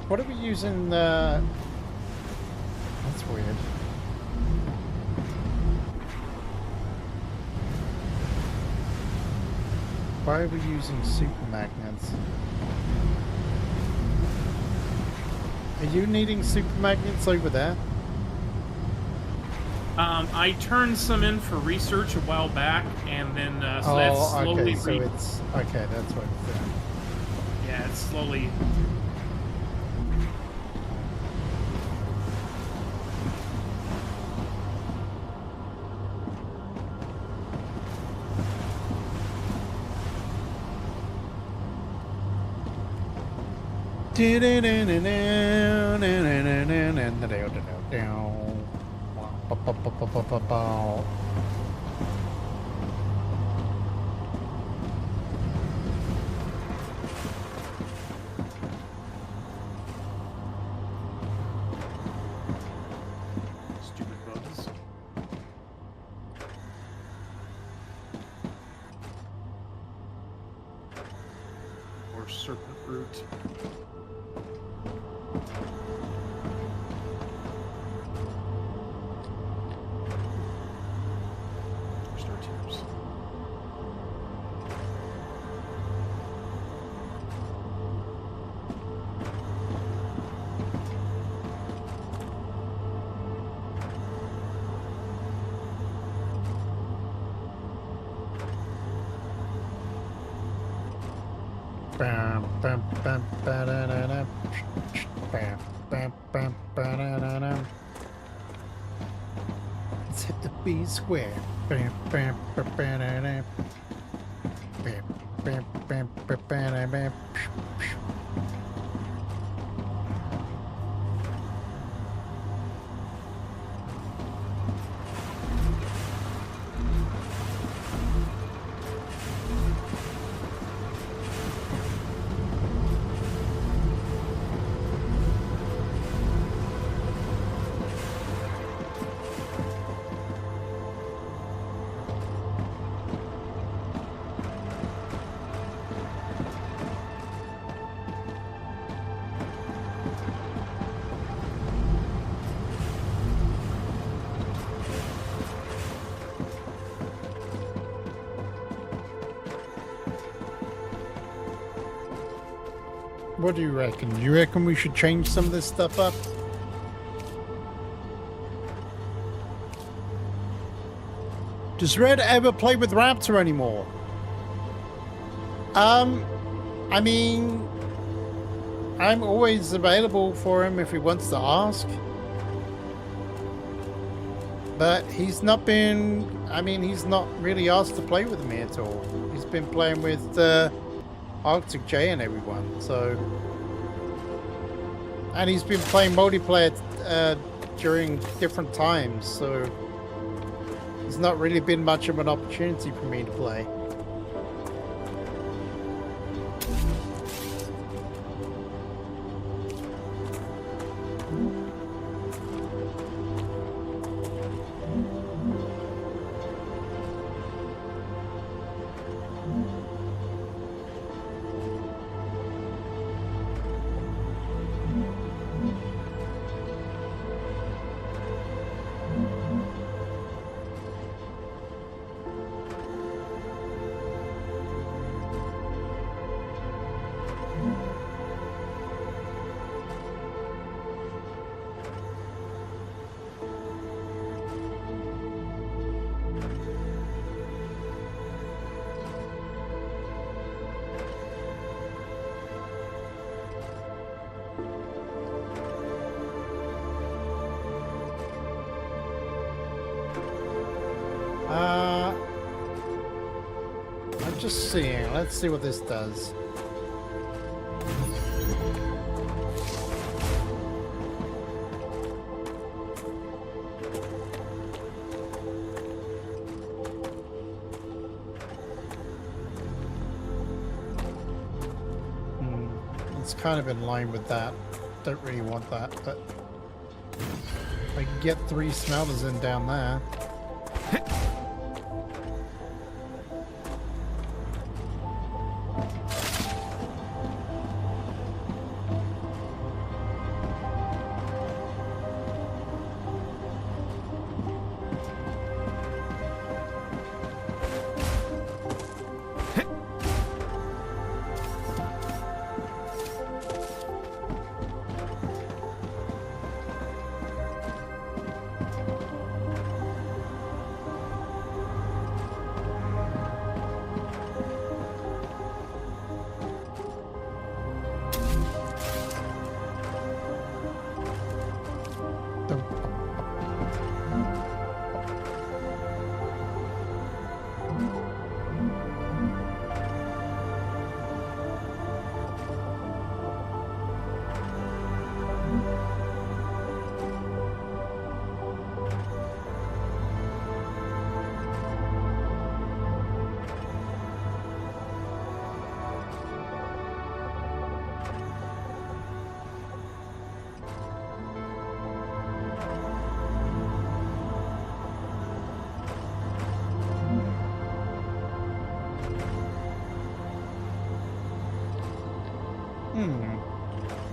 What are we using? That's weird. Why are we using super magnets? Are you needing super magnets over there? I turned some in for research a while back, and then so that's slowly. Okay, so it's okay. That's what it's doing. Yeah, it's slowly. Stupid bugs. Or serpent root. Star tears. Bam, bam, bam, ba-da-da-da. Bam, bam, bam, ba-da-da-da. Let's hit the B square. Bam, bam, ba-ba-da-da. Bam, bam, bam, ba-ba-da-da. What do you reckon? You reckon we should change some of this stuff up? Does Red ever play with Raptor anymore? I mean, I'm always available for him if he wants to ask. But he's not been, I mean, he's not really asked to play with me at all. He's been playing with Arctic J and everyone, so. And he's been playing multiplayer during different times, so there's not really been much of an opportunity for me to play. I'm just seeing. Let's see what this does. It's kind of in line with that. Don't really want that, but I can get 3 smelters in down there.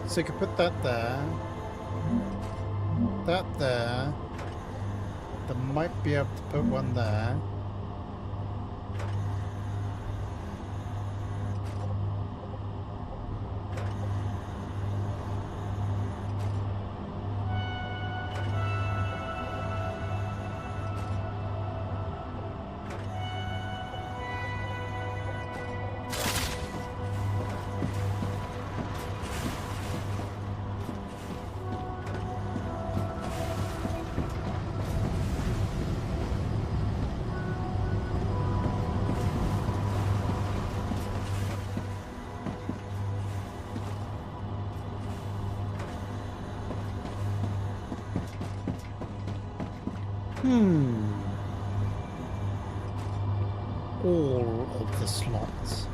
So you could put that there. That there. They might be able to put one there. All of the slots.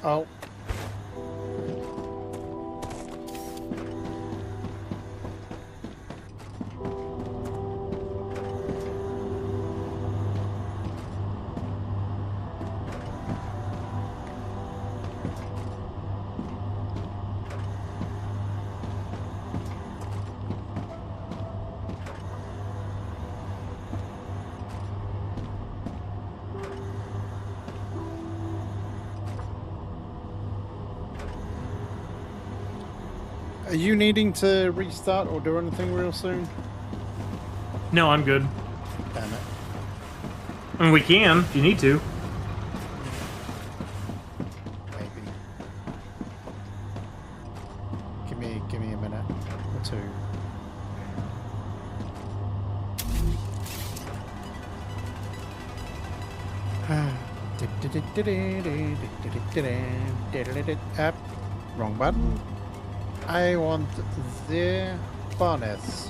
Oh. Are you needing to restart or do anything real soon? No, I'm good. Damn it. I mean, we can if you need to. Maybe. Give me a minute or two. Up. Wrong button. I want the bonus.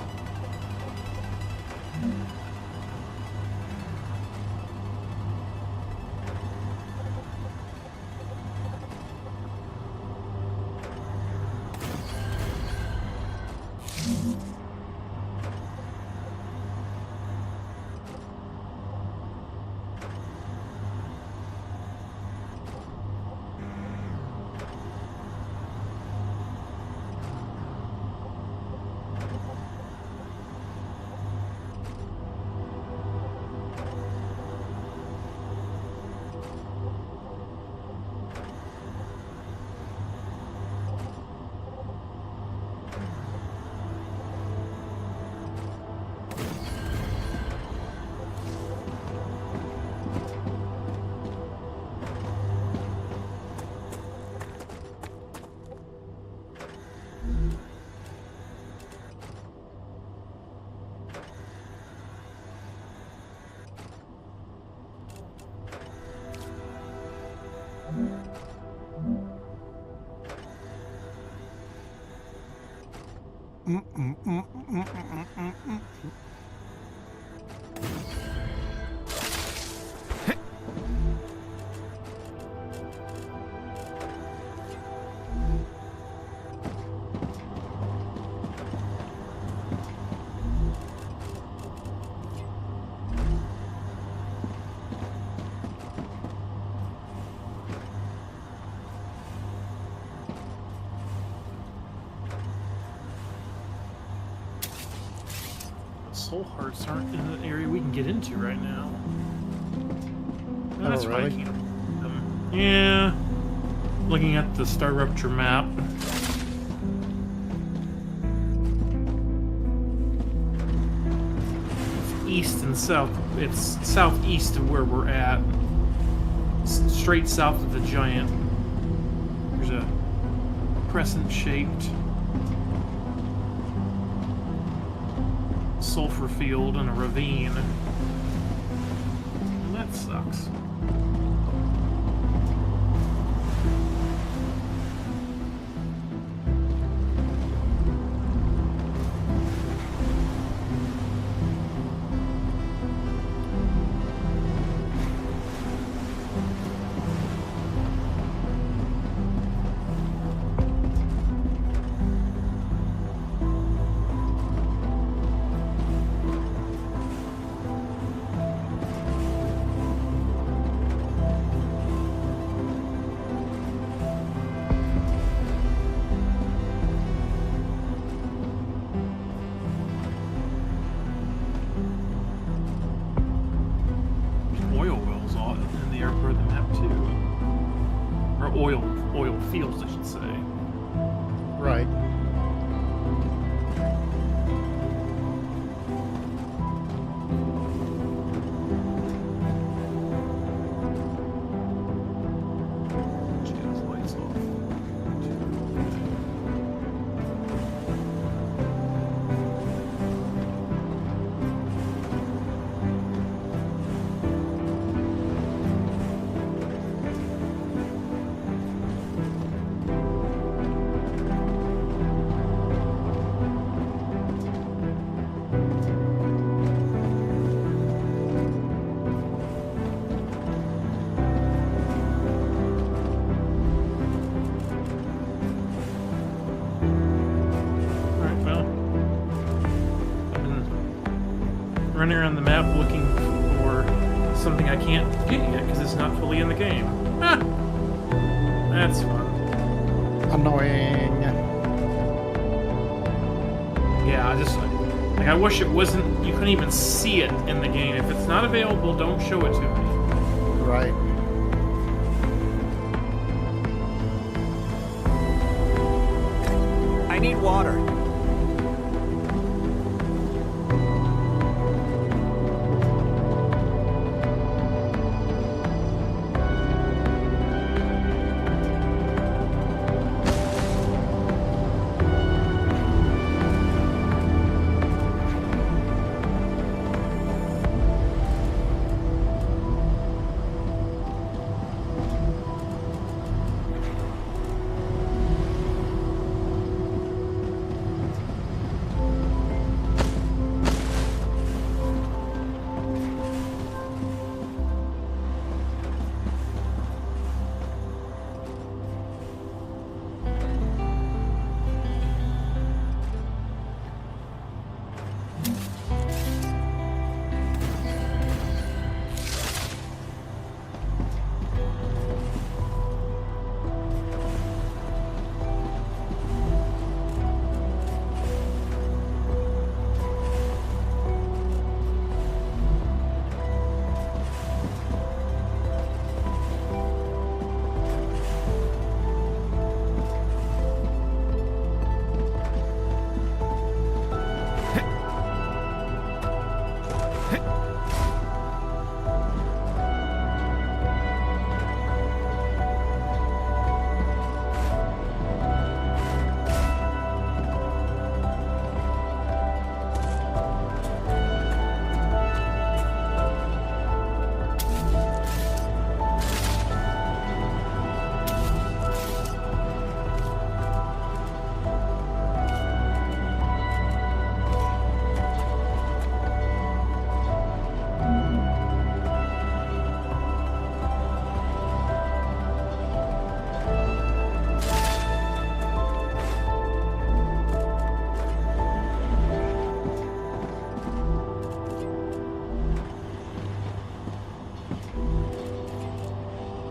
Soul hearts aren't in an area we can get into right now. That's really? Viking. Yeah. Looking at the StarRupture map. It's east and south. It's southeast of where we're at. Straight south of the giant. There's a crescent-shaped sulfur field and a ravine. And that sucks. Oil fields, I should say. Right. Lights off. running around the map looking for something I can't get yet because it's not fully in the game. Ah, that's fun. Annoying. Yeah, I just like I wish it wasn't. You couldn't even see it in the game. If it's not available, don't show it to me. Right. I need water.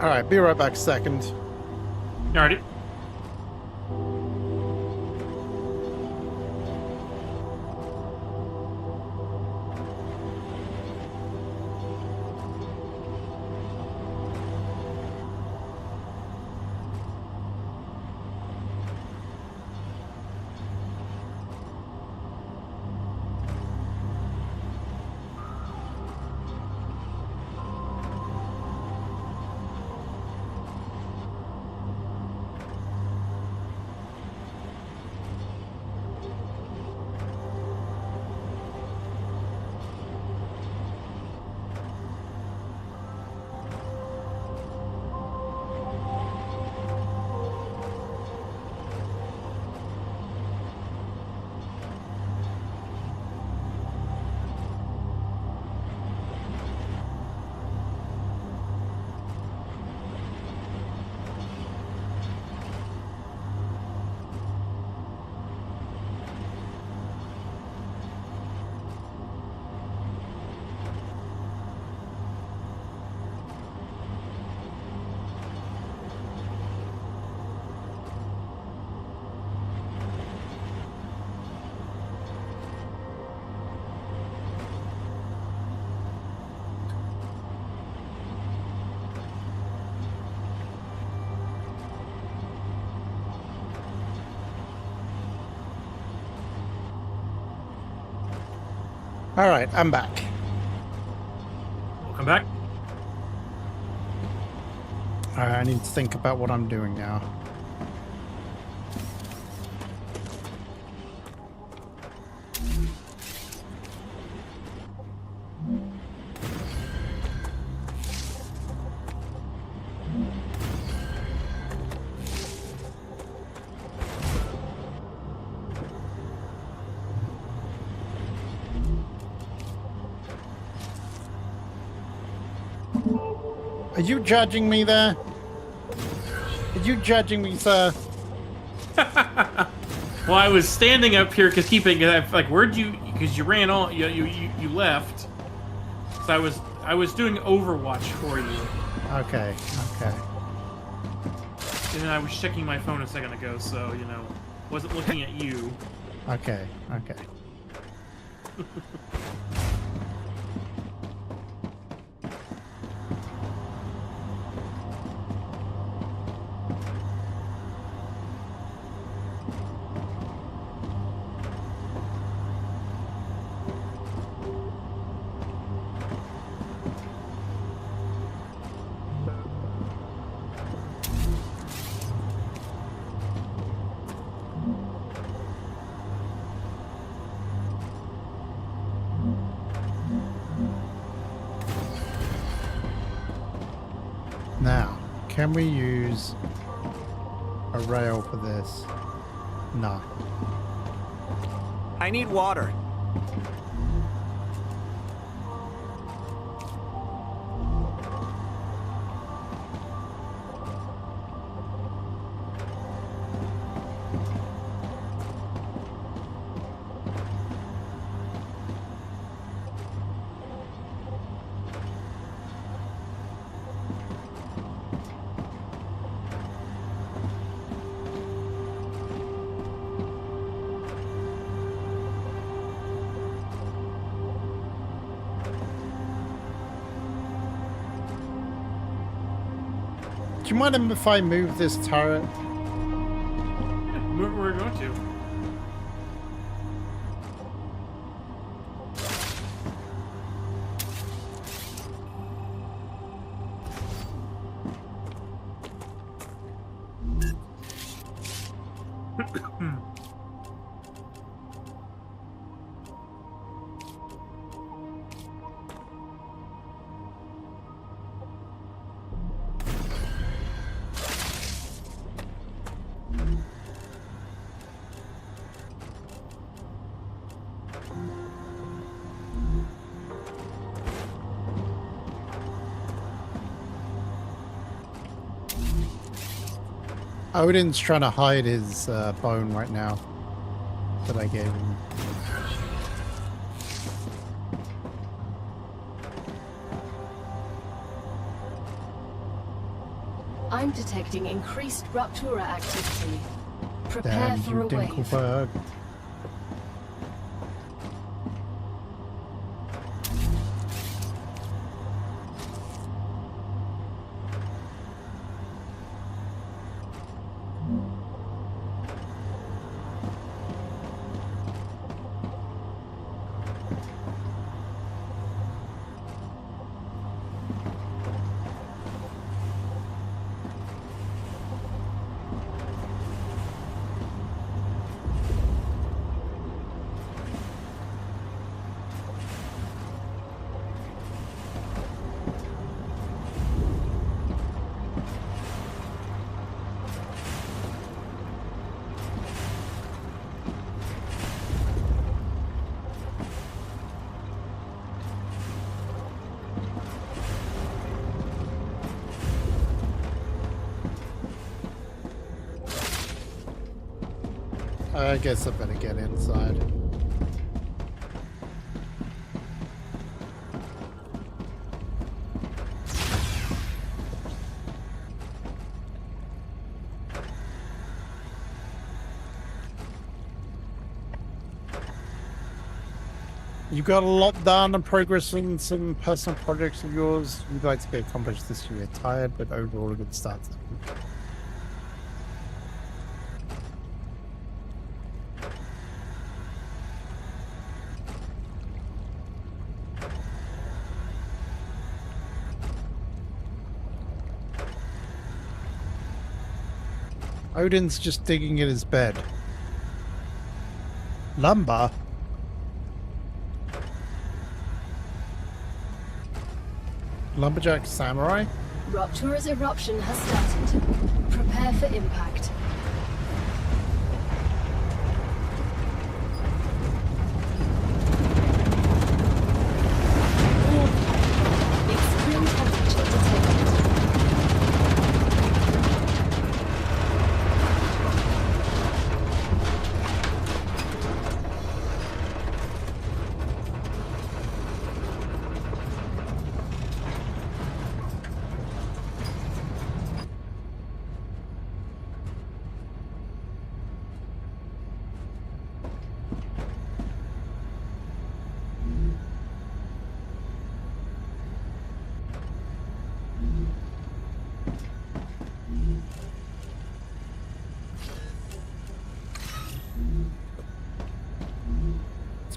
Alright, be right back a second. Alrighty. Alright, I'm back. Welcome back. Alright, I need to think about what I'm doing now. Are you judging me there? Are you judging me, sir? Well, I was standing up here because keeping like, where'd you? Because you ran on, you left. So I was doing Overwatch for you, Okay, okay. and then I was checking my phone a second ago, so you know, wasn't looking at you. Okay, okay. Now, can we use a rail for this? No. I need water. Do you mind if I move this turret? We're going to. Odin's trying to hide his bone right now that I gave him. I'm detecting increased Ruptura activity. Prepare Damn for you, a wave. Dinkelberg. I guess I better get inside. You got a lot done and progress in some personal projects of yours you'd like to be accomplished this year. Tired, but overall a good start to the week. Odin's just digging in his bed. Lumber? Lumberjack Samurai? Ruptura's eruption has started. Prepare for impact. Extreme temperature detected.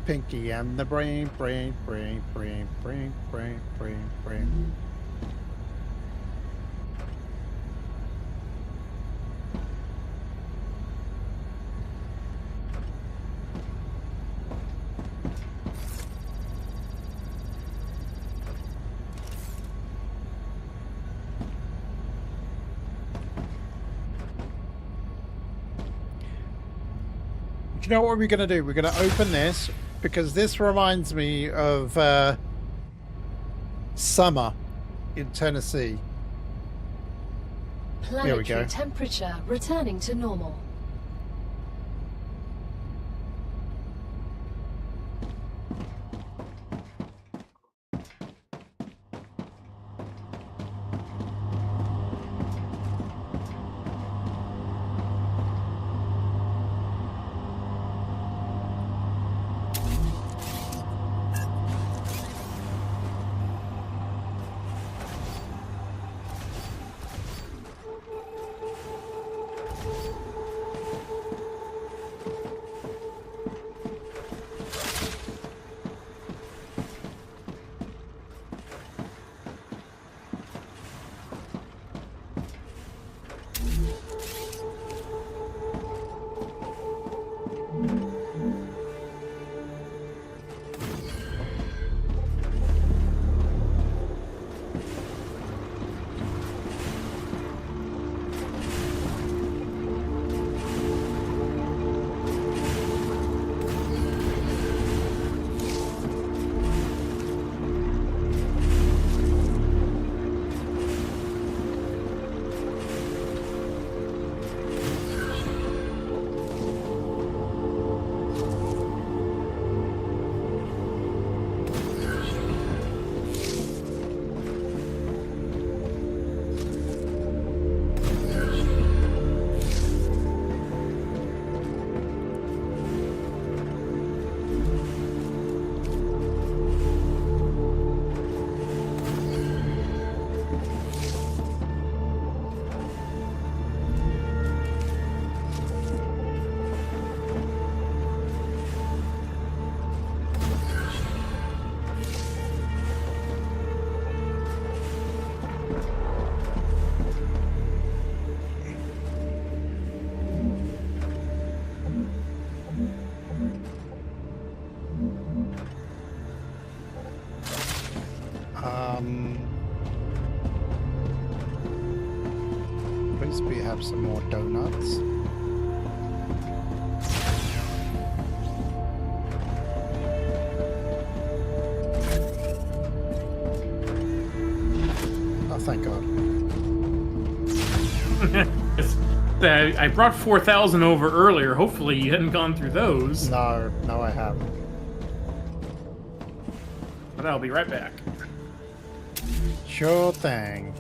Pinky and the brain. You know what we're going to do? We're going to open this because this reminds me of summer in Tennessee. Here we go. Planetary temperature returning to normal. Please we have some more donuts. Oh, thank God. I brought 4,000 over earlier. Hopefully you hadn't gone through those. No, I haven't. But I'll be right back. Sure thing.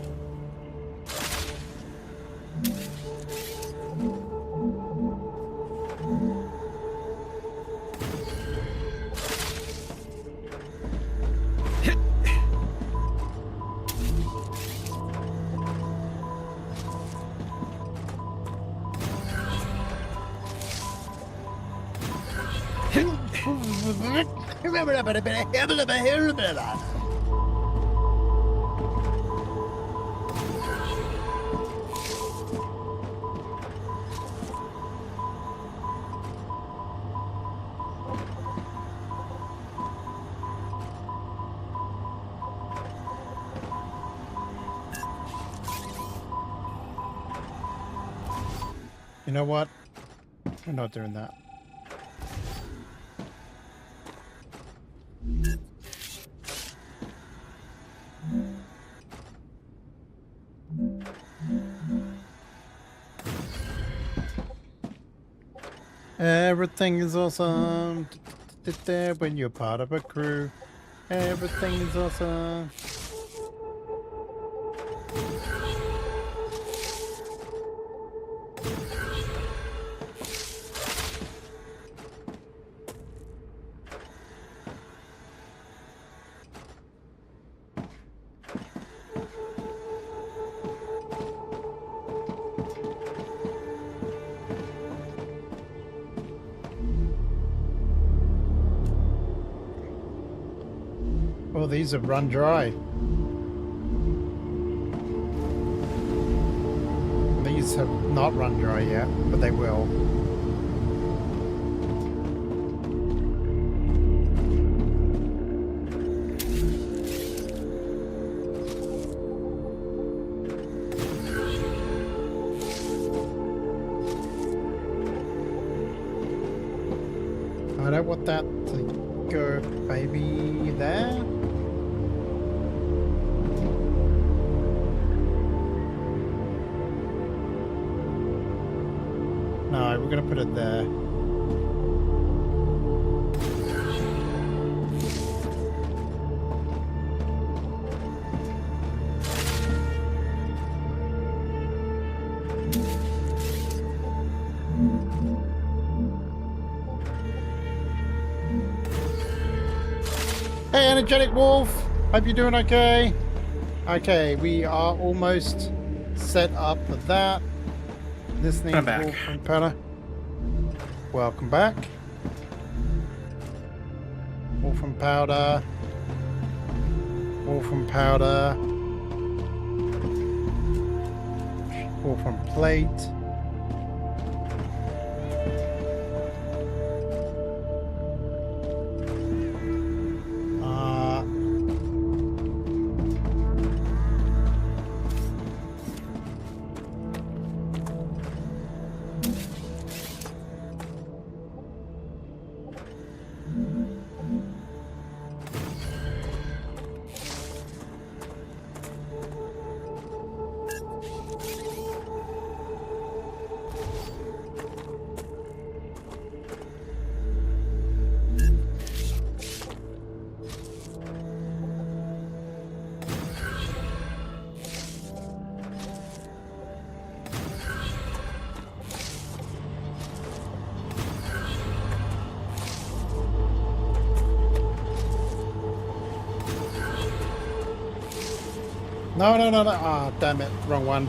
You know what? We're not doing that. Everything is awesome when you're part of a crew. Everything is awesome. these have run dry. These have not run dry yet, but they will. I don't want that to go maybe there. No, we're gonna put it there. Hey, energetic wolf! Hope you're doing okay. Okay, we are almost set up for that. This needs I'm back. wolf and powder. Welcome back. Wolf and powder. Wolf and powder. Wolf and plate. No, no, no, no. Ah, damn it. Wrong one.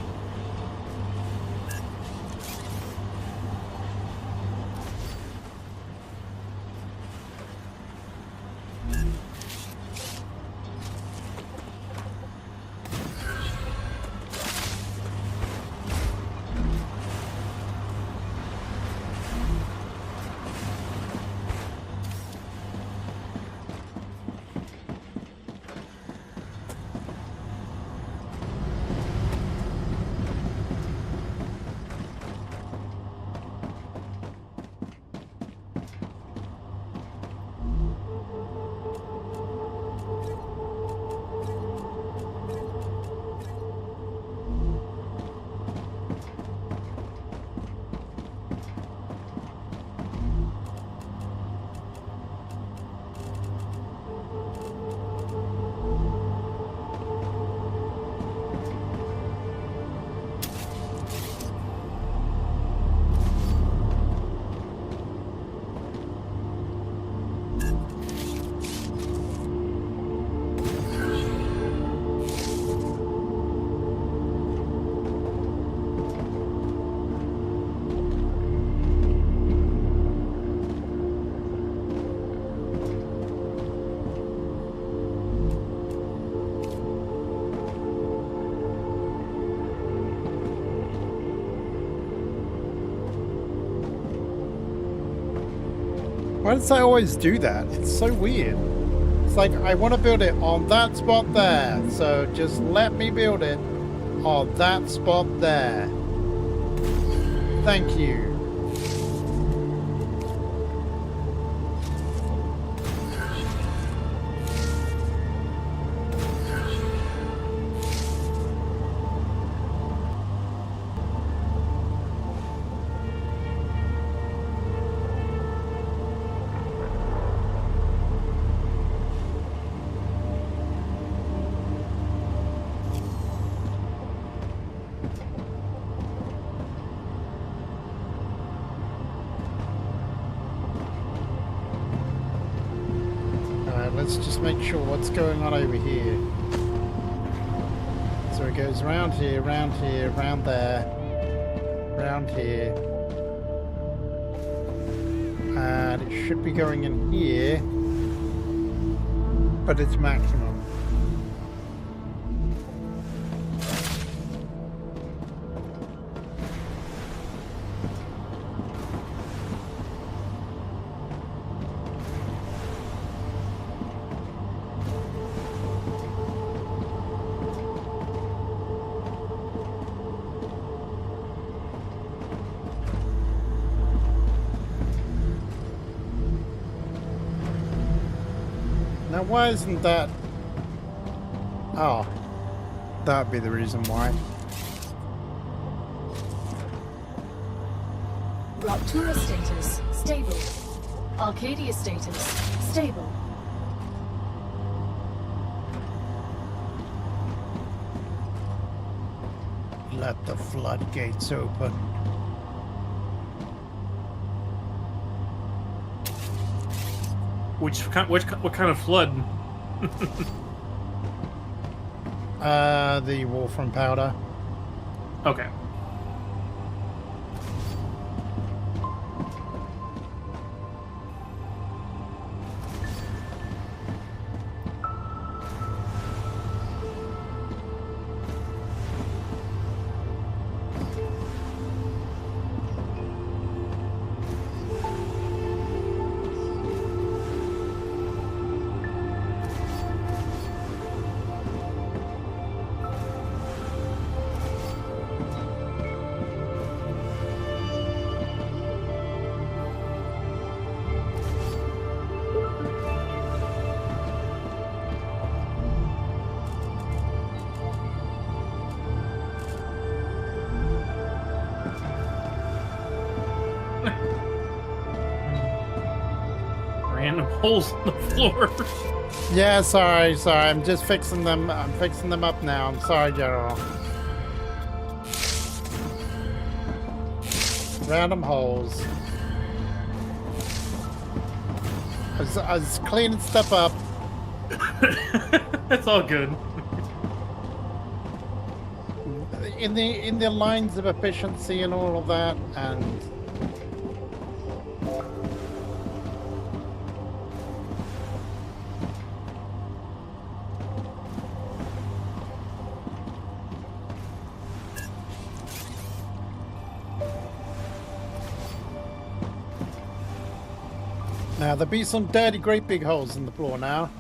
Why does I always do that? It's so weird. It's like, I want to build it on that spot there. So just let me build it on that spot there. Thank you. Let's just make sure what's going on over here. So it goes around here, around there, around here. And it should be going in here, but it's maximum. Now, why isn't that... Oh, that'd be the reason why. Ruptura status, stable. Arcadia status, stable. Let the floodgates open. What kind of flood? The Wolfram powder. Okay. Random holes in the floor. Yeah, sorry. I'm just fixing them. I'm fixing them up now. I'm sorry, General. Random holes. I was cleaning stuff up. It's all good. In the lines of efficiency and all of that, and now there'll be some dirty, great big holes in the floor now.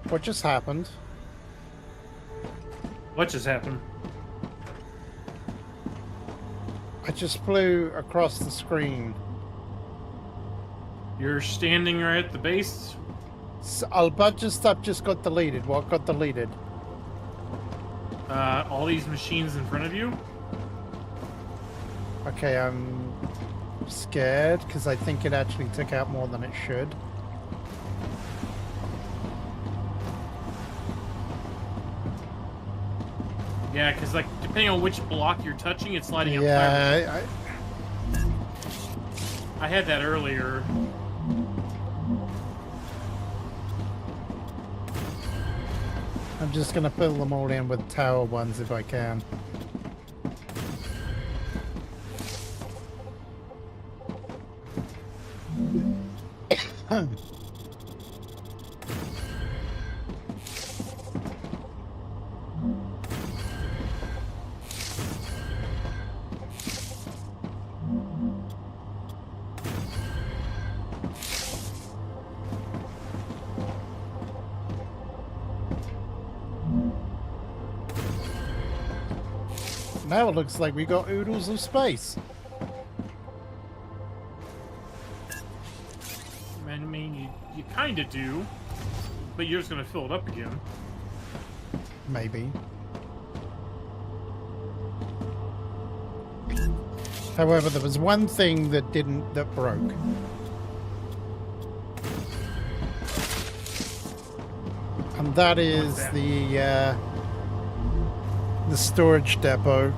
What just happened? What just happened? I just flew across the screen. You're standing right at the base. A bunch of stuff just got deleted. What got deleted? All these machines in front of you. Okay, I'm scared because I think it actually took out more than it should. Yeah, because like depending on which block you're touching, it's lighting up. Yeah, I had that earlier. I'm just gonna fill them all in with tower ones if I can. Now it looks like we got oodles of space. I mean, you kind of do, but you're just gonna fill it up again. Maybe. However, there was one thing that broke. And that is the storage depot.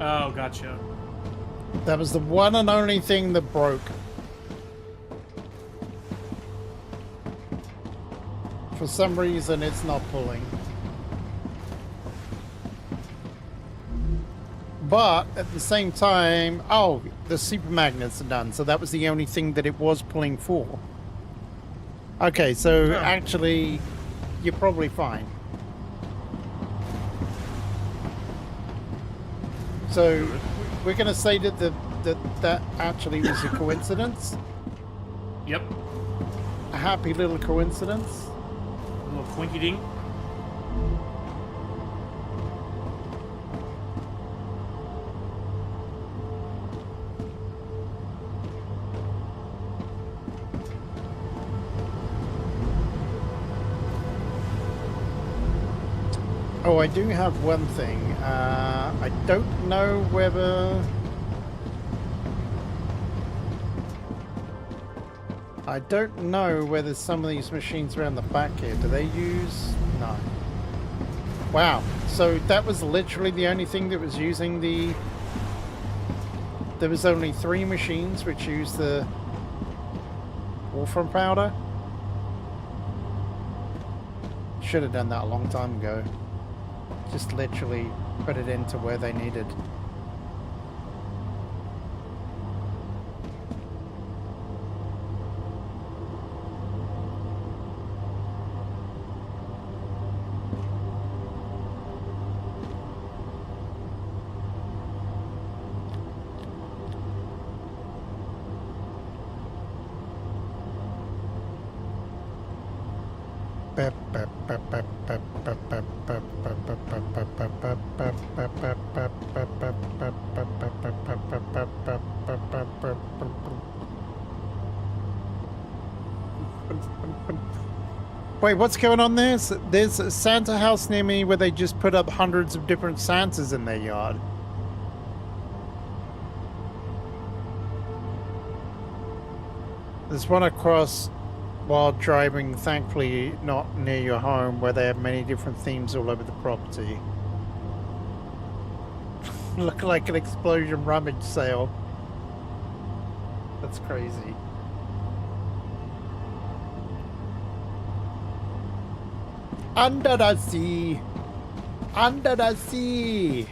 Oh, gotcha. That was the one and only thing that broke. For some reason, it's not pulling. But at the same time, oh, the super magnets are done. So that was the only thing that it was pulling for. Okay, so actually, you're probably fine. So we're gonna say that that actually was a coincidence. Yep. A happy little coincidence. A little quinky ding. Oh, I do have one thing. I don't know whether... I don't know whether some of these machines around the back here, do they use... No. Wow. So that was literally the only thing that was using the... There was only 3 machines which used the wolfram powder. Should have done that a long time ago. Just literally put it into where they needed. Wait, what's going on there? There's a Santa house near me where they just put up hundreds of different Santas in their yard. There's one across while driving, thankfully not near your home, where they have many different themes all over the property. Look like an explosion rummage sale. That's crazy. Under the sea! Under the sea!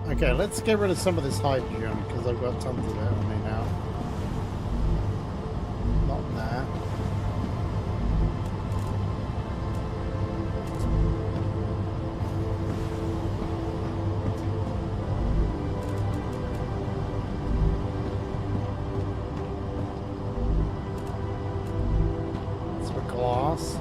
Okay, let's get rid of some of this hydrogen because I've got tons of it on me now. Not that. It's for glass.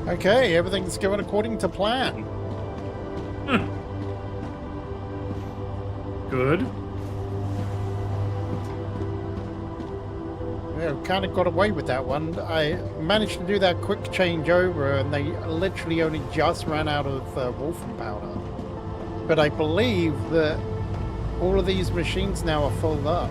Okay, everything's going according to plan. Good. kind of got away with that one. I managed to do that quick changeover, and they literally only just ran out of wolfen powder. But I believe that all of these machines now are full up.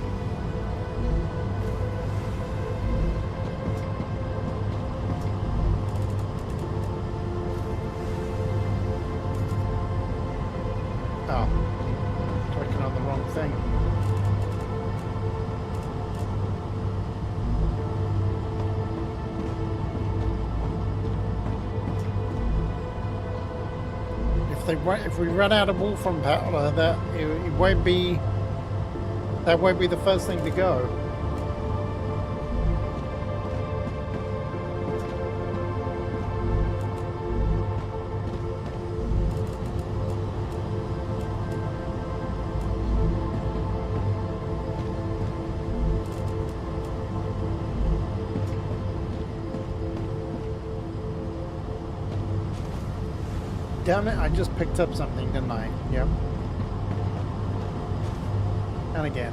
Oh, clicking on the wrong thing. If we run out of wolfen powder, that won't be the first thing to go. Damn it, I just picked up something, didn't I? Yep. And again.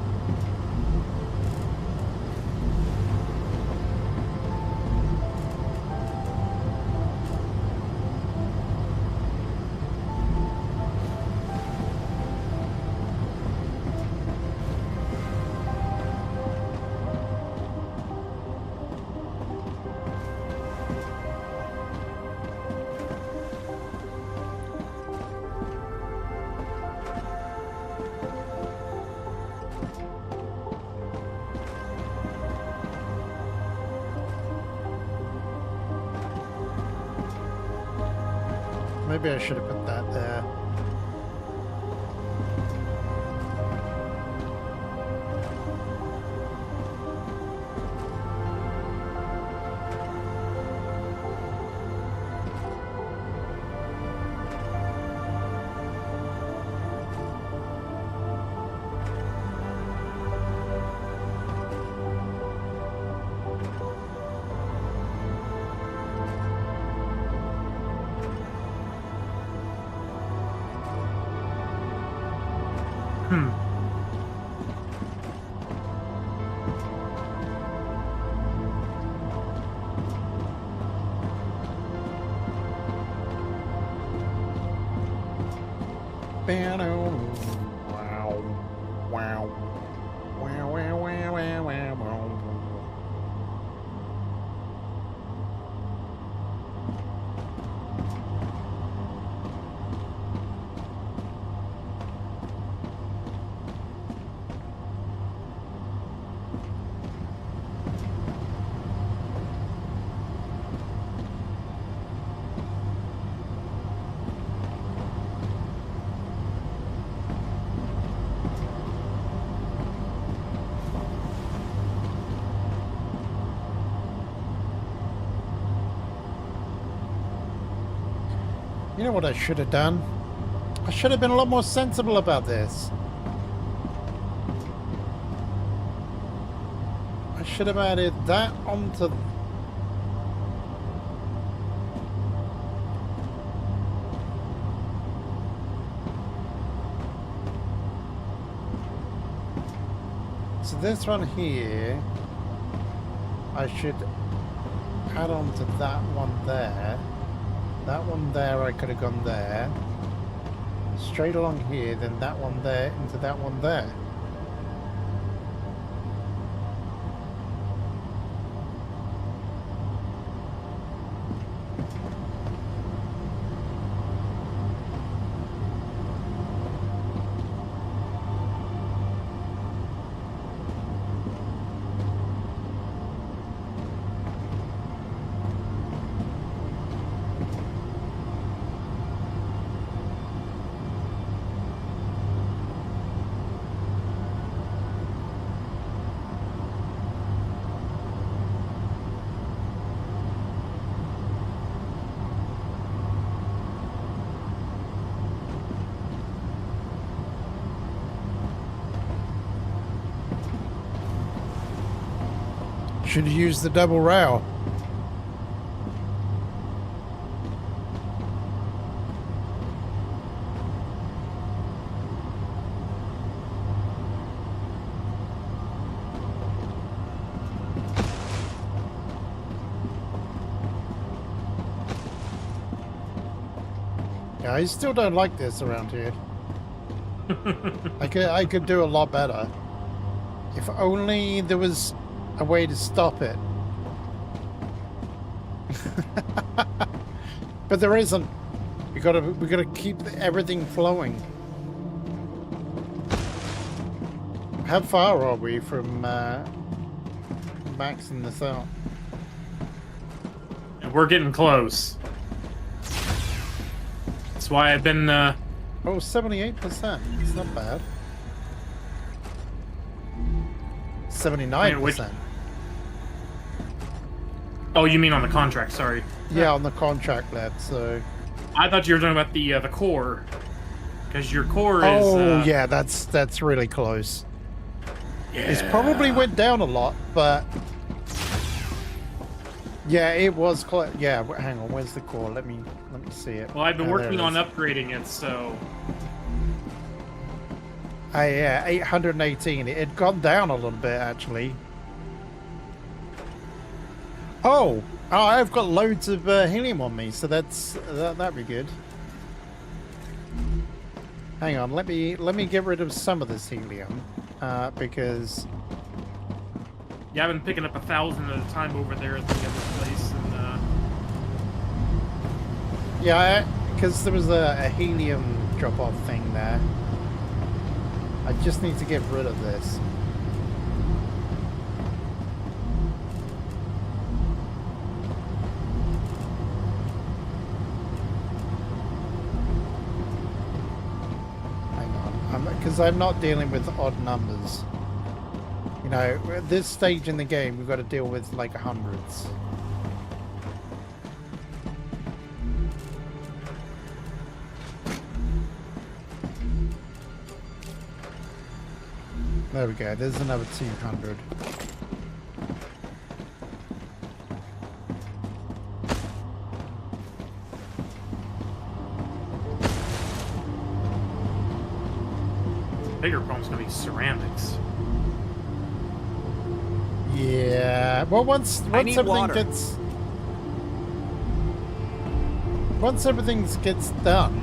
Maybe I should have put that there. You know what I should have done? I should have been a lot more sensible about this. I should have added that onto... So this one here, I should add on to that one there. That one there, I could have gone there. Straight along here, then that one there into that one there. Should have used the double rail. Yeah, I still don't like this around here. I could do a lot better. If only there was a way to stop it. But there isn't. We gotta keep everything flowing. How far are we from maxing this out? And we're getting close. That's why I've been. Oh, 78%. It's not bad. 79%. Oh, you mean on the contract? Sorry. Yeah, on the contract left. So. I thought you were talking about the core, because your core is. Oh yeah, that's really close. Yeah. It's probably went down a lot, but yeah, it was close. Yeah, hang on. Where's the core? Let me see it. Well, I've been Oh, there working it on is. upgrading it, so. Yeah, 818. It had gone down a little bit actually. Oh, I've got loads of helium on me, so that'd be good. Hang on, let me get rid of some of this helium because Yeah, I've been picking up 1,000 at a time over there at the other place, and yeah, because there was a helium drop-off thing there. I just need to get rid of this. Because I'm not dealing with odd numbers. You know, at this stage in the game, we've got to deal with like hundreds. There we go, there's another 200. bigger problem's gonna be ceramics. Yeah, well, once need everything water. gets done,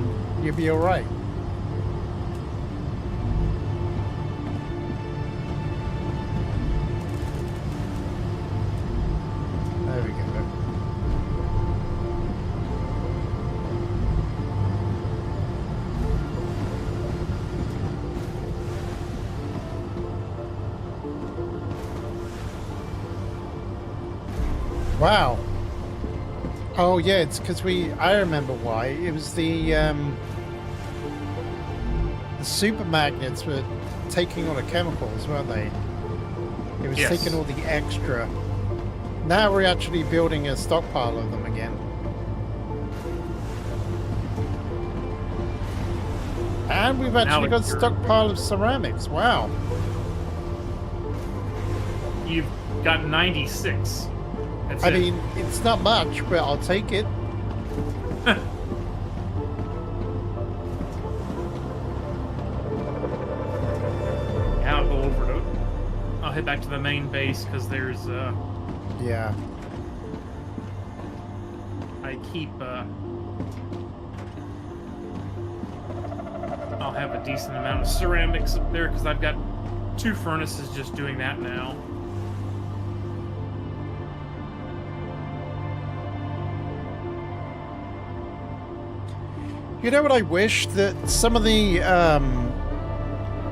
you'll be all right. There we go. Wow. Oh yeah, it's because I remember why. It was the super magnets were taking all the chemicals, weren't they? It was Yes. taking all the extra. Now we're actually building a stockpile of them again. And we've actually got a you're- stockpile of ceramics. Wow. You've got 96. That's I it. mean, it's not much, but I'll take it. Yeah, I'll go over to. I'll head back to the main base because there's. Yeah. I keep. I'll have a decent amount of ceramics up there because I've got 2 furnaces just doing that now. You know what I wish? That some of the,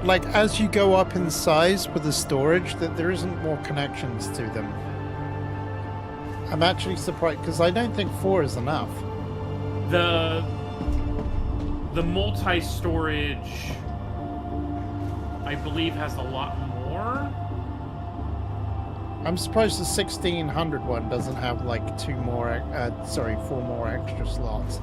like, as you go up in size with the storage, that there isn't more connections to them. I'm actually surprised, because I don't think 4 is enough. The multi-storage, I believe, has a lot more. I'm surprised the 1600 one doesn't have, like, 4 more extra slots.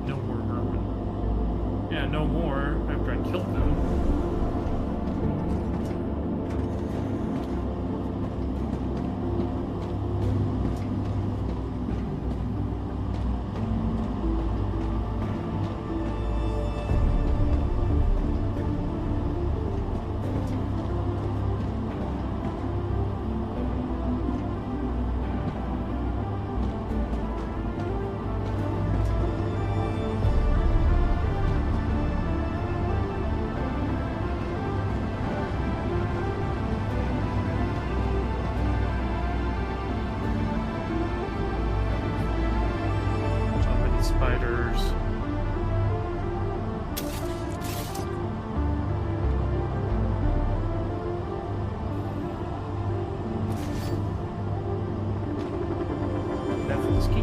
No more vermin. Yeah, no more after I killed them.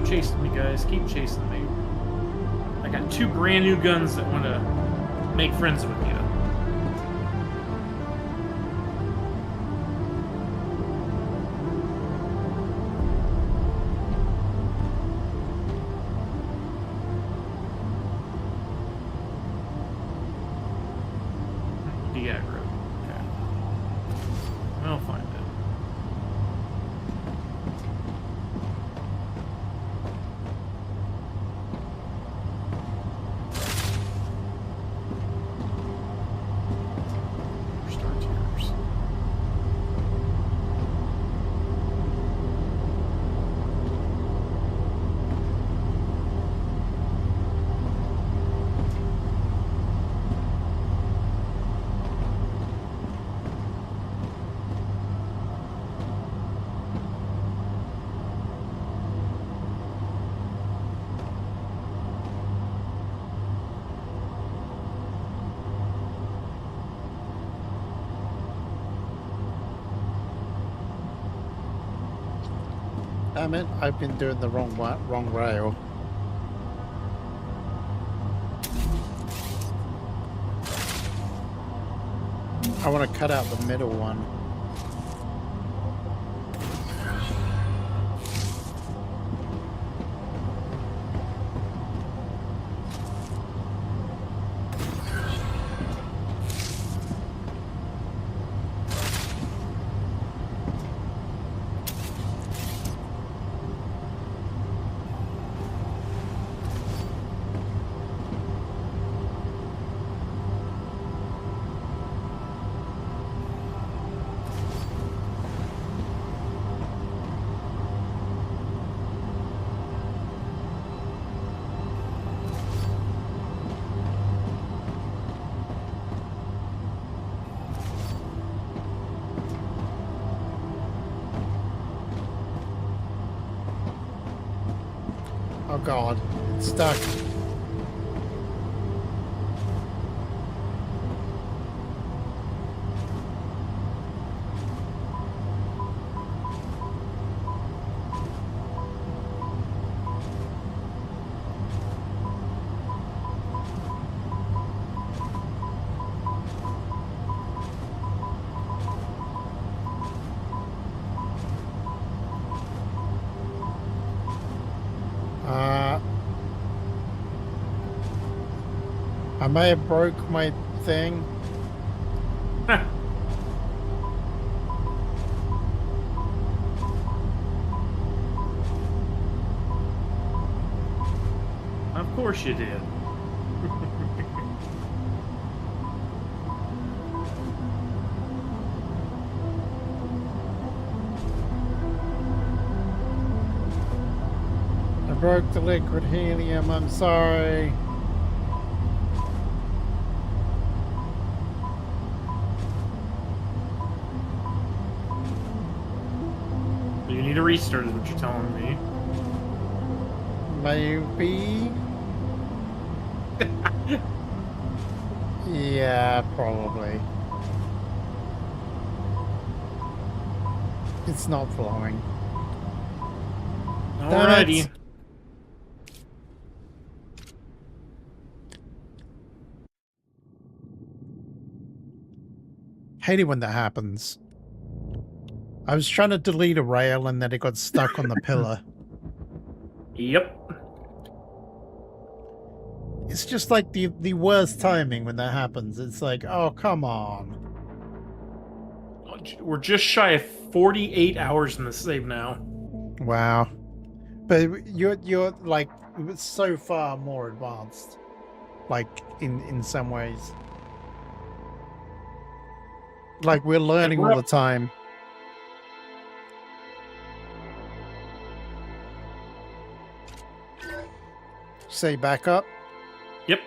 Keep chasing me, guys. Keep chasing me. I got 2 brand new guns that want to make friends with you. The aggro. Okay. I'll find it. Start tiers. Damn it, I've been doing the wrong rail. I want to cut out the middle one. Oh god, it's stuck. I may have broke my thing. Of course you did. I broke the liquid helium, I'm sorry. You need a restart is what you're telling me. Maybe. Yeah, probably. It's not flowing. Alrighty. Hate it when that happens. I was trying to delete a rail and then it got stuck on the pillar. Yep. It's just like the worst timing when that happens. It's like, oh, come on. We're just shy of 48 hours in the save now. Wow. But you're like so far more advanced. Like in some ways. Like we're learning all the time. Say back up. Yep.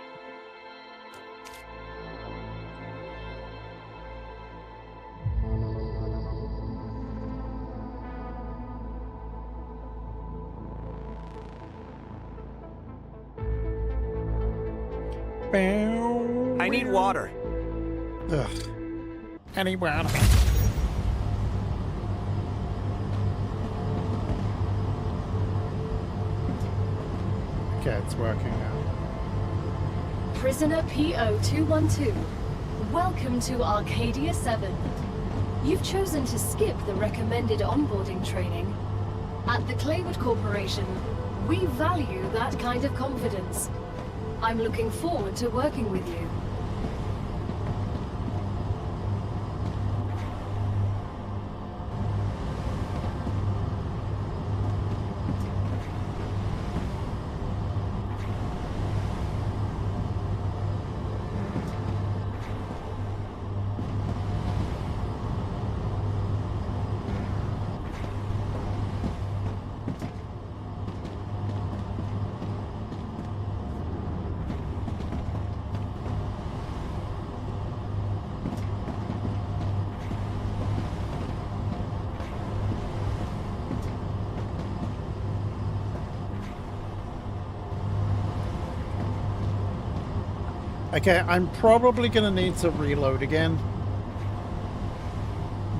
I need water. Ugh. Any water. Yeah, it's working now. Prisoner PO212, welcome to Arcadia 7. You've chosen to skip the recommended onboarding training. At the Claywood Corporation, we value that kind of confidence. I'm looking forward to working with you. Okay, I'm probably going to need to reload again.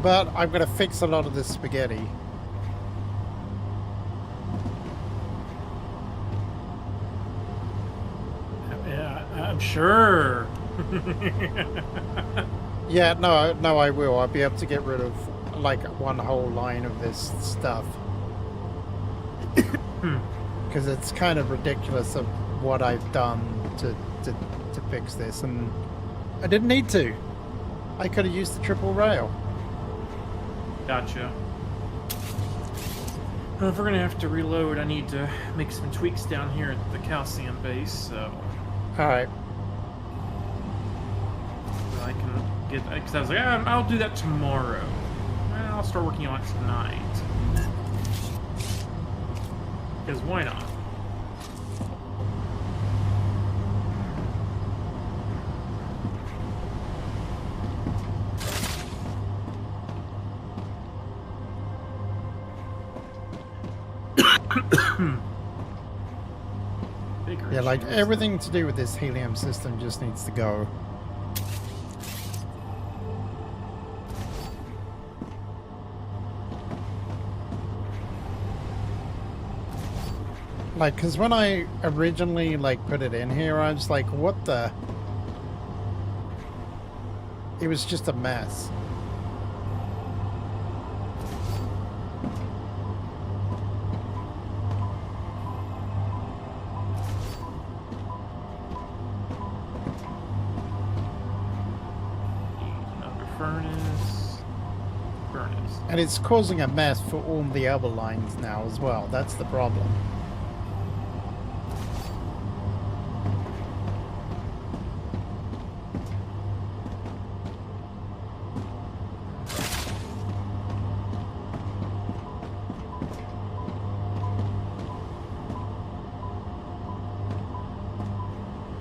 But I'm going to fix a lot of this spaghetti. Yeah, I'm sure. Yeah, no, I will. I'll be able to get rid of, like, one whole line of this stuff. Because it's kind of ridiculous of what I've done to fix this, and I didn't need to. I could have used the triple rail. Gotcha. Well, if we're gonna have to reload, I need to make some tweaks down here at the calcium base, so Alright. I can get. Because I was like, I'll do that tomorrow. And I'll start working on it tonight. Because why not? Yeah, like everything to do with this helium system just needs to go. Like, because when I originally, like, put it in here, I was like, what the? It was just a mess. And it's causing a mess for all the other lines now as well. That's the problem.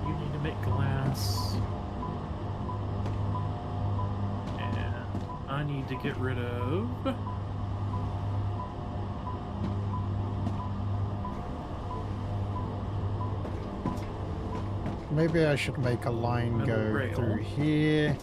You need to make glass. And I need to get rid of... Maybe I should make a line Metal go rail. through here.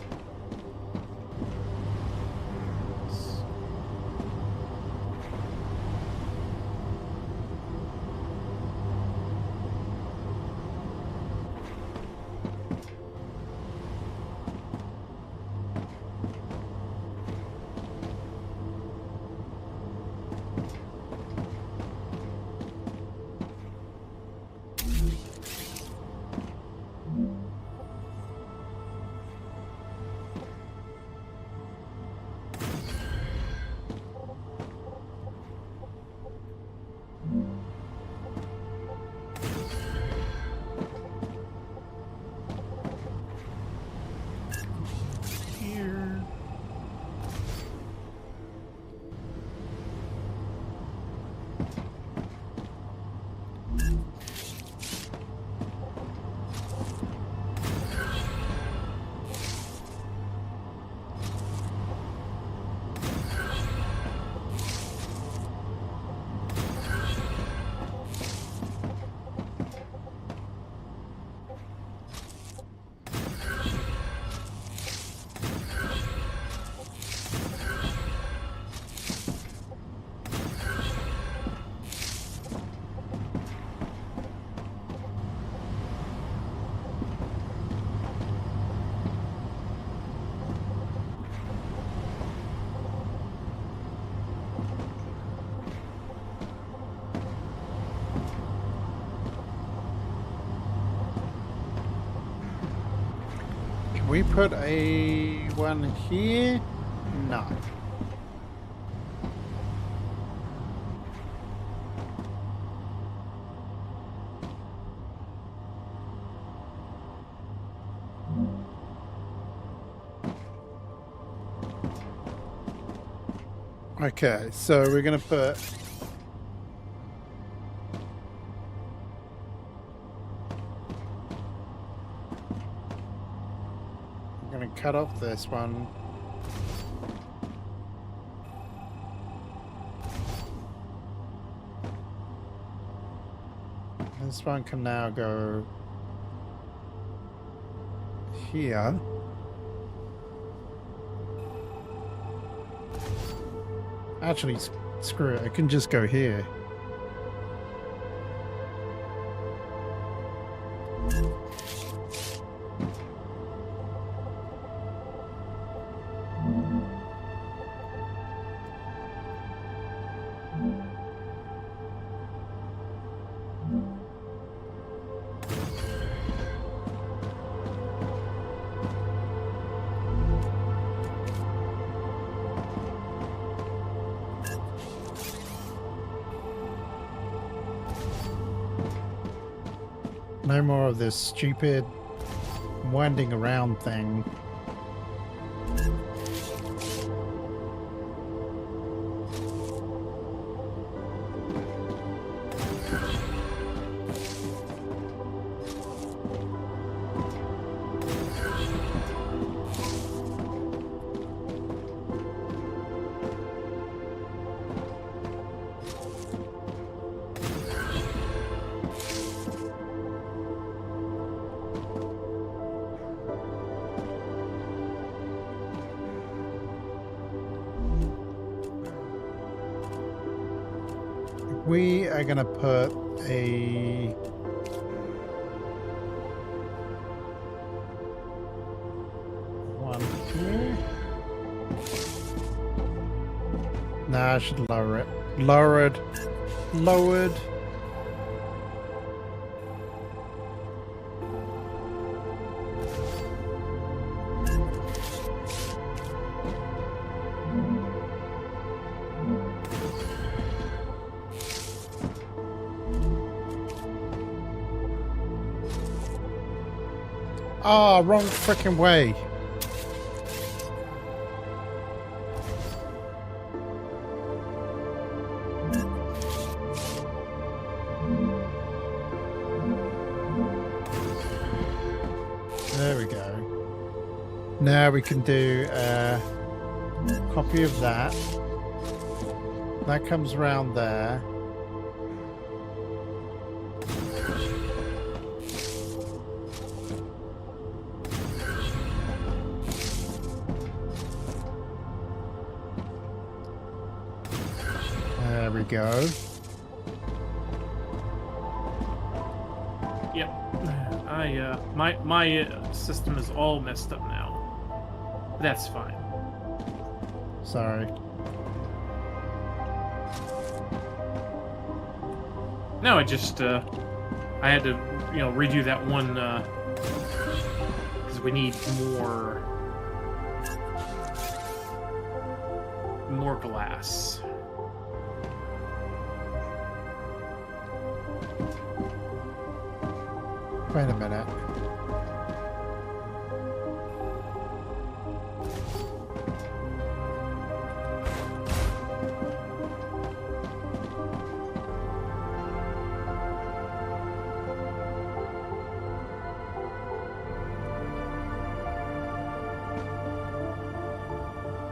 Can we put a one here? No. Okay, so we're gonna put I'm gonna cut off this one. This one can now go here. Actually, screw it. I can just go here. No more of this stupid winding around thing. We are gonna put a one here. Nah, I should lower it. Lowered. Lowered. Oh, wrong freaking way. There we go. Now we can do a copy of that. That comes around there. There we go. Yep. My system is all messed up now. That's fine. Sorry. No, I just I had to, redo that one because we need more glass. Wait a minute.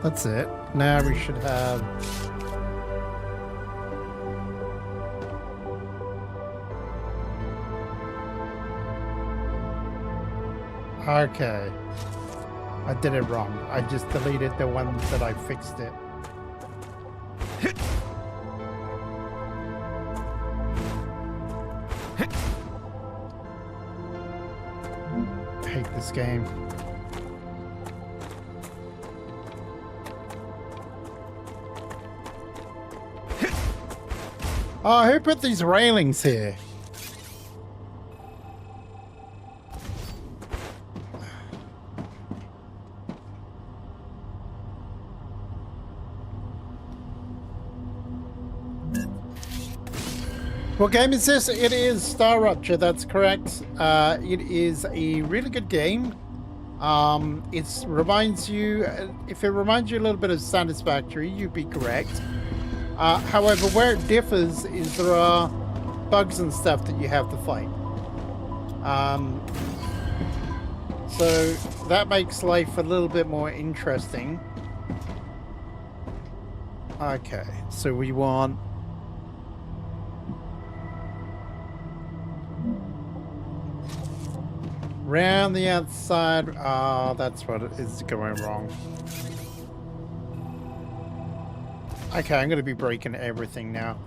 That's it. Now we should have... Okay. I did it wrong. I just deleted the one that I fixed it. I hate this game. Oh, who put these railings here? What game is this? It is StarRupture, that's correct. It is a really good game. It reminds you, if it reminds you a little bit of Satisfactory, you'd be correct. However, where it differs is there are bugs and stuff that you have to fight. So that makes life a little bit more interesting. Okay, so we want... round the outside. Ah, that's what is going wrong. Okay, I'm going to be breaking everything now.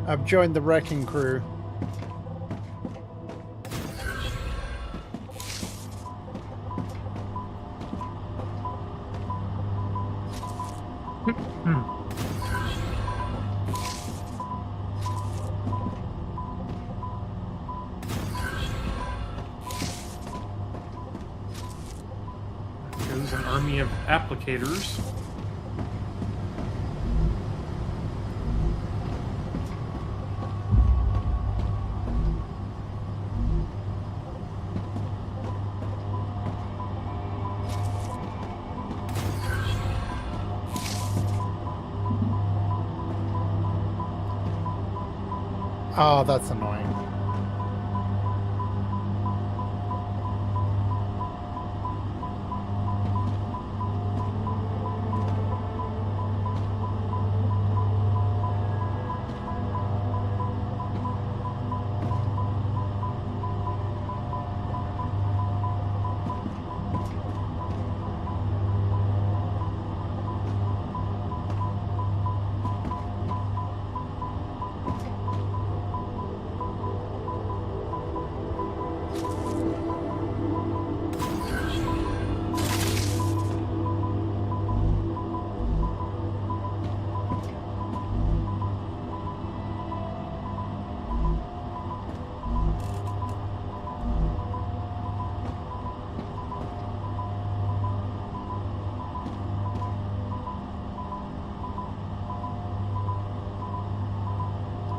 I've joined the wrecking crew. There's an army of applicators. Oh, that's annoying.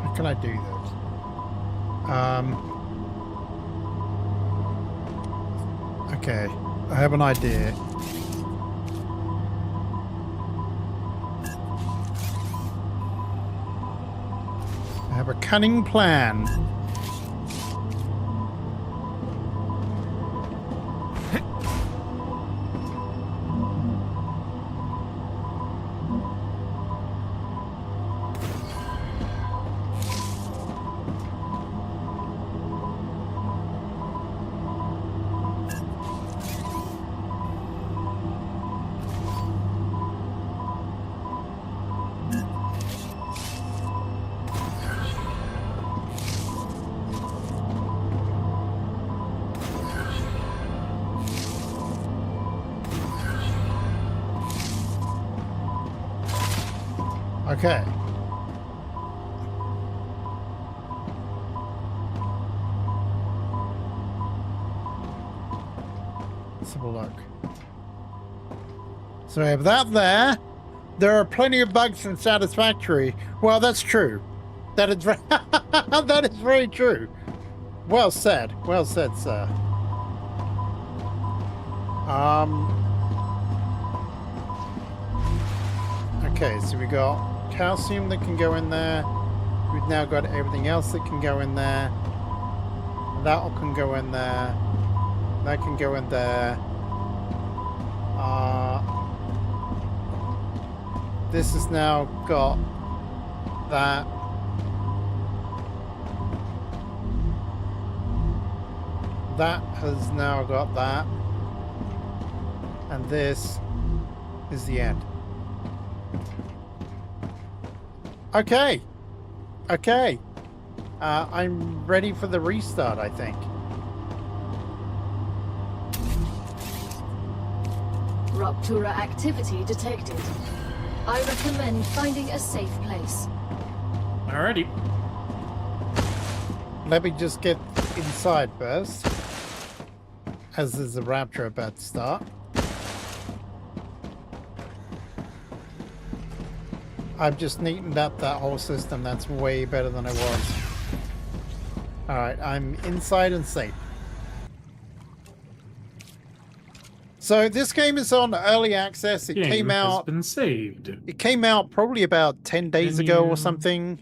How can I do this? Okay, I have an idea. I have a cunning plan. Okay. Let's have a look. So I have that there. There are plenty of bugs in Satisfactory. Well, that's true. That is that is very true. Well said. Well said, sir. Okay, so we got calcium that can go in there. We've now got everything else that can go in there. That can go in there. That can go in there. This has now got that. That has now got that. And this is the end. Okay. Okay. I'm ready for the restart, I think. Ruptura activity detected. I recommend finding a safe place. Alrighty. Let me just get inside first, as there's a rapture about to start. I've just neatened up that whole system. That's way better than it was. Alright, I'm inside and safe. So this game is on early access. It came Has out. been saved. It came out probably about 10 days ago or something.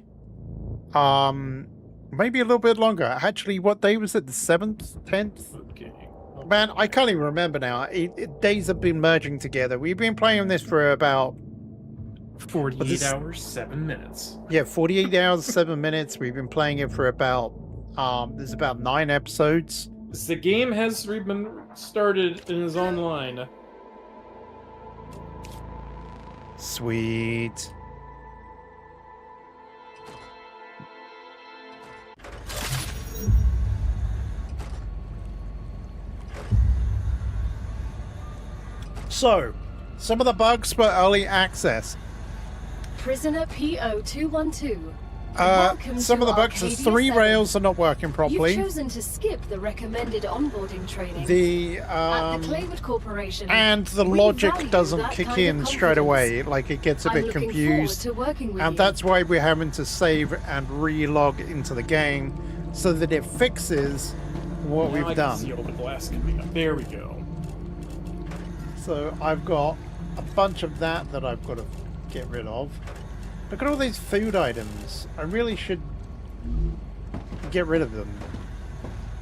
Maybe a little bit longer. Actually, what day was it? The 7th? 10th? Okay. Man, I can't even remember now. Days have been merging together. We've been playing on this for about 48 hours, 7 minutes. Yeah, 48 hours, 7 minutes. We've been playing it for about, there's about 9 episodes. The game has been started and is online. Sweet. So, some of the bugs for early access. Prisoner PO212. Some of the bugs, the 3 rails are not working properly. You've chosen to skip the recommended onboarding training. The At the Claywood Corporation, and the we logic value doesn't that kick kind of in straight confidence. away. Like, it gets a I'm bit looking confused. forward to working with And you. that's why we're having to save and re-log into the game so that it fixes what Now I we've can see done. all the glass coming up. There we go. So I've got a bunch of that I've got to get rid of. Look at all these food items. I really should get rid of them.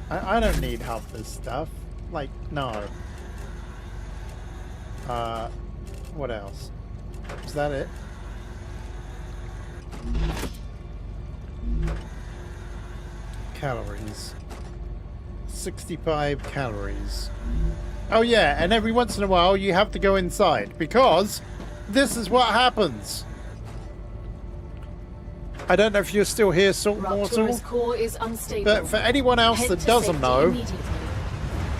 I don't need half this stuff. Like, no. What else? Is that it? Calories. 65 calories. Oh yeah, and every once in a while you have to go inside because this is what happens. I don't know if you're still here, Salt Mortal, Raptura's core is unstable. but for anyone else Head that to doesn't safety know, immediately.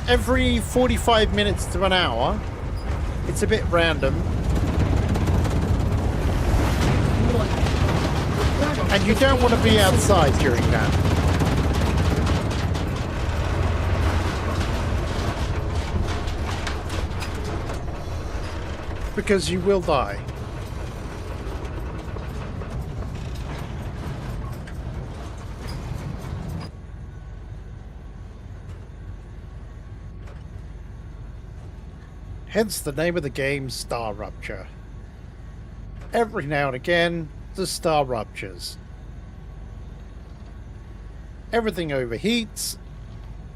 every 45 minutes to an hour, it's a bit random, and you don't want to be outside during that. Because you will die. Hence the name of the game, StarRupture. Every now and again, the star ruptures. Everything overheats,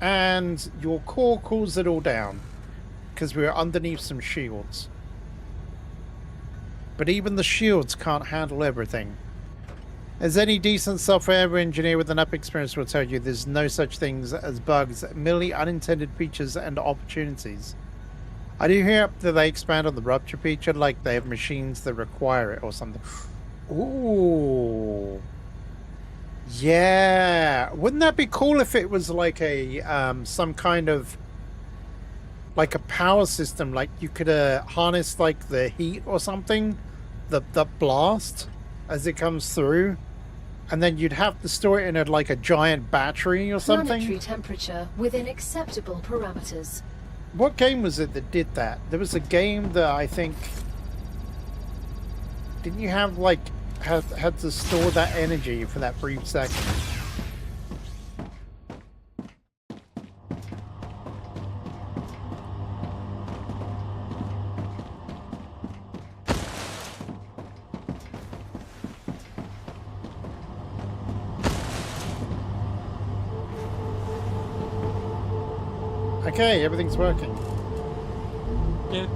and your core cools it all down, because we're underneath some shields. But even the shields can't handle everything. As any decent software engineer with enough experience will tell you, there's no such things as bugs, merely unintended features and opportunities. I do hear that they expand on the rupture feature, like they have machines that require it or something. Ooh. Yeah. Wouldn't that be cool if it was like a, some kind of, like a power system, like you could harness like the heat or something, the blast as it comes through, and then you'd have to store it in like a giant battery or something. Planetary temperature within acceptable parameters. What game was it that did that? There was a game that I think... Didn't you have, like, had to store that energy for that brief second? Okay, everything's working. Yeah.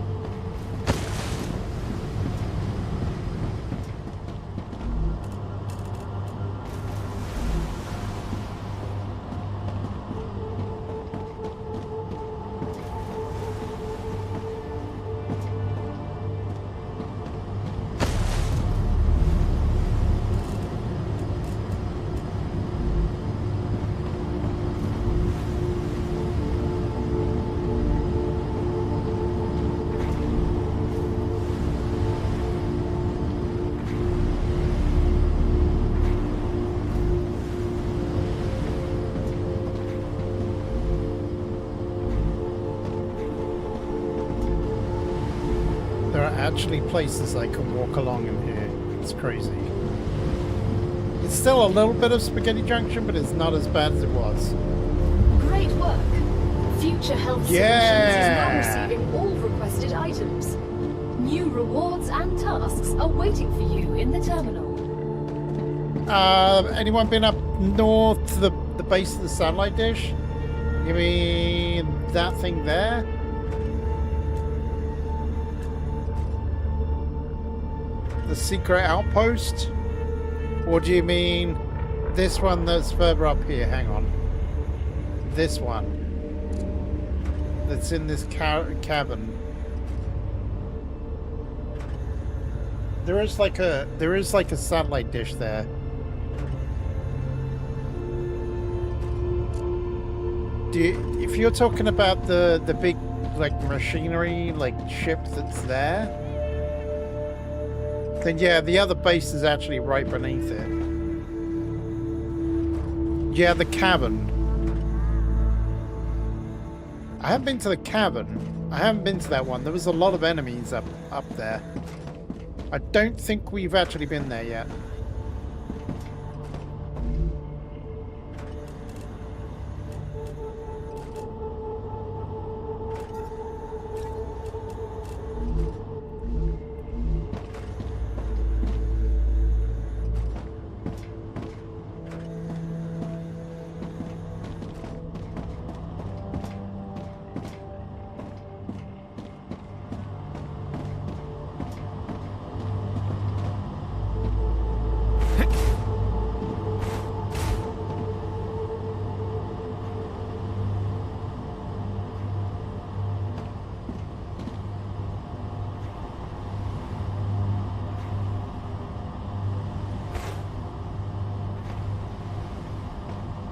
There are actually places I can walk along in here. It's crazy. It's still a little bit of Spaghetti Junction, but it's not as bad as it was. Great work. Future Health Solutions is now receiving all requested items. New rewards and tasks are waiting for you in the terminal. Anyone been up north to the base of the satellite dish? You mean that thing there? The secret outpost? Or do you mean this one that's further up here? Hang on. This one. That's in this cavern. There is like a satellite dish there. If you're talking about the big like machinery like ship that's there, then yeah, the other base is actually right beneath it. Yeah, the cavern. I haven't been to the cavern. I haven't been to that one. There was a lot of enemies up there. I don't think we've actually been there yet.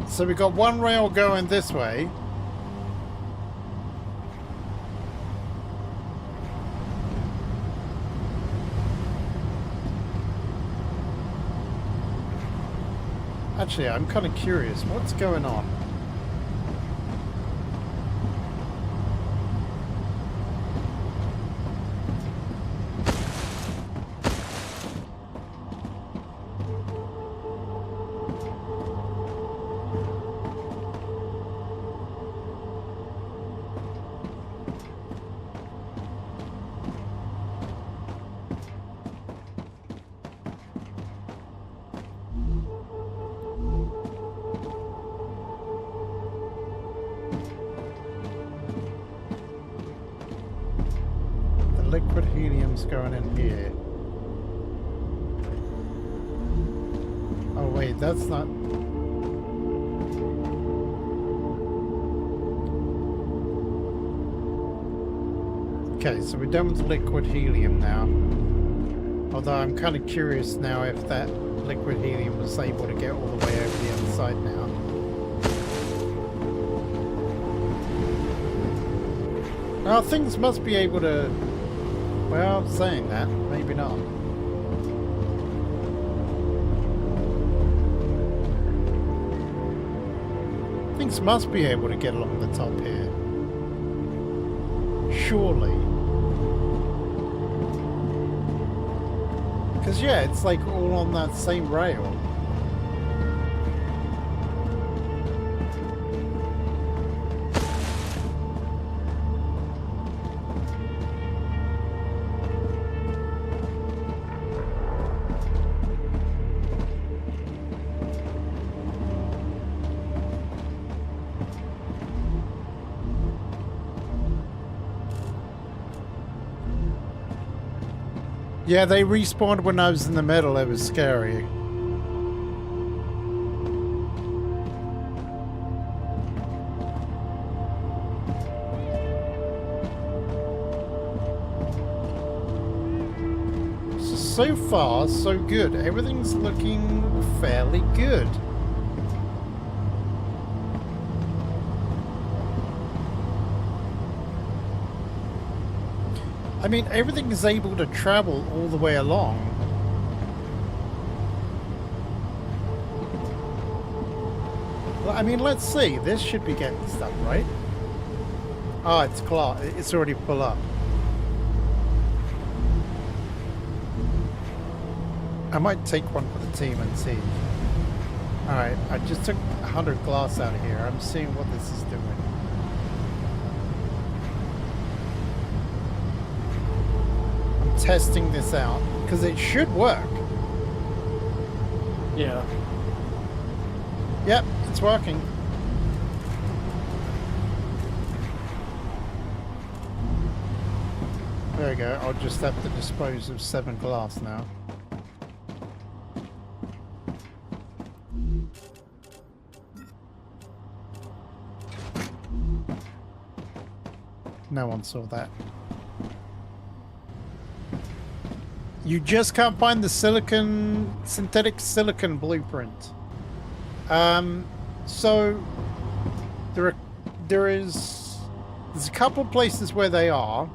So we got one rail going this way. Actually, I'm kind of curious. What's going on? Liquid helium's going in here. Oh wait, that's not... Okay, so we're done with liquid helium now. Although I'm kind of curious now if that liquid helium was able to get all the way over the other side now. Now things must be able to... Well, saying that, maybe not. Things must be able to get along the top here. Surely. Because, yeah, it's like all on that same rail. Yeah, they respawned when I was in the middle. It was scary. So far, so good. Everything's looking fairly good. I mean, everything is able to travel all the way along. Well, I mean, let's see. This should be getting stuff, right? Oh, it's clock. It's already full up. I might take one for the team and see. Alright, I just took 100 glass out of here. I'm seeing what this is doing. I'm testing this out, because it should work. Yeah. Yep, it's working. There we go. I'll just have to dispose of 7 glass now. No one saw that. You just can't find the synthetic silicon blueprint. So there's a couple places where they are.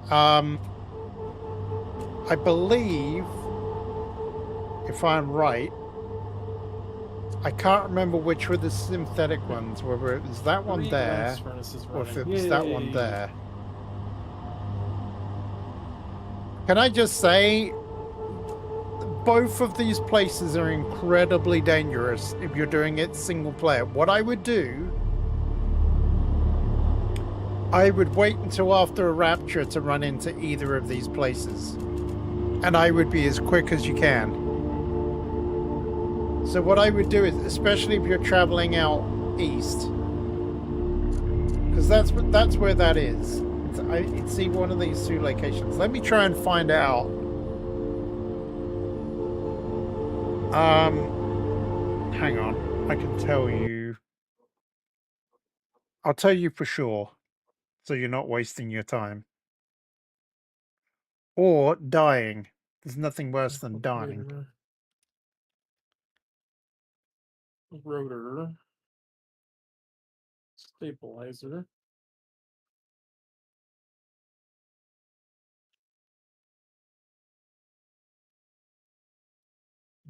I believe, if I'm right, I can't remember which were the synthetic ones, whether it was that one there, or if it was that one there. Can I just say, both of these places are incredibly dangerous if you're doing it single player. What I would do, I would wait until after a rapture to run into either of these places. And I would be as quick as you can. So what I would do is, especially if you're traveling out east, because that's where that is. It's see one of these 2 locations. Let me try and find out. Hang on. I can tell you. I'll tell you for sure, so you're not wasting your time. Or dying. There's nothing worse than dying. Rotor. Stabilizer.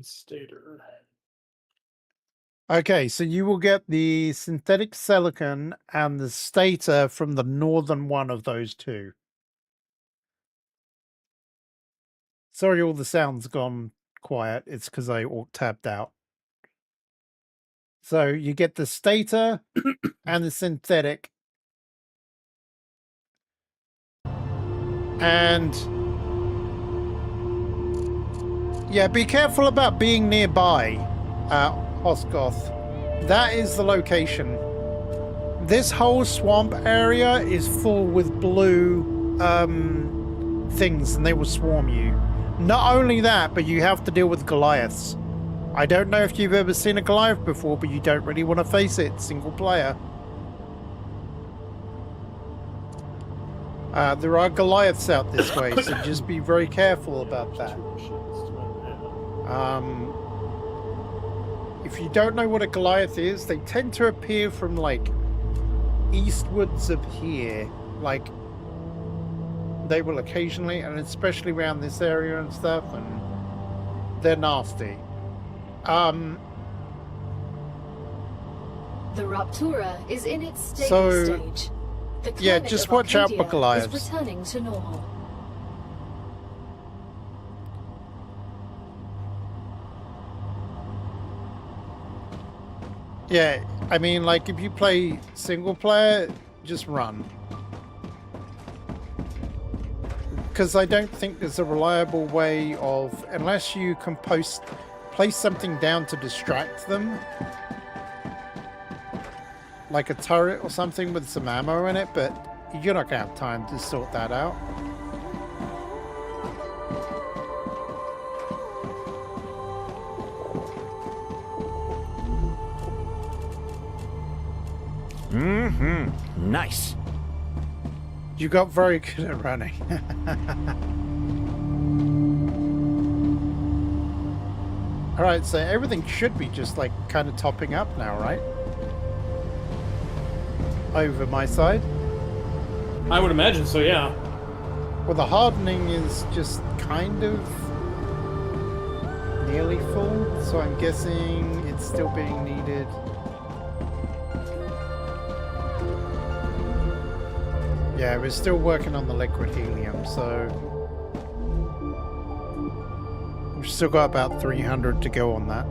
Stator. Okay, so you will get the synthetic silicon and the stator from the northern one of those 2. Sorry, all the sound's gone quiet. It's because I alt-tabbed out. So you get the stator and the synthetic. And yeah, be careful about being nearby, Osgoth. That is the location. This whole swamp area is full with blue things, and they will swarm you. Not only that, but you have to deal with Goliaths. I don't know if you've ever seen a Goliath before, but you don't really want to face it single player. There are Goliaths out this way, so just be very careful about that. If you don't know what a Goliath is, they tend to appear from like eastwards of here. Like they will occasionally, and especially around this area and stuff, and they're nasty. The Raptura is in its stable stage. The yeah, climate just of watch out for Arcadia Goliaths. is returning to normal. Yeah, I mean, like, if you play single player, just run. Because I don't think there's a reliable way of, unless you can place something down to distract them, like a turret or something with some ammo in it, but you're not going to have time to sort that out. Nice. You got very good at running. Alright, so everything should be just like kind of topping up now, right? Over my side. I would imagine so, yeah. Well, the hardening is just kind of nearly full, so I'm guessing it's still being needed. Yeah, we're still working on the liquid helium, so We've still got about 300 to go on that.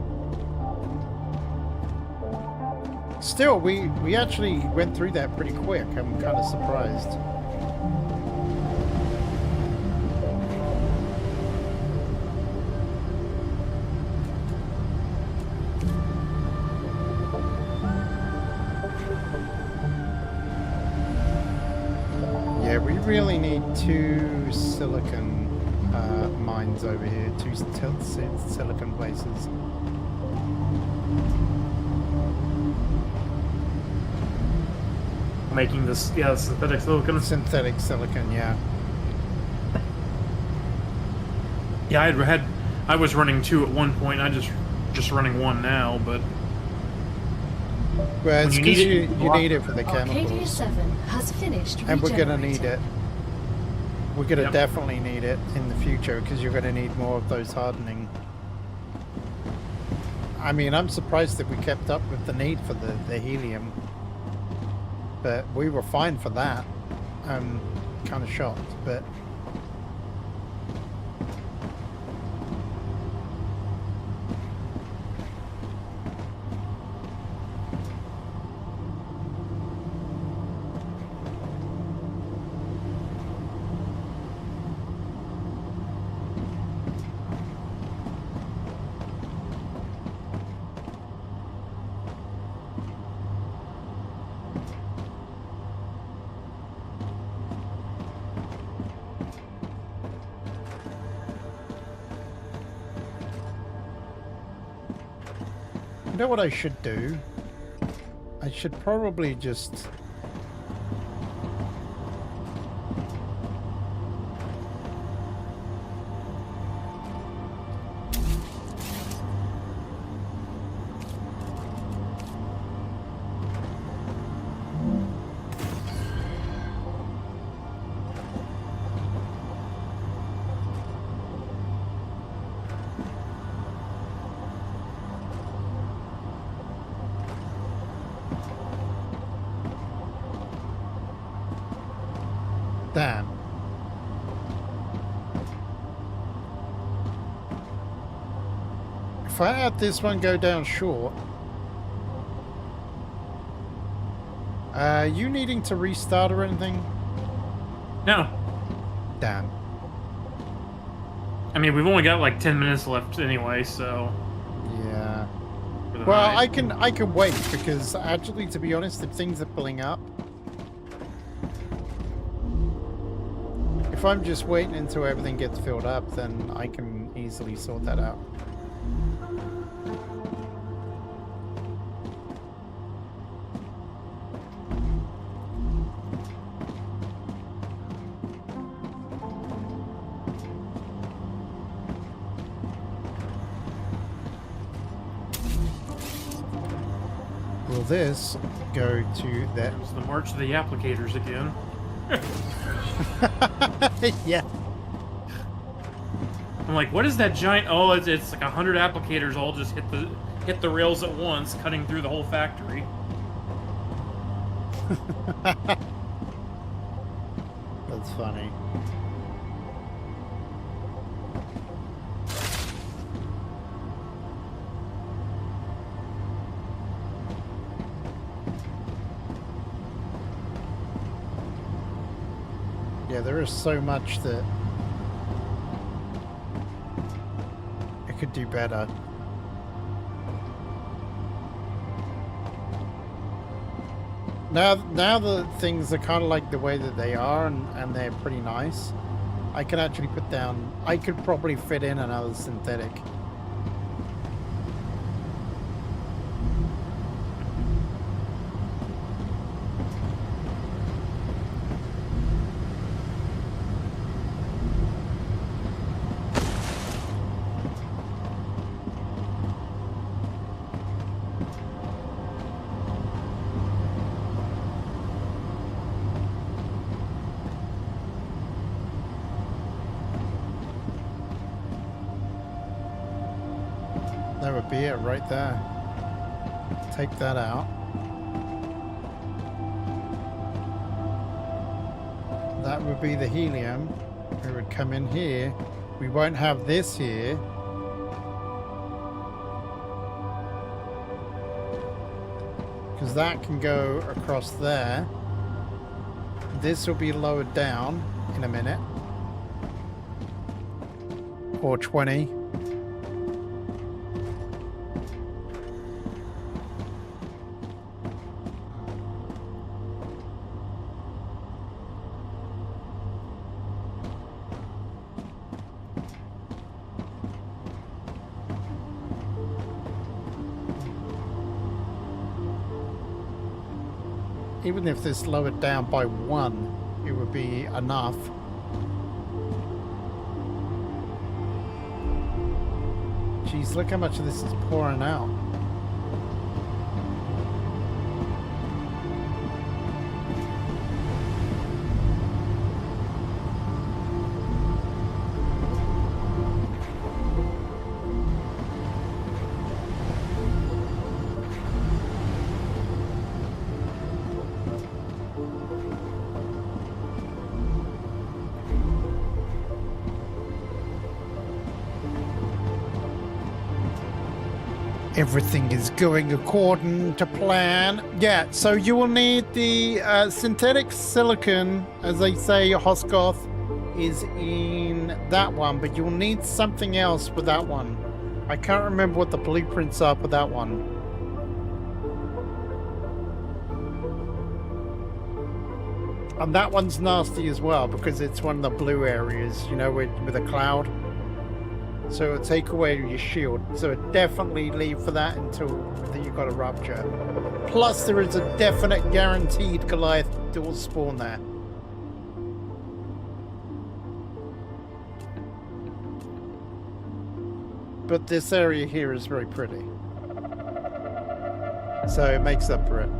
Still, we actually went through that pretty quick. I'm kind of surprised. Yeah, we really need 2 silicon mines over here, 2 silicon places. Making this, yeah, synthetic silicon. Synthetic silicon, yeah. Yeah, I was running 2 at one point. I just running 1 now, but Well, it's you because need you it- need it for the Arcadia chemicals. 7 has finished And we're gonna need regenerating. it. We're gonna Yep. definitely need it in the future because you're gonna need more of those hardening. I mean, I'm surprised that we kept up with the need for the helium. But we were fine for that. I'm kind of shocked, but... You know what I should do? I should probably just... Damn. If I had this one go down short... you needing to restart or anything? no. Damn. I mean, we've only got like 10 minutes left anyway, so. Yeah. for the Well, night. I can wait because actually, to be honest, if things are pulling up, if I'm just waiting until everything gets filled up, then I can easily sort that out. Will this go to that? It was the march of the applicators again. Yeah. I'm like, what is that giant? Oh, it's like 100 applicators all just hit the rails at once, cutting through the whole factory. That's funny. Yeah, there is so much that it could do better. Now the things are kind of like the way that they are, and they're pretty nice. I can actually put down... I could probably fit in another synthetic. That would be it right there. Take that out. That would be the helium. It would come in here. We won't have this here. Because that can go across there. This will be lowered down in a minute. Or 20. Even if this lowered down by 1, it would be enough. Jeez, look how much of this is pouring out. Everything is going according to plan. Yeah, so you will need the synthetic silicon, as they say, Hoskoth is in that one, but you'll need something else for that one. I can't remember what the blueprints are for that one. And that one's nasty as well, because it's one of the blue areas, you know, with a cloud. So it'll take away your shield. So definitely leave for that until you've got a rupture. Plus there is a definite guaranteed Goliath dual spawn there. But this area here is very pretty. So it makes up for it.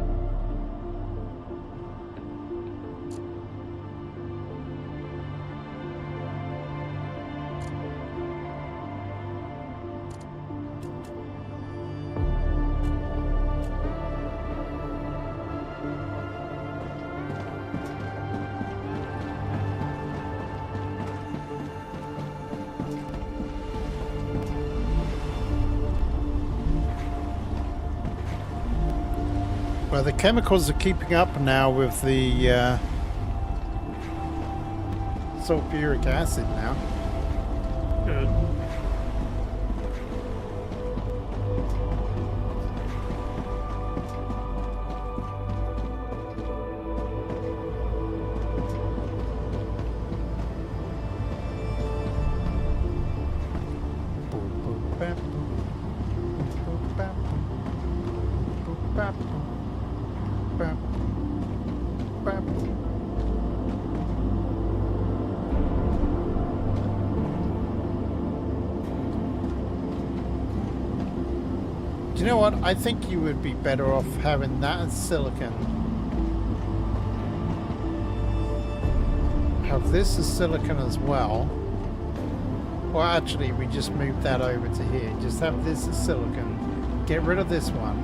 Well, the chemicals are keeping up now with the sulfuric acid now. Good. Do you know what? I think you would be better off having that as silicon. Have this as silicon as well. Well, actually, we just move that over to here. Just have this as silicon. Get rid of this one.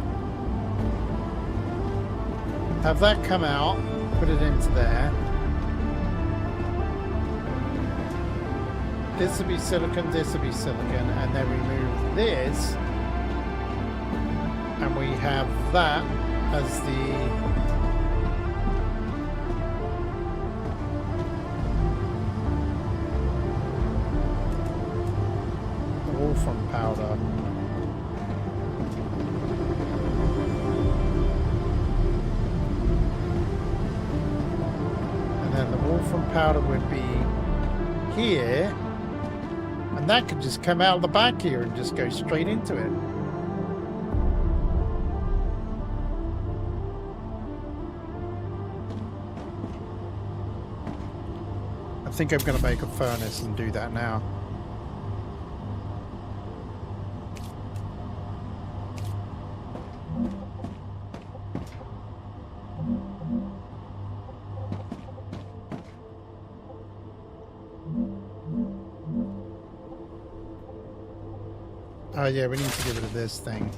Have that come out. Put it into there. This will be silicon, this will be silicon, and then we move this. And we have that as the wolfram powder. And then the wolfram powder would be here. And that could just come out of the back here and just go straight into it. I think I'm going to make a furnace and do that now. Oh yeah, we need to get rid of this thing.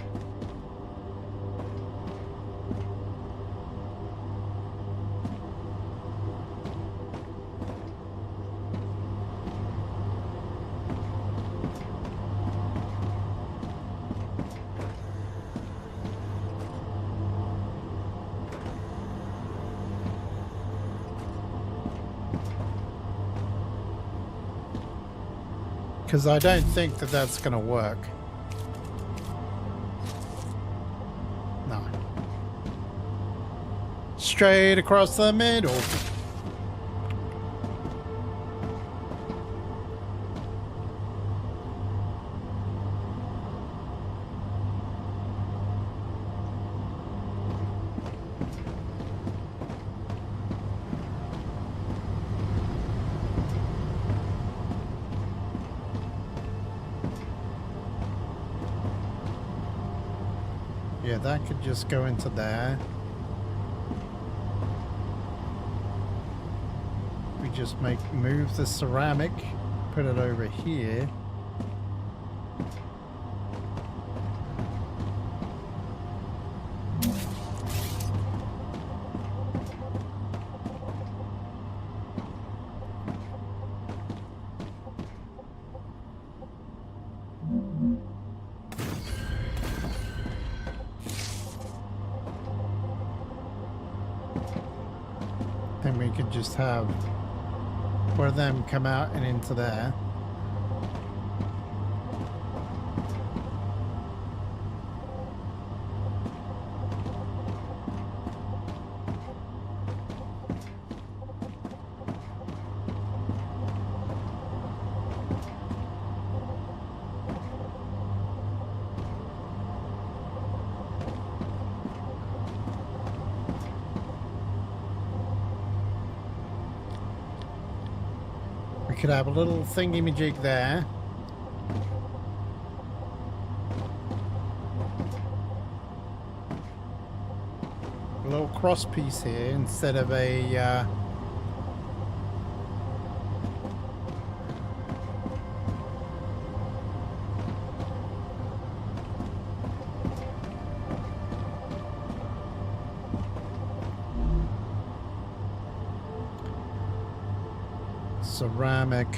Because I don't think that that's going to work. No. Straight across the middle. Yeah, that could just go into there. We just move the ceramic, put it over here. Then we could just have one of them come out and into there. Could have a little thingy-majig there. A little cross piece here instead of a ceramic.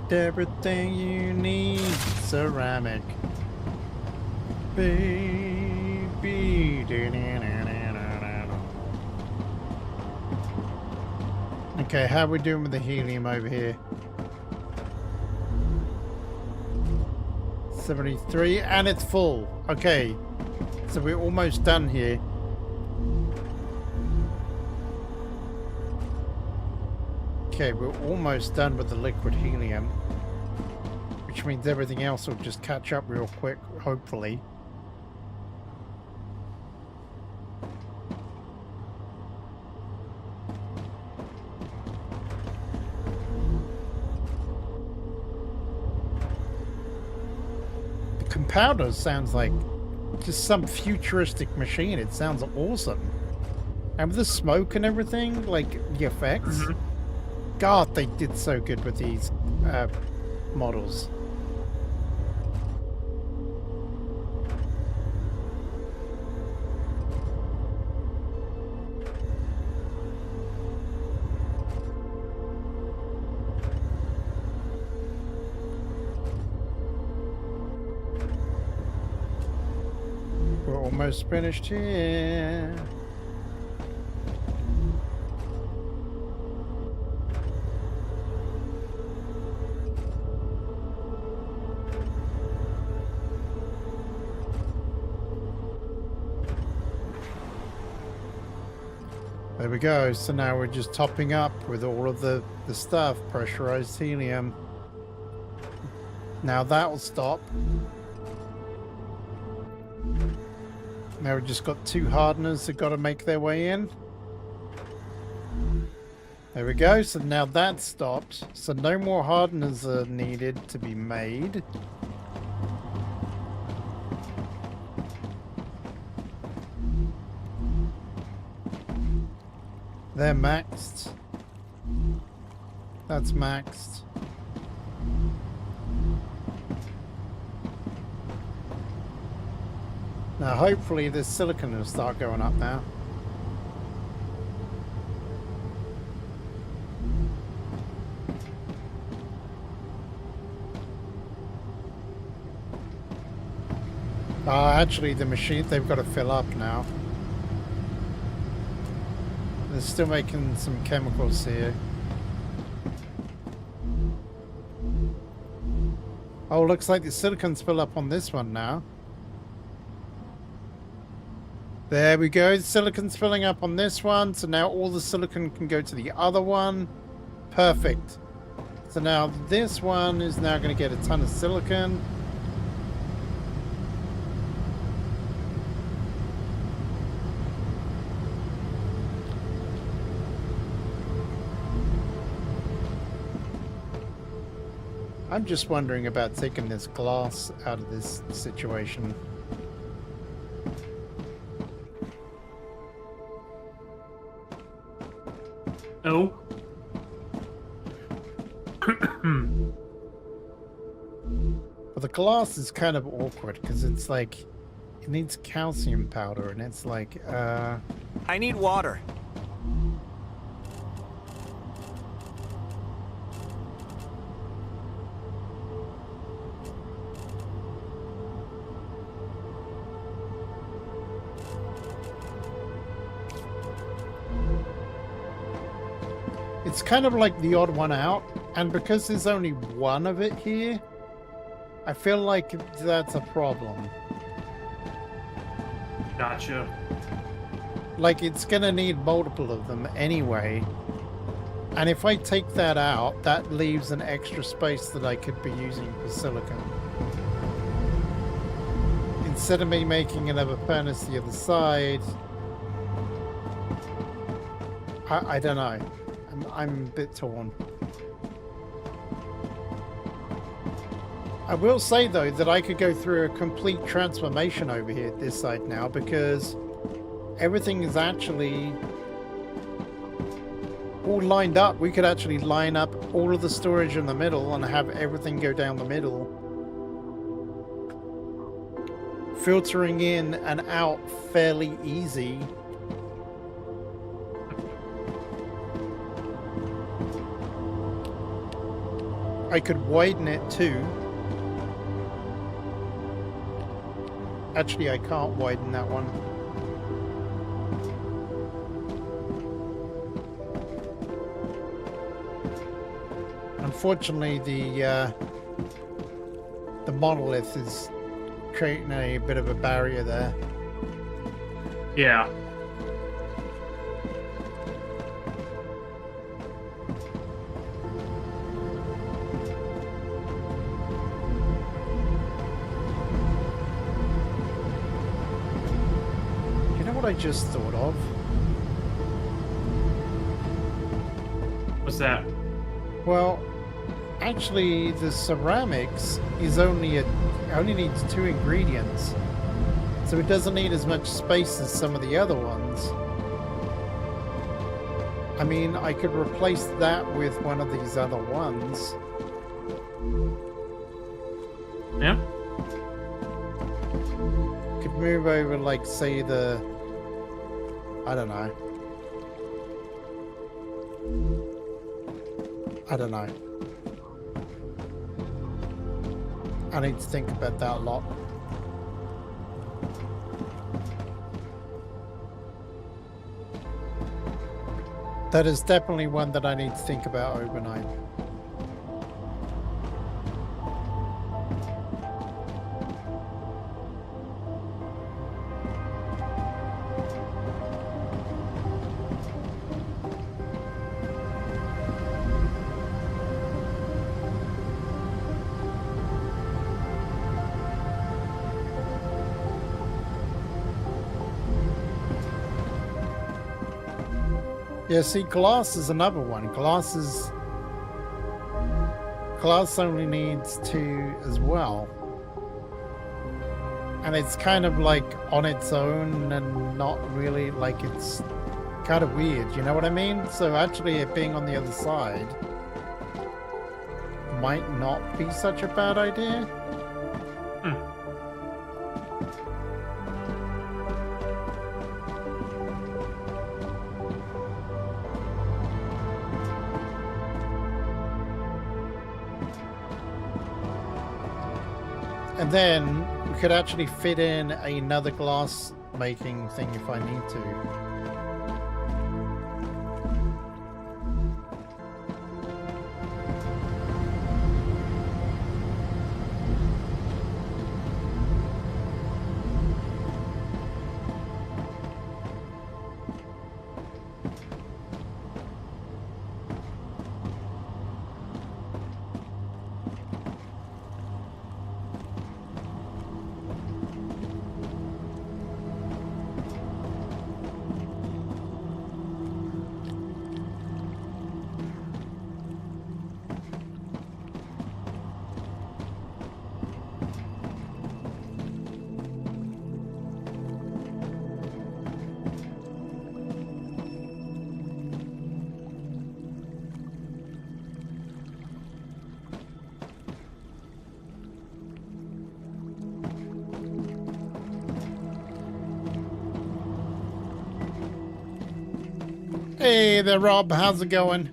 Everything you need, ceramic. Baby. Okay, how are we doing with the helium over here? 73, and it's full. Okay, so we're almost done here. Okay, we're almost done with the liquid helium, which means everything else will just catch up real quick, hopefully. The compounder sounds like just some futuristic machine. It sounds awesome. And with the smoke and everything, like the effects. Mm-hmm. God, they did so good with these models. We're almost finished here. There we go. So now we're just topping up with all of the stuff, pressurized helium. Now that'll stop. Now we've just got 2 hardeners that got to make their way in. There we go. So now that's stopped. So no more hardeners are needed to be made. They're maxed. That's maxed. Now hopefully this silicon will start going up now. Actually the machine, they've got to fill up now. They're still making some chemicals here. Oh, looks like the silicon's fill up on this one now. There we go. The silicon's filling up on this one. So now all the silicon can go to the other one. Perfect. So now this one is now going to get a ton of silicon. I'm just wondering about taking this glass out of this situation. Oh. But the glass is kind of awkward because it's like it needs calcium powder and it's like I need water. it's kind of like the odd one out, and because there's only one of it here, I feel like that's a problem. Gotcha. Like, it's gonna need multiple of them anyway. And if I take that out, that leaves an extra space that I could be using for silicon. Instead of me making another furnace the other side, I don't know. I'm a bit torn. I will say though that I could go through a complete transformation over here at this side now, because everything is actually all lined up. We could actually line up all of the storage in the middle and have everything go down the middle, filtering in and out fairly easy. I could widen it too. Actually, I can't widen that one. Unfortunately, the monolith is creating a bit of a barrier there. Yeah. You know what I just thought of? What's that? Well, actually, the ceramics is only needs 2 ingredients, so it doesn't need as much space as some of the other ones. I mean, I could replace that with one of these other ones. Yeah. Could move over, like, say the... I don't know. I don't know. I need to think about that a lot. That is definitely one that I need to think about overnight. Yeah, see, glass is another one. Glass only needs 2 as well. And it's kind of like on its own and not really, like, it's kind of weird, you know what I mean? So actually it being on the other side might not be such a bad idea. And then we could actually fit in another glass making thing if I need to. Hey there, Rob. How's it going?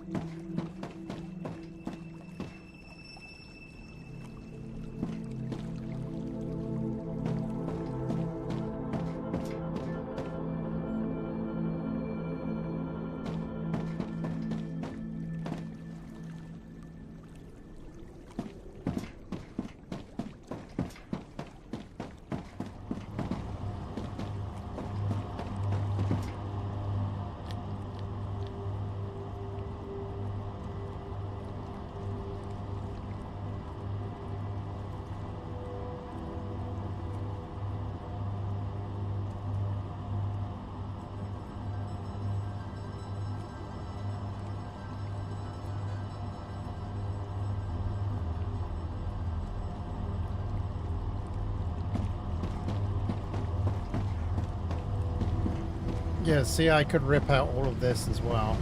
Yeah, see, I could rip out all of this as well.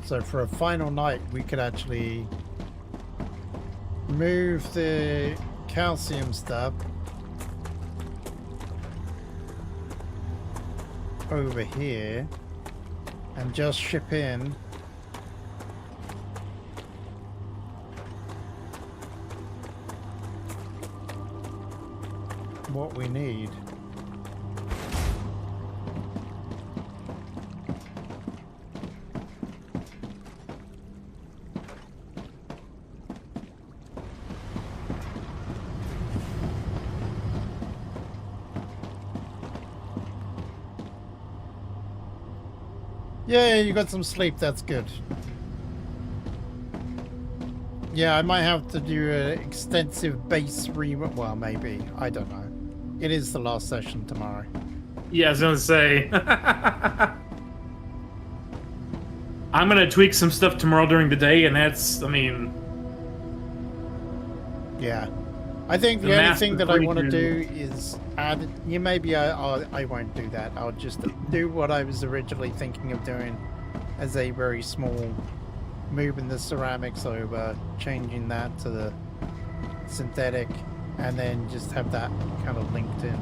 So for a final night, we could actually move the calcium stuff over here and just ship in what we need. Yeah, you got some sleep. That's good. Yeah, I might have to do an extensive base well, maybe. I don't know. It is the last session tomorrow. Yeah, I was gonna say. I'm gonna tweak some stuff tomorrow during the day, and that's, I mean... Yeah. I think the only thing that I want to do is add... Yeah, maybe I won't do that. I'll just do what I was originally thinking of doing as a very small moving the ceramics over, changing that to the synthetic, and then just have that kind of linked in.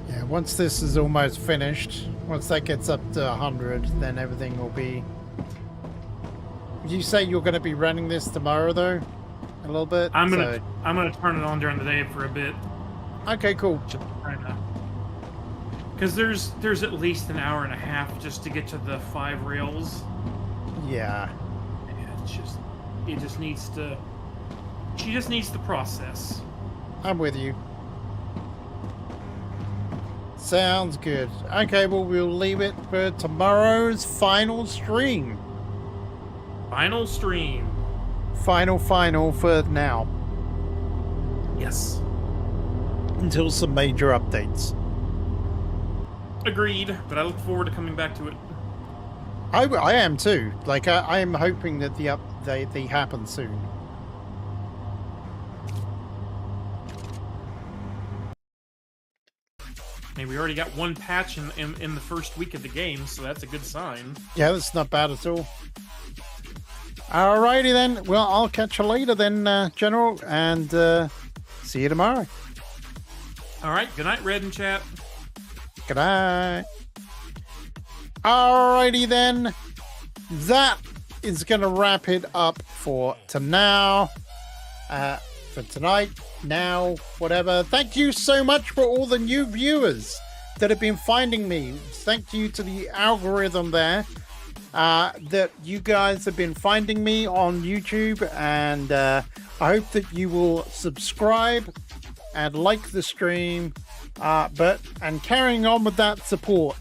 Yeah, once this is almost finished, once that gets up to 100, then everything will be... Would you say you're going to be running this tomorrow, though? A little bit? I'm gonna turn it on during the day for a bit. Okay, cool. Because there's at least an hour and a half just to get to the 5 rails. Yeah. It just needs to... She just needs to process. I'm with you. Sounds good. Okay, well, we'll leave it for tomorrow's final stream. Final stream. Final for now. Yes. Until some major updates. Agreed, but I look forward to coming back to it. I am too. Like, I am hoping that they happen soon. I mean, we already got one patch in the first week of the game, so that's a good sign. Yeah, that's not bad at all. Alrighty then. Well, I'll catch you later then, General, and see you tomorrow. Alright, good night, Red and chat. Good night. Alrighty then. That is going to wrap it up for now. For tonight, now, whatever. Thank you so much for all the new viewers that have been finding me. Thank you to the algorithm there. That you guys have been finding me on YouTube, and I hope that you will subscribe and like the stream, and carrying on with that support,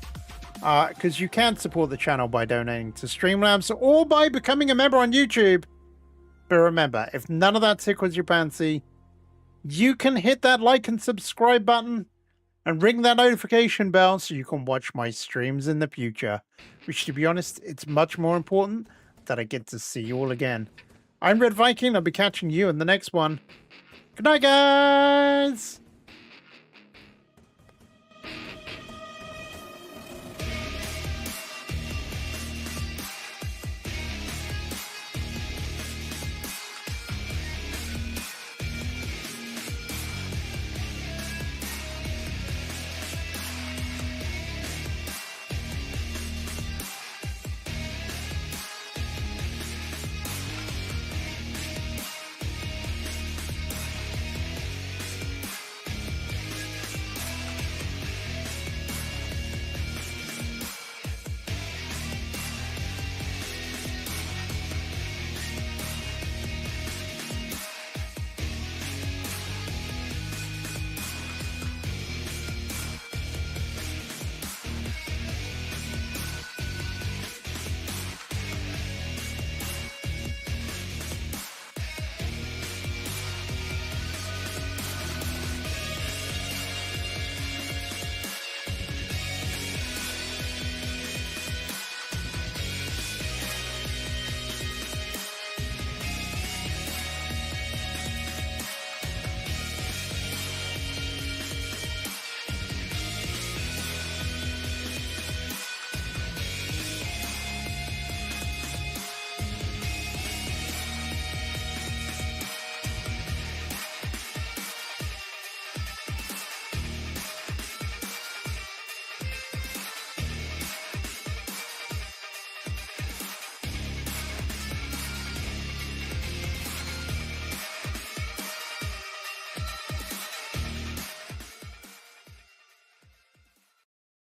because you can support the channel by donating to Streamlabs or by becoming a member on YouTube. But remember, if none of that tickles your fancy, you can hit that like and subscribe button and ring that notification bell so you can watch my streams in the future. Which, to be honest, it's much more important that I get to see you all again. I'm R3d Viking. I'll be catching you in the next one. Good night, guys!